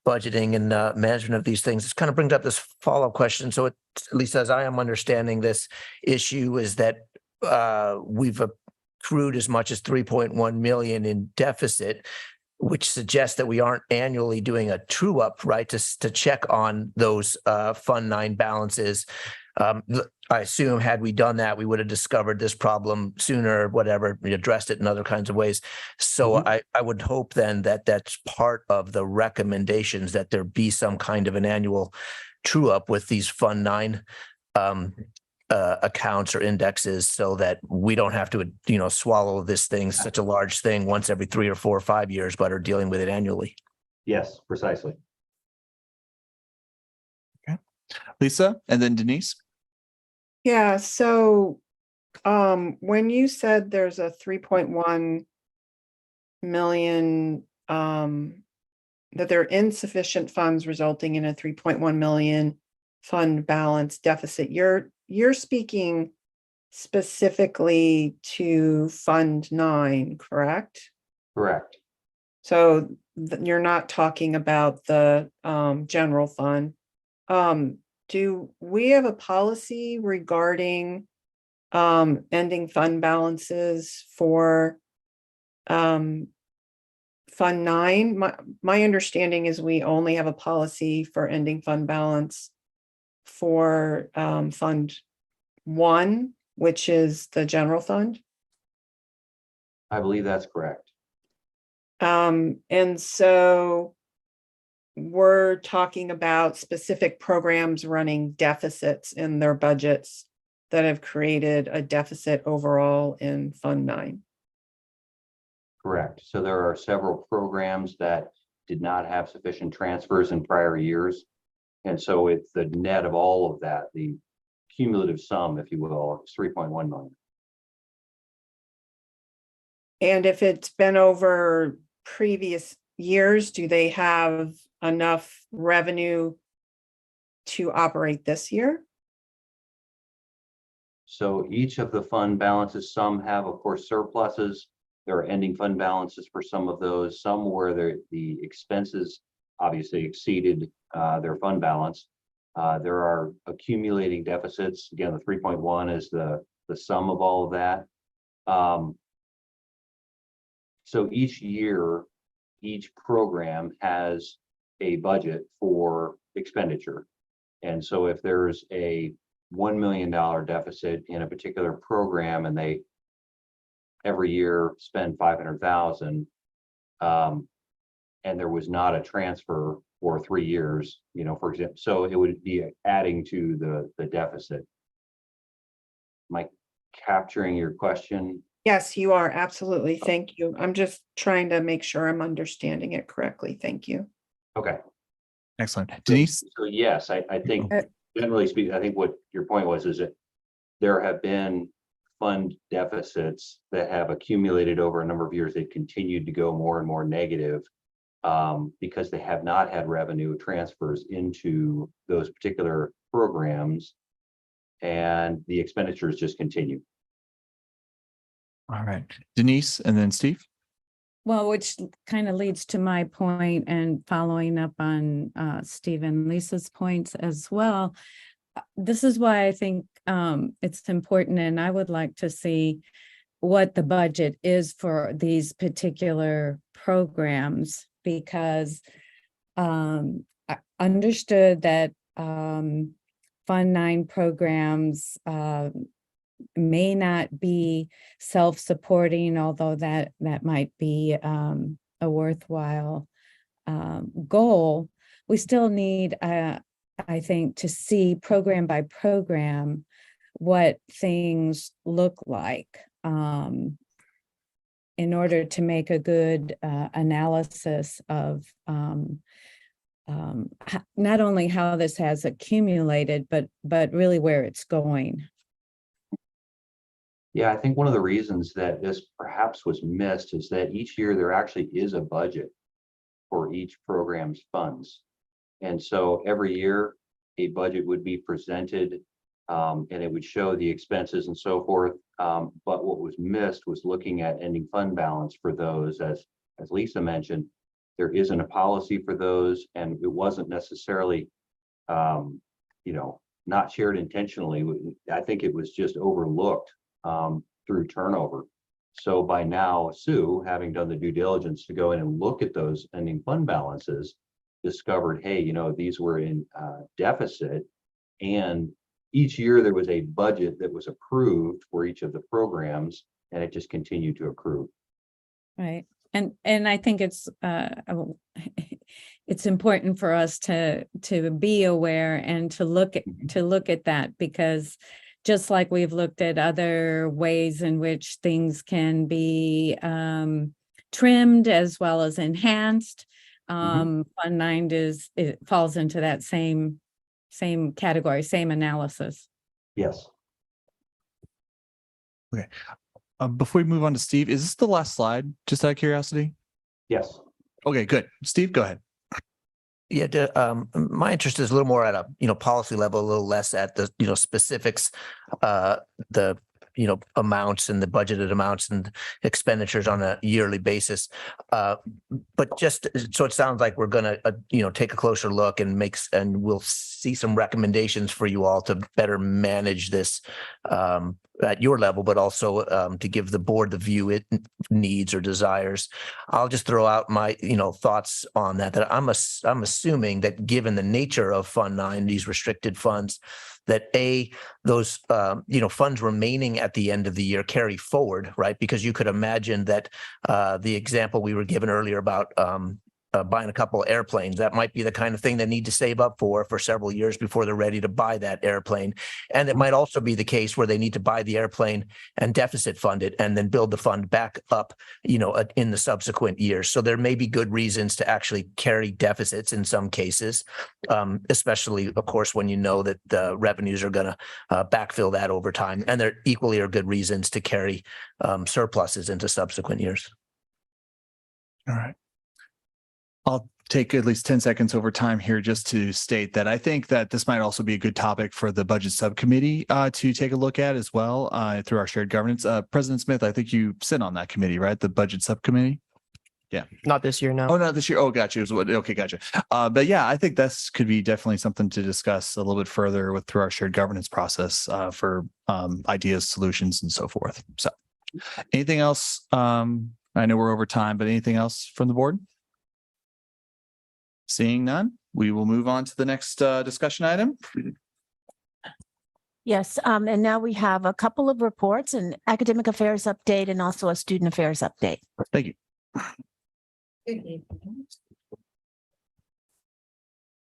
budgeting and management of these things. This kind of brings up this follow-up question. So at least as I am understanding this issue is that we've accrued as much as 3.1 million in deficit, which suggests that we aren't annually doing a true up, right, to check on those Fund 9 balances. I assume had we done that, we would have discovered this problem sooner, whatever, we addressed it in other kinds of ways. So I would hope then that that's part of the recommendations, that there be some kind of an annual true up with these Fund 9 accounts or indexes, so that we don't have to, swallow this thing, such a large thing, once every 3 or 4 or 5 years, but are dealing with it annually. Yes, precisely. Okay, Lisa, and then Denise. Yeah, so when you said there's a 3.1 million, that there are insufficient funds resulting in a 3.1 million fund balance deficit, you're speaking specifically to Fund 9, correct? Correct. So you're not talking about the general fund. Do we have a policy regarding ending fund balances for Fund 9? My understanding is we only have a policy for ending fund balance for Fund 1, which is the general fund. I believe that's correct. And so we're talking about specific programs running deficits in their budgets that have created a deficit overall in Fund 9. Correct. So there are several programs that did not have sufficient transfers in prior years. And so it's the net of all of that, the cumulative sum, if you will, is 3.1 million. And if it's been over previous years, do they have enough revenue to operate this year? So each of the fund balances, some have, of course, surpluses. There are ending fund balances for some of those, some where the expenses obviously exceeded their fund balance. There are accumulating deficits. Again, the 3.1 is the sum of all of that. So each year, each program has a budget for expenditure. And so if there's a $1 million deficit in a particular program and they every year spend 500,000, and there was not a transfer for 3 years, you know, for example, so it would be adding to the deficit. Am I capturing your question? Yes, you are. Absolutely. Thank you. I'm just trying to make sure I'm understanding it correctly. Thank you. Okay. Excellent. Denise? So yes, I think generally speaking, I think what your point was is that there have been fund deficits that have accumulated over a number of years. They've continued to go more and more negative because they have not had revenue transfers into those particular programs, and the expenditures just continue. All right. Denise and then Steve. Well, which kind of leads to my point and following up on Steve and Lisa's points as well. This is why I think it's important, and I would like to see what the budget is for these particular programs, because I understood that Fund 9 programs may not be self-supporting, although that might be a worthwhile goal. We still need, I think, to see program by program what things look like in order to make a good analysis of not only how this has accumulated, but really where it's going. Yeah, I think one of the reasons that this perhaps was missed is that each year there actually is a budget for each program's funds. And so every year a budget would be presented and it would show the expenses and so forth. But what was missed was looking at ending fund balance for those. As Lisa mentioned, there isn't a policy for those, and it wasn't necessarily, not shared intentionally. I think it was just overlooked through turnover. So by now, Sue, having done the due diligence to go in and look at those ending fund balances, discovered, hey, these were in deficit, and each year there was a budget that was approved for each of the programs, and it just continued to accrue. Right. And I think it's important for us to be aware and to look at that, because just like we've looked at other ways in which things can be trimmed as well as enhanced, Fund 9 it falls into that same category, same analysis. Yes. Okay. Before we move on to Steve, is this the last slide? Just out of curiosity? Yes. Okay, good. Steve, go ahead. Yeah, my interest is a little more at a policy level, a little less at the specifics, the amounts and the budgeted amounts and expenditures on a yearly basis. But just so it sounds like we're going to take a closer look and we'll see some recommendations for you all to better manage this at your level, but also to give the board the view it needs or desires. I'll just throw out my thoughts on that I'm assuming that given the nature of Fund 9, these restricted funds, that those funds remaining at the end of the year carry forward, right? Because you could imagine that the example we were given earlier about buying a couple of airplanes, that might be the kind of thing they need to save up for several years before they're ready to buy that airplane. And it might also be the case where they need to buy the airplane and deficit fund it and then build the fund back up, in the subsequent years. So there may be good reasons to actually carry deficits in some cases, especially, of course, when you know that the revenues are going to backfill that over time. And there equally are good reasons to carry surpluses into subsequent years. All right. take at least 10 seconds over time here just to state that I think that this might also be a good topic for the budget subcommittee to take a look at as well through our shared governance. President Smith, I think you sit on that committee, right? The budget subcommittee. Yeah. Not this year, no. Oh, not this year. Oh, gotcha. Okay, gotcha. But yeah, I think this could be definitely something to discuss a little bit further with through our shared governance process for ideas, solutions, and so forth. So anything else? I know we're over time, but anything else from the board? Seeing none, we will move on to the next discussion item. Yes, and now we have a couple of reports, an academic affairs update and also a student affairs update. Thank you.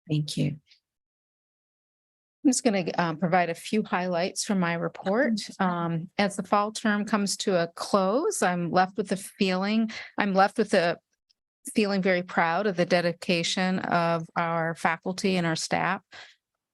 Thank you. I'm just going to provide a few highlights from my report. As the fall term comes to a close, I'm left with the feeling very proud of the dedication of our faculty and our staff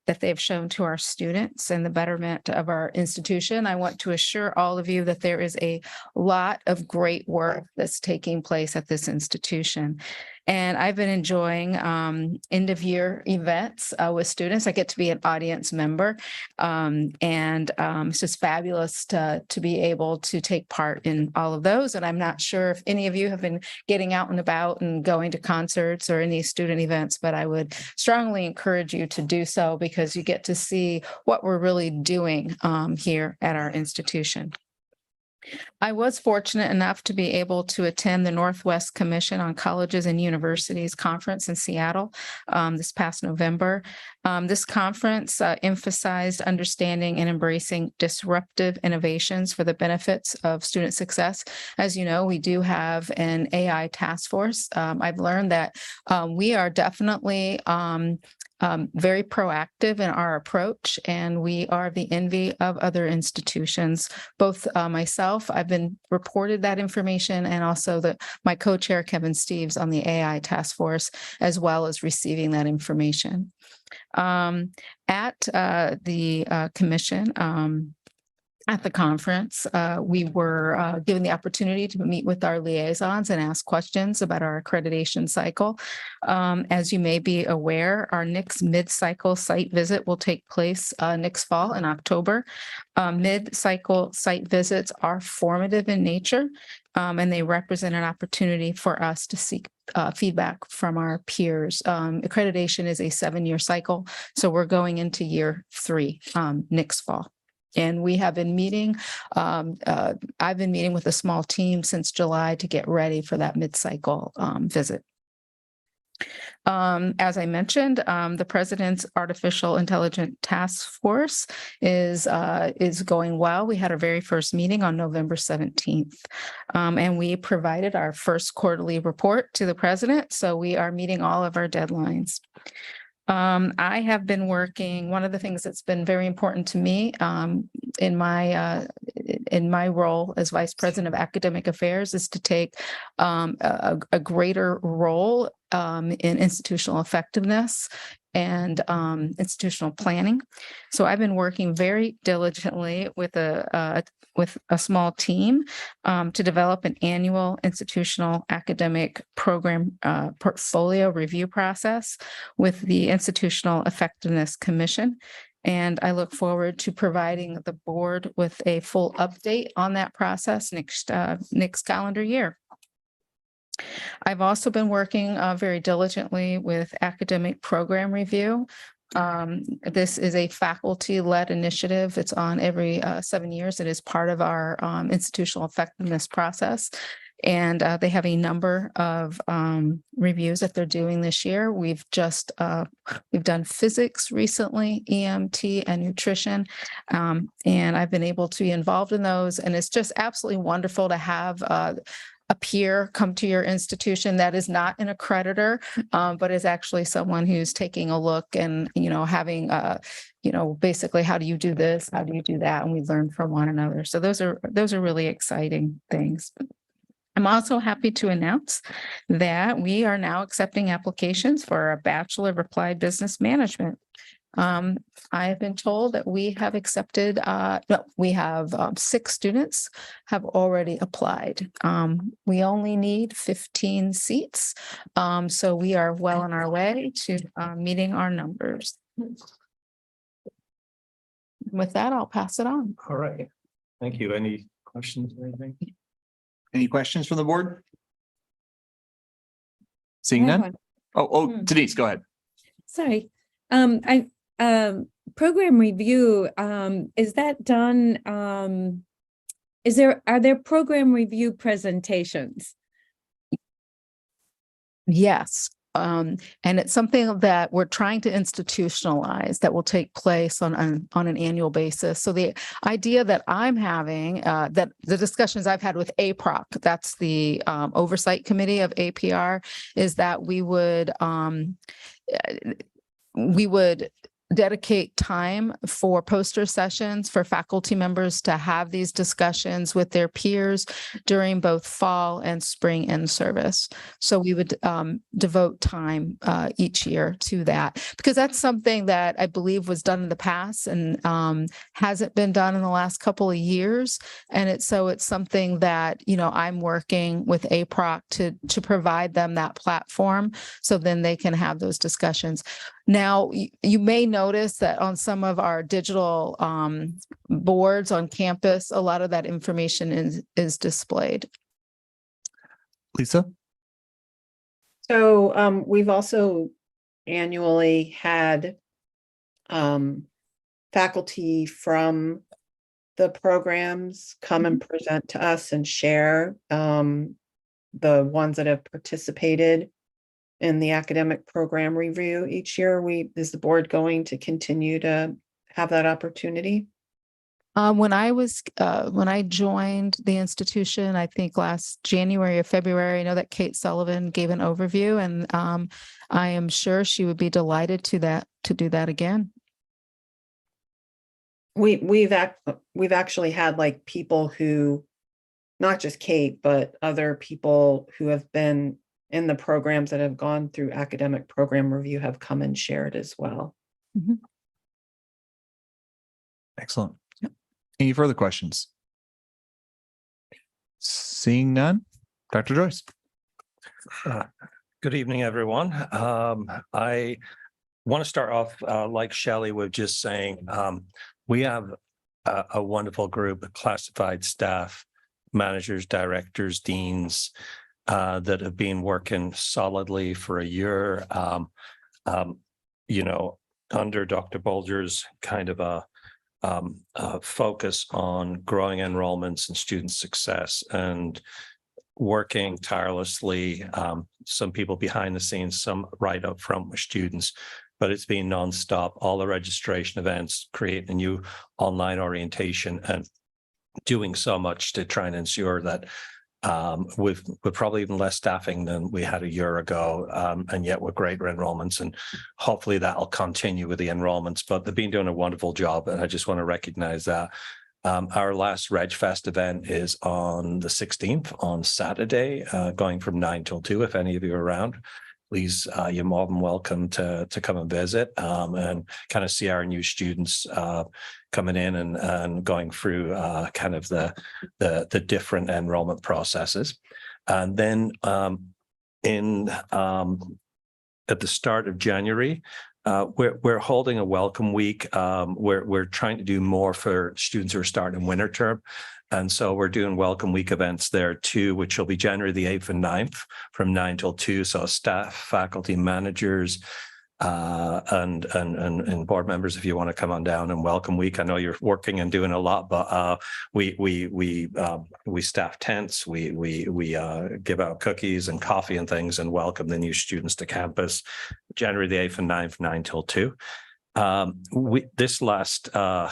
that they've shown to our students and the betterment of our institution. I want to assure all of you that there is a lot of great work that's taking place at this institution. And I've been enjoying end of year events with students. I get to be an audience member. It's just fabulous to be able to take part in all of those. And I'm not sure if any of you have been getting out and about and going to concerts or any student events, but I would strongly encourage you to do so because you get to see what we're really doing here at our institution. I was fortunate enough to be able to attend the Northwest Commission on Colleges and Universities Conference in Seattle this past November. This conference emphasized understanding and embracing disruptive innovations for the benefits of student success. As you know, we do have an AI task force. I've learned that we are definitely very proactive in our approach, and we are the envy of other institutions. Both myself, I've been reported that information, and also my co-chair, Kevin Steeves, on the AI task force, as well as receiving that information. At the commission, at the conference, we were given the opportunity to meet with our liaisons and ask questions about our accreditation cycle. As you may be aware, our next mid-cycle site visit will take place next fall in October. Mid-cycle site visits are formative in nature, and they represent an opportunity for us to seek feedback from our peers. Accreditation is a 7-year cycle, so we're going into year 3 next fall. And we have been meeting, I've been meeting with a small team since July to get ready for that mid-cycle visit. As I mentioned, the President's Artificial Intelligence Task Force is going well. We had our very first meeting on November 17th, and we provided our first quarterly report to the President. So we are meeting all of our deadlines. I have been working, one of the things that's been very important to me in my role as Vice President of Academic Affairs is to take a greater role in institutional effectiveness and institutional planning. So I've been working very diligently with a small team to develop an annual institutional academic program portfolio review process with the Institutional Effectiveness Commission. And I look forward to providing the board with a full update on that process next calendar year. I've also been working very diligently with academic program review. This is a faculty-led initiative. It's on every 7 years. It is part of our institutional effectiveness process. And they have a number of reviews that they're doing this year. We've done physics recently, EMT, and nutrition. And I've been able to be involved in those. And it's just absolutely wonderful to have a peer come to your institution that is not an accreditor, but is actually someone who's taking a look and, having, basically, how do you do this? How do you do that? And we learn from one another. So those are really exciting things. I'm also happy to announce that we are now accepting applications for a Bachelor of Applied Business Management. I have been told that we have accepted, no, we have 6 students have already applied. We only need 15 seats. So we are well on our way to meeting our numbers. With that, I'll pass it on. All right. Thank you. Any questions or anything? Any questions from the board? Seeing I have none? one. Oh, Denise, go ahead. Sorry. Program review, is that done, are there program review presentations? Yes. And it's something that we're trying to institutionalize that will take place on an annual basis. So the idea that I'm having, that the discussions I've had with APROC, that's the oversight committee of APR, is that we would dedicate time for poster sessions for faculty members to have these discussions with their peers during both fall and spring in-service. So we would devote time each year to that, because that's something that I believe was done in the past and hasn't been done in the last couple of years. And it's something that, I'm working with APROC to provide them that platform so then they can have those discussions. Now, you may notice that on some of our digital boards on campus, a lot of that information is displayed. Lisa? So we've also annually had faculty from the programs come and present to us and share the ones that have participated in the academic program review each year. Is the board going to continue to have that opportunity? When I joined the institution, I think last January or February, I know that Kate Sullivan gave an overview, and I am sure she would be delighted to do that again. We've actually had like people who, not just Kate, but other people who have been in the programs that have gone through academic program review have come and shared as well. Mm-hmm. Excellent. Any further questions? Seeing none, Dr. Joyce. Good evening, everyone. I want to start off like Shelley was just saying. We have a wonderful group of classified staff, managers, directors, deans, that have been working solidly for a year, under Dr. Bulger's kind of a focus on growing enrollments and student success and working tirelessly. Some people behind the scenes, some right up front with students, but it's been nonstop. All the registration events, creating a new online orientation, and doing so much to try and ensure that with probably even less staffing than we had a year ago, and yet with greater enrollments, and hopefully that'll continue with the enrollments. But they've been doing a wonderful job, and I just want to recognize that. Our last RegFest event is on the 16th on Saturday, going from 9 till 2. If any of you are around, please, you're more than welcome to come and visit and kind of see our new students coming in and going through kind of the different enrollment processes. And then at the start of January, we're holding a welcome week. We're trying to do more for students who are starting winter term. And so we're doing welcome week events there too, which will be January the 8th and 9th from 9 till 2. So staff, faculty, managers, and board members, if you want to come on down and welcome week. I know you're working and doing a lot, but we staff tents, we give out cookies and coffee and things and welcome the new students to campus January the 8th and 9th, 9 till 2. This last a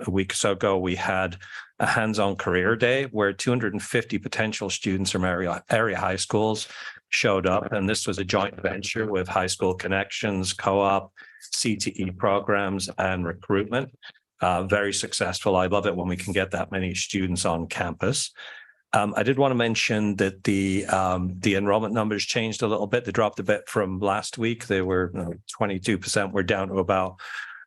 week or so ago, we had a hands-on career day where 250 potential students from area high schools showed up, and this was a joint venture with High School Connections, Co-op, CTE programs, and recruitment. Very successful. I love it when we can get that many students on campus. I did want to mention that the enrollment numbers changed a little bit. They dropped a bit from last week. They were 22%. We're down to about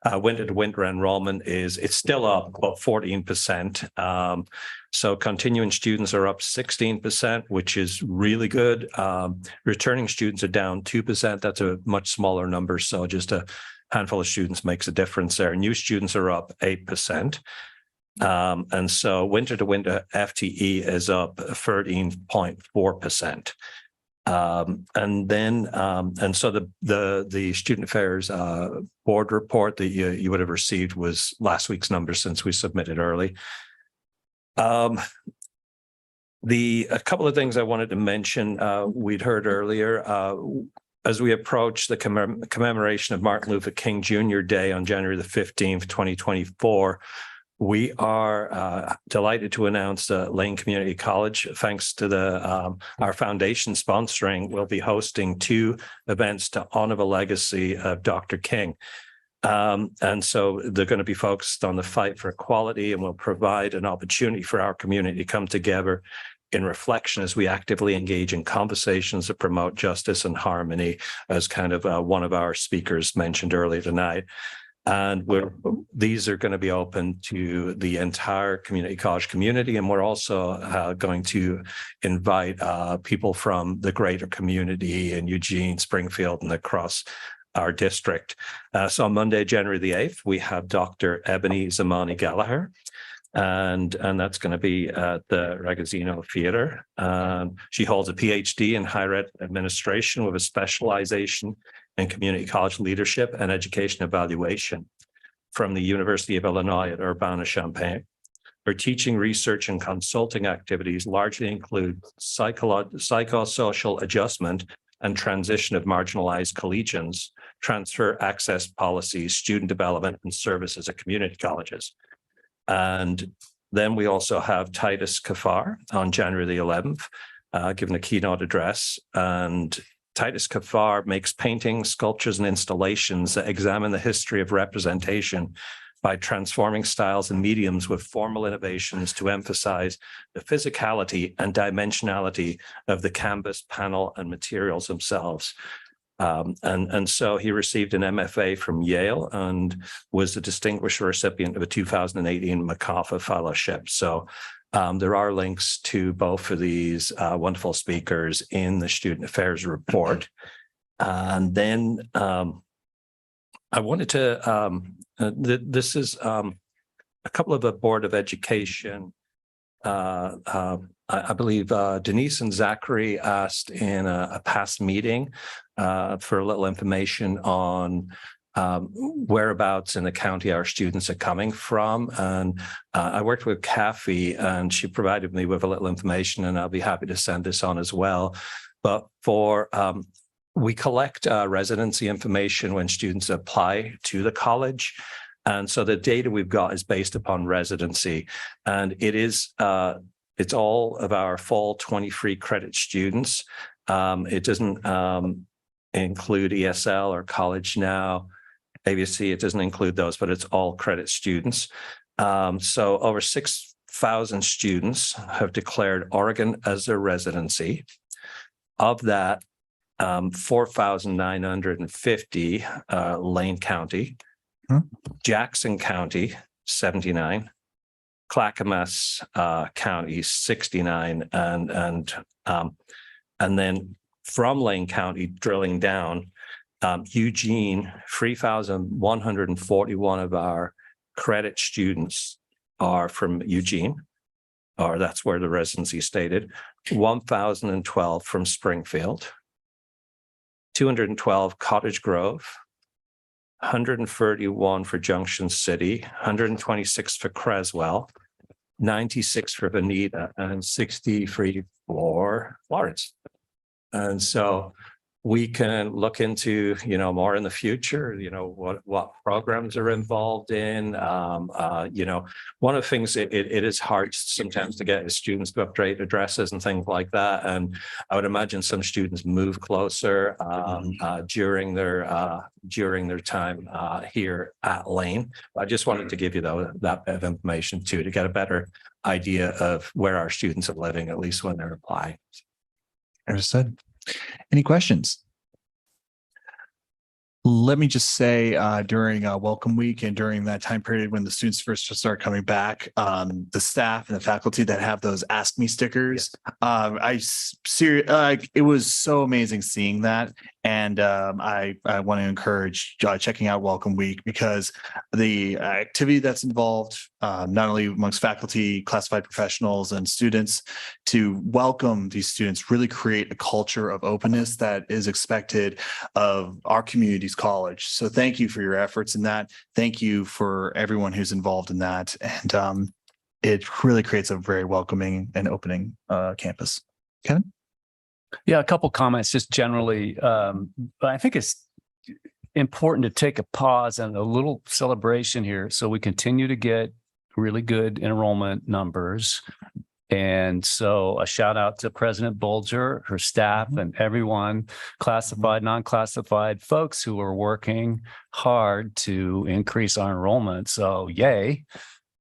winter to winter enrollment it's still up about 14%. So continuing students are up 16%, which is really good. Returning students are down 2%. That's a much smaller number. So just a handful of students makes a difference there. New students are up 8%. And so winter to winter FTE is up 13.4%. And so the student affairs board report that you would have received was last week's numbers since we submitted early. A couple of things I wanted to mention, we'd heard earlier, as we approach the commemoration of Martin Luther King Jr. Day on January the 15th, 2024, we are delighted to announce that Lane Community College, thanks to our foundation sponsoring, will be hosting 2 events to honor the legacy of Dr. King. And so they're going to be focused on the fight for equality and will provide an opportunity for our community to come together in reflection as we actively engage in conversations that promote justice and harmony, as kind of one of our speakers mentioned earlier tonight. And these are going to be open to the entire community college community. And we're also going to invite people from the greater community in Eugene, Springfield, and across our district. So on Monday, January the 8th, we have Dr. Ebony Zamani Gallagher. And that's going to be at the Ragazzino Theater. She holds a PhD in higher ed administration with a specialization in community college leadership and education evaluation from the University of Illinois at Urbana-Champaign. Her teaching, research, and consulting activities largely include psychosocial adjustment and transition of marginalized collegians, transfer access policies, student development, and services at community colleges. And then we also have Titus Kaffar on January the 11th, giving a keynote address. And Titus Kaffar makes paintings, sculptures, and installations that examine the history of representation by transforming styles and mediums with formal innovations to emphasize the physicality and dimensionality of the canvas, panel, and materials themselves. And so he received an MFA from Yale and was a distinguished recipient of a 2018 MacArthur Fellowship. So there are links to both of these wonderful speakers in the Student Affairs report. And then I wanted to, this is a couple of the Board of Education. I believe Denise and Zachary asked in a past meeting for a little information on whereabouts in the county our students are coming from. And I worked with Kathy and she provided me with a little information, and I'll be happy to send this on as well. But we collect residency information when students apply to the college. And so the data we've got is based upon residency, and it's all of our fall 23 credit students. It doesn't include ESL or College Now, ABC, it doesn't include those, but it's all credit students. So over 6,000 students have declared Oregon as their residency. Of that, 4,950 Lane County, Jackson County, 79, Clackamas County, 69, and then from Lane County, drilling down, Eugene, 3,141 of our credit students are from Eugene, or that's where the residency stated, 1,012 from Springfield, 212 Cottage Grove, 131 for Junction City, 126 for Creswell, 96 for Veneta, and 63 for Florence. And so we can look into, more in the future, what programs are involved in. One of the things it is hard sometimes to get students to update addresses and things like that. And I would imagine some students move closer during their time here at Lane. I just wanted to give you that bit of information too, to get a better idea of where our students are living, at least when they're applying. Understood. Any questions? Let me just say, during Welcome Week and during that time period when the students first start coming back, the staff and the faculty that have those Ask Me stickers, it was so amazing seeing that. And I want to encourage checking out Welcome Week, because the activity that's involved, not only amongst faculty, classified professionals, and students, to welcome these students, really create a culture of openness that is expected of our community's college. So thank you for your efforts in that. Thank you for everyone who's involved in that. And it really creates a very welcoming and opening campus. Kevin? Yeah, a couple comments just generally. But I think it's important to take a pause and a little celebration here. So we continue to get really good enrollment numbers. And so a shout out to President Bolger, her staff, and everyone, classified, non-classified folks who are working hard to increase our enrollment. So yay,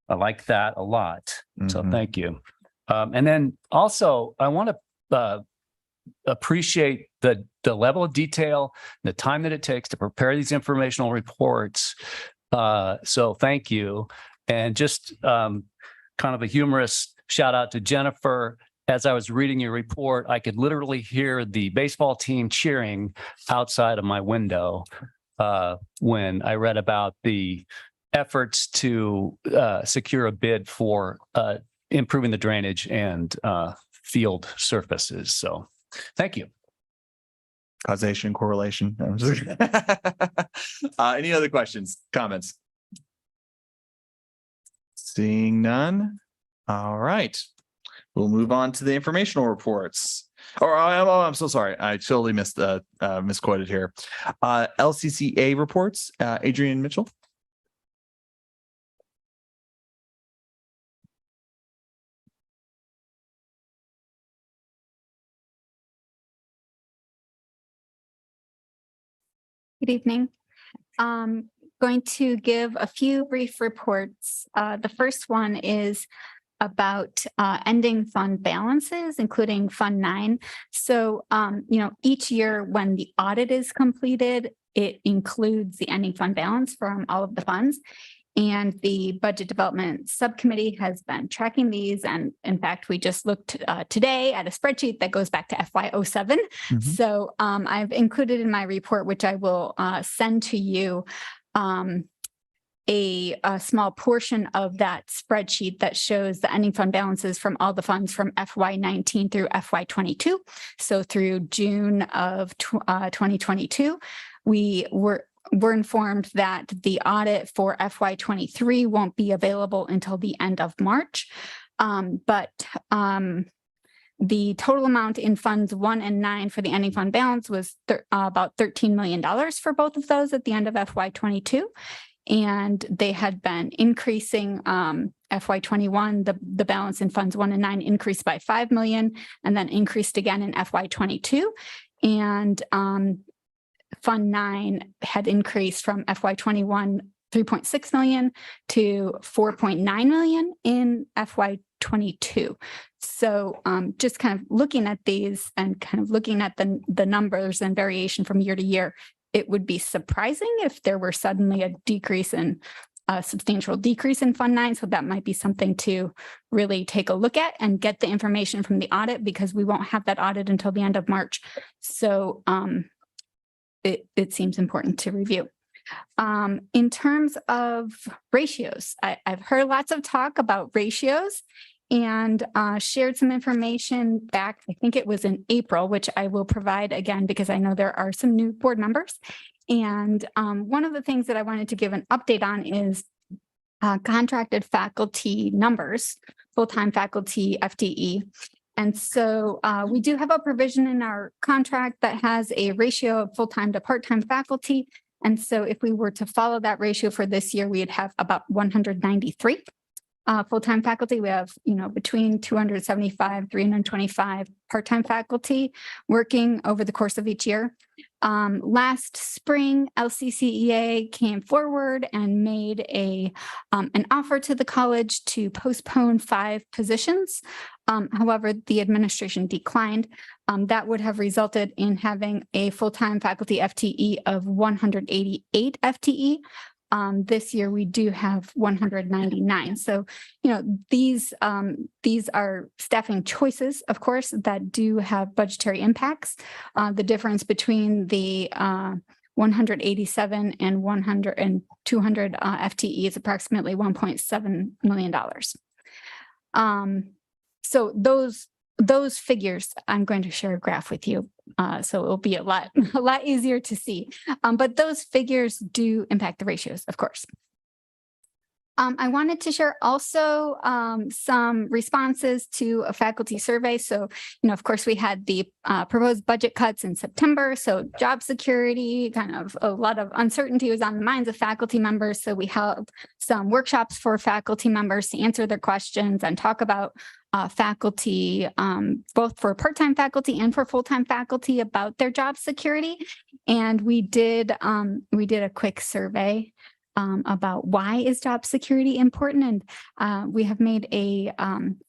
I like that a lot. So thank you. And then also I want to appreciate the level of detail, the time that it takes to prepare these informational reports. So thank you. And just kind of a humorous shout out to Jennifer. As I was reading your report, I could literally hear the baseball team cheering outside of my window when I read about the efforts to secure a bid for improving the drainage and field surfaces. So thank you. Causation, correlation. Any other questions, comments? Seeing none. All right. We'll move on to the informational reports. I'm so sorry. I totally misquoted here. LCCA reports. Adrian Mitchell. Good evening. Going to give a few brief reports. The first one is about ending fund balances, including Fund 9. So, each year when the audit is completed, it includes the ending fund balance from all of the funds. And the Budget Development Subcommittee has been tracking these. And in fact, we just looked today at a spreadsheet that goes back to FY07. So I've included in my report, which I will send to you, a small portion of that spreadsheet that shows the ending fund balances from all the funds from FY19 through FY22. So through June of 2022, we were informed that the audit for FY23 won't be available until the end of March. But the total amount in funds 1 and 9 for the ending fund balance was about $13 million for both of those at the end of FY22. And they had been increasing FY21, the balance in funds 1 and 9 increased by $5 million and then increased again in FY22. And Fund 9 had increased from FY21 $3.6 million to $4.9 million in FY22. So just kind of looking at these and kind of looking at the numbers and variation from year to year, it would be surprising if there were suddenly a substantial decrease in Fund 9. So that might be something to really take a look at and get the information from the audit, because we won't have that audit until the end of March. So it seems important to review. In terms of ratios, I've heard lots of talk about ratios and shared some information back, I think it was in April, which I will provide again because I know there are some new board members. And one of the things that I wanted to give an update on is contracted faculty numbers, full-time faculty FTE. And so we do have a provision in our contract that has a ratio of full-time to part-time faculty. And so if we were to follow that ratio for this year, we'd have about 193 full-time faculty. We have, between 275, 325 part-time faculty working over the course of each year. Last spring, LCCEA came forward and made an offer to the college to postpone 5 positions. However, the administration declined. That would have resulted in having a full-time faculty FTE of 188 FTE. This year we do have 199. So, these are staffing choices, of course, that do have budgetary impacts. The difference between the 187 and 100 and 200 FTE is approximately $1.7 million. So those figures, I'm going to share a graph with you. So it'll be a lot easier to see. But those figures do impact the ratios, of course. I wanted to share also some responses to a faculty survey. So, of course, we had the proposed budget cuts in September. So job security, kind of a lot of uncertainty was on the minds of faculty members. So we held some workshops for faculty members to answer their questions and talk about faculty, both for part-time faculty and for full-time faculty, about their job security. And we did a quick survey about why is job security important. And we have made a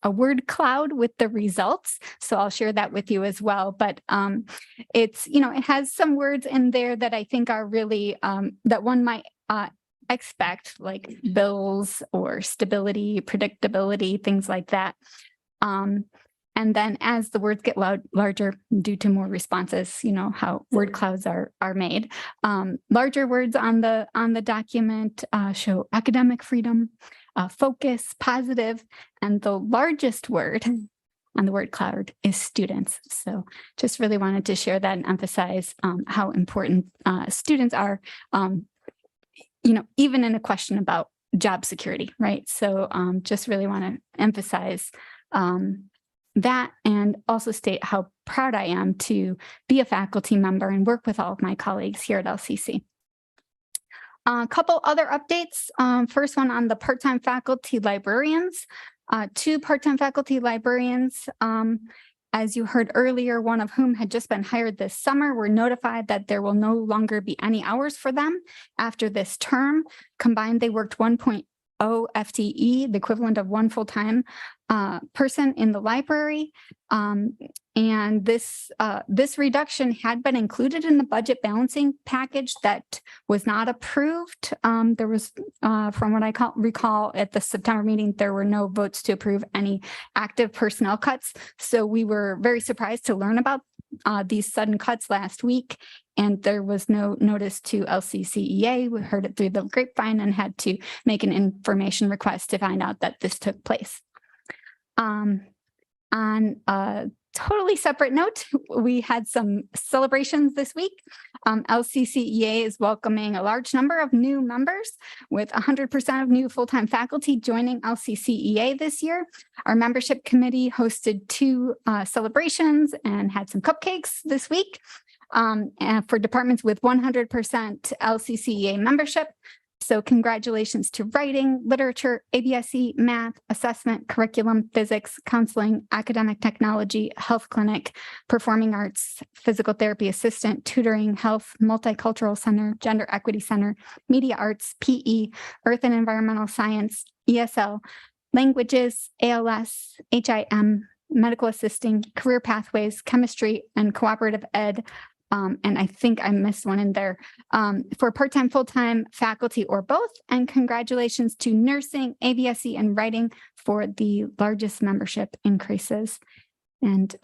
word cloud with the results. So I'll share that with you as well. But it's, it has some words in there that I think are really, that one might expect, like bills or stability, predictability, things like that. And then as the words get larger due to more responses, how word clouds are made. Larger words on the document show academic freedom, focus, positive, and the largest word on the word cloud is students. So just really wanted to share that and emphasize how important students are, even in a question about job security, right? So just really want to emphasize that, and also state how proud I am to be a faculty member and work with all of my colleagues here at LCC. A couple other updates. First one on the part-time faculty librarians. 2 part-time faculty librarians, as you heard earlier, one of whom had just been hired this summer, were notified that there will no longer be any hours for them after this term. Combined, they worked 1.0 FTE, the equivalent of 1 full-time person in the library. And this reduction had been included in the budget balancing package that was not approved. There was, from what I recall at the September meeting, there were no votes to approve any active personnel cuts. So we were very surprised to learn about these sudden cuts last week, and there was no notice to LCCEA. We heard it through the grapevine and had to make an information request to find out that this took place. On a totally separate note, we had some celebrations this week. LCCEA is welcoming a large number of new members, with 100% of new full-time faculty joining LCCEA this year. Our membership committee hosted 2 celebrations and had some cupcakes this week and for departments with 100% LCCEA membership. So congratulations to writing, literature, ABSE, math, assessment, curriculum, physics, counseling, academic technology, health clinic, performing arts, physical therapy assistant, tutoring, health, multicultural center, gender equity center, media arts, PE, earth and environmental science, ESL, languages, ALS, HIM, medical assisting, career pathways, chemistry, and cooperative ed. And I think I missed one in there, for part-time, full-time faculty or both. And congratulations to nursing, ABSE, and writing for the largest membership increases. And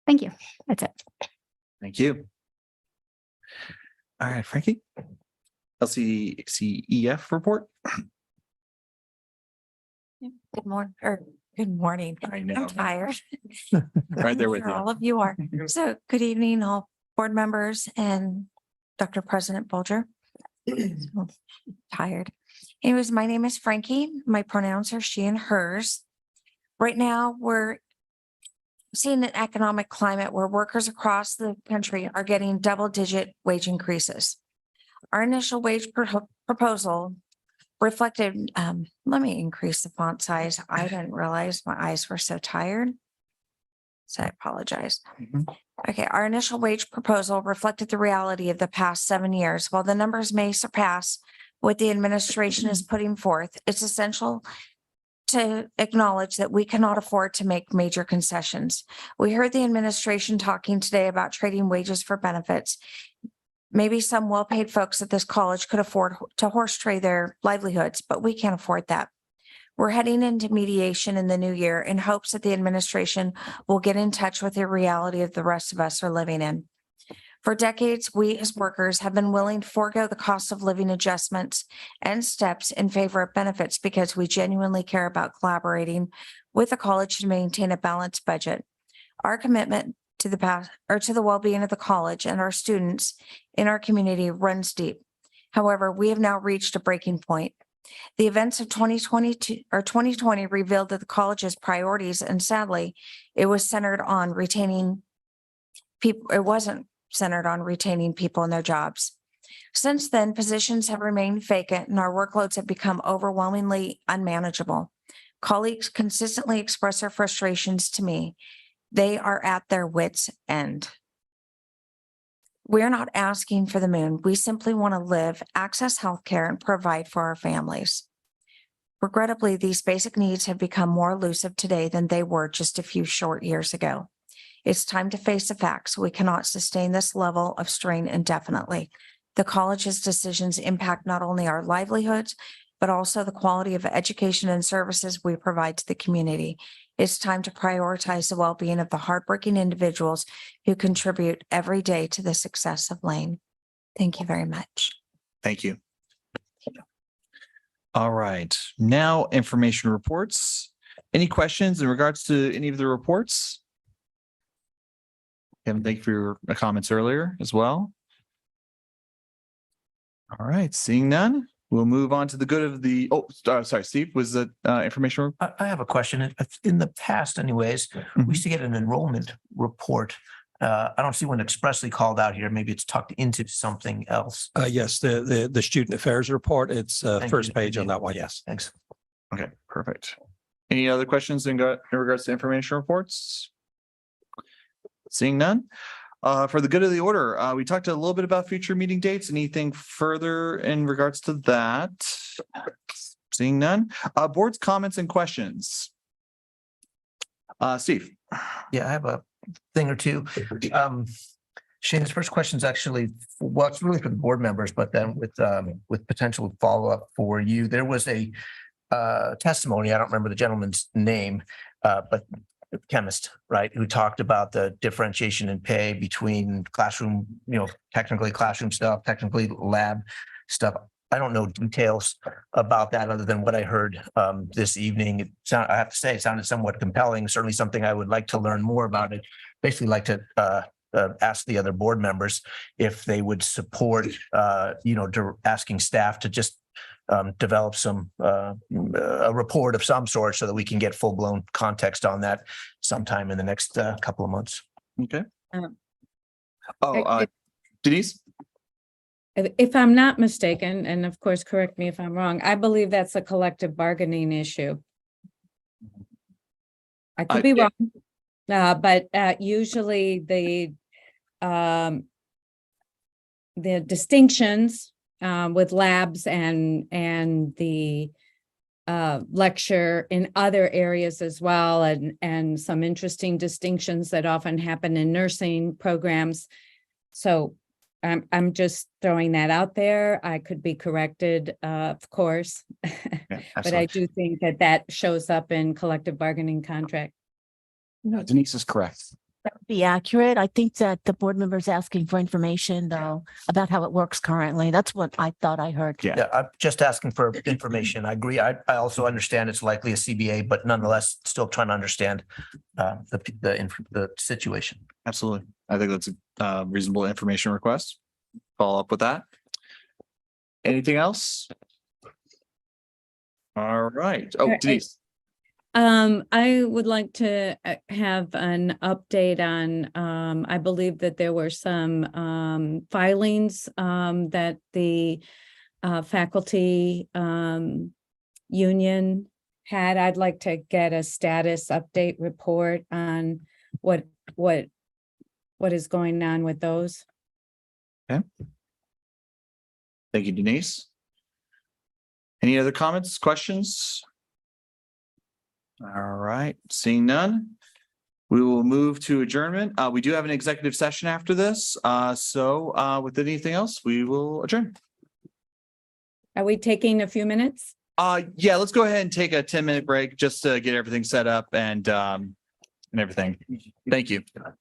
thank you. That's it. Thank you. All right, Frankie. LCCEF report. Good morning, or good morning. I know. I'm tired. Right there with Sure you. all of you are. So good evening, all board members and Dr. President Bolger. So tired. Anyways, my name is Frankie. My pronouns are she and hers. Right now, we're seeing an economic climate where workers across the country are getting double-digit wage increases. Our initial wage proposal reflected, let me increase the font size. I didn't realize my eyes were so tired. So I apologize. Okay, our initial wage proposal reflected the reality of the past 7 years. While the numbers may surpass what the administration is putting forth, it's essential to acknowledge that we cannot afford to make major concessions. We heard the administration talking today about trading wages for benefits. Maybe some well-paid folks at this college could afford to horse trade their livelihoods, but we can't afford that. We're heading into mediation in the new year in hopes that the administration will get in touch with the reality of the rest of us are living in. For decades, we as workers have been willing to forego the cost of living adjustments and steps in favor of benefits because we genuinely care about collaborating with the college to maintain a balanced budget. Our commitment to the past or to the well-being of the college and our students in our community runs deep. However, we have now reached a breaking point. The events of 2020 revealed that the college's priorities, and sadly, it was centered on retaining people. It wasn't centered on retaining people in their jobs. Since then, positions have remained vacant and our workloads have become overwhelmingly unmanageable. Colleagues consistently express their frustrations to me. They are at their wits' end. We're not asking for the moon. We simply want to live, access healthcare, and provide for our families. Regrettably, these basic needs have become more elusive today than they were just a few short years ago. It's time to face the facts. We cannot sustain this level of strain indefinitely. The college's decisions impact not only our livelihoods, but also the quality of education and services we provide to the community. It's time to prioritize the well-being of the hardworking individuals who contribute every day to the success of Lane. Thank you very much. Thank you. All right, now information reports. Any questions in regards to any of the reports? Kevin, thank you for your comments earlier as well. All right, seeing none, we'll move on to the good of the, sorry, Steve, was that information? I have a question. In the past anyways, we used to get an enrollment report. I don't see one expressly called out here. Maybe it's tucked into something else. Yes, the student affairs report, it's Thank first you. page on that one, yes. Thanks. Okay, perfect. Any other questions in regards to information reports? Seeing none. For the good of the order, we talked a little bit about future meeting dates. Anything further in regards to that? Seeing none. Board's comments and questions. Steve. Yeah, I have a thing or two. Shane, this first question is actually, well, it's really for the board members, but then with potential follow-up for you. There was a testimony, I don't remember the gentleman's name, but chemist, right, who talked about the differentiation in pay between classroom, technically classroom stuff, technically lab stuff. I don't know details about that other than what I heard this evening. I have to say, it sounded somewhat compelling, certainly something I would like to learn more about. It basically like to ask the other board members if they would support, asking staff to just develop a report of some sort so that we can get full-blown context on that sometime in the next couple of months. Okay. Denise? If I'm not mistaken, and of course, correct me if I'm wrong, I believe that's a collective bargaining issue. I could be wrong, but usually the distinctions with labs and the lecture in other areas as well, and some interesting distinctions that often happen in nursing programs. So I'm just throwing that out there. I could be corrected, of course, but I do think that shows up in collective bargaining contract. No, Denise is correct. That would be accurate. I think that the board member is asking for information though about how it works currently. That's what I thought I heard. Yeah, I'm just asking for information. I agree. I also understand it's likely a CBA, but nonetheless, still trying to understand the situation. Absolutely. I think that's a reasonable information request. Follow up with that. Anything else? All right. Oh, Denise. I would like to have an update on, I believe that there were some filings that the faculty union had. I'd like to get a status update report on what is going on with those. Okay. Thank you, Denise. Any other comments, questions? All right, seeing none. We will move to adjournment. We do have an executive session after this. So with anything else, we will adjourn. Are we taking a few minutes? Yeah, let's go ahead and take a 10-minute break just to get everything set up and everything. Thank you.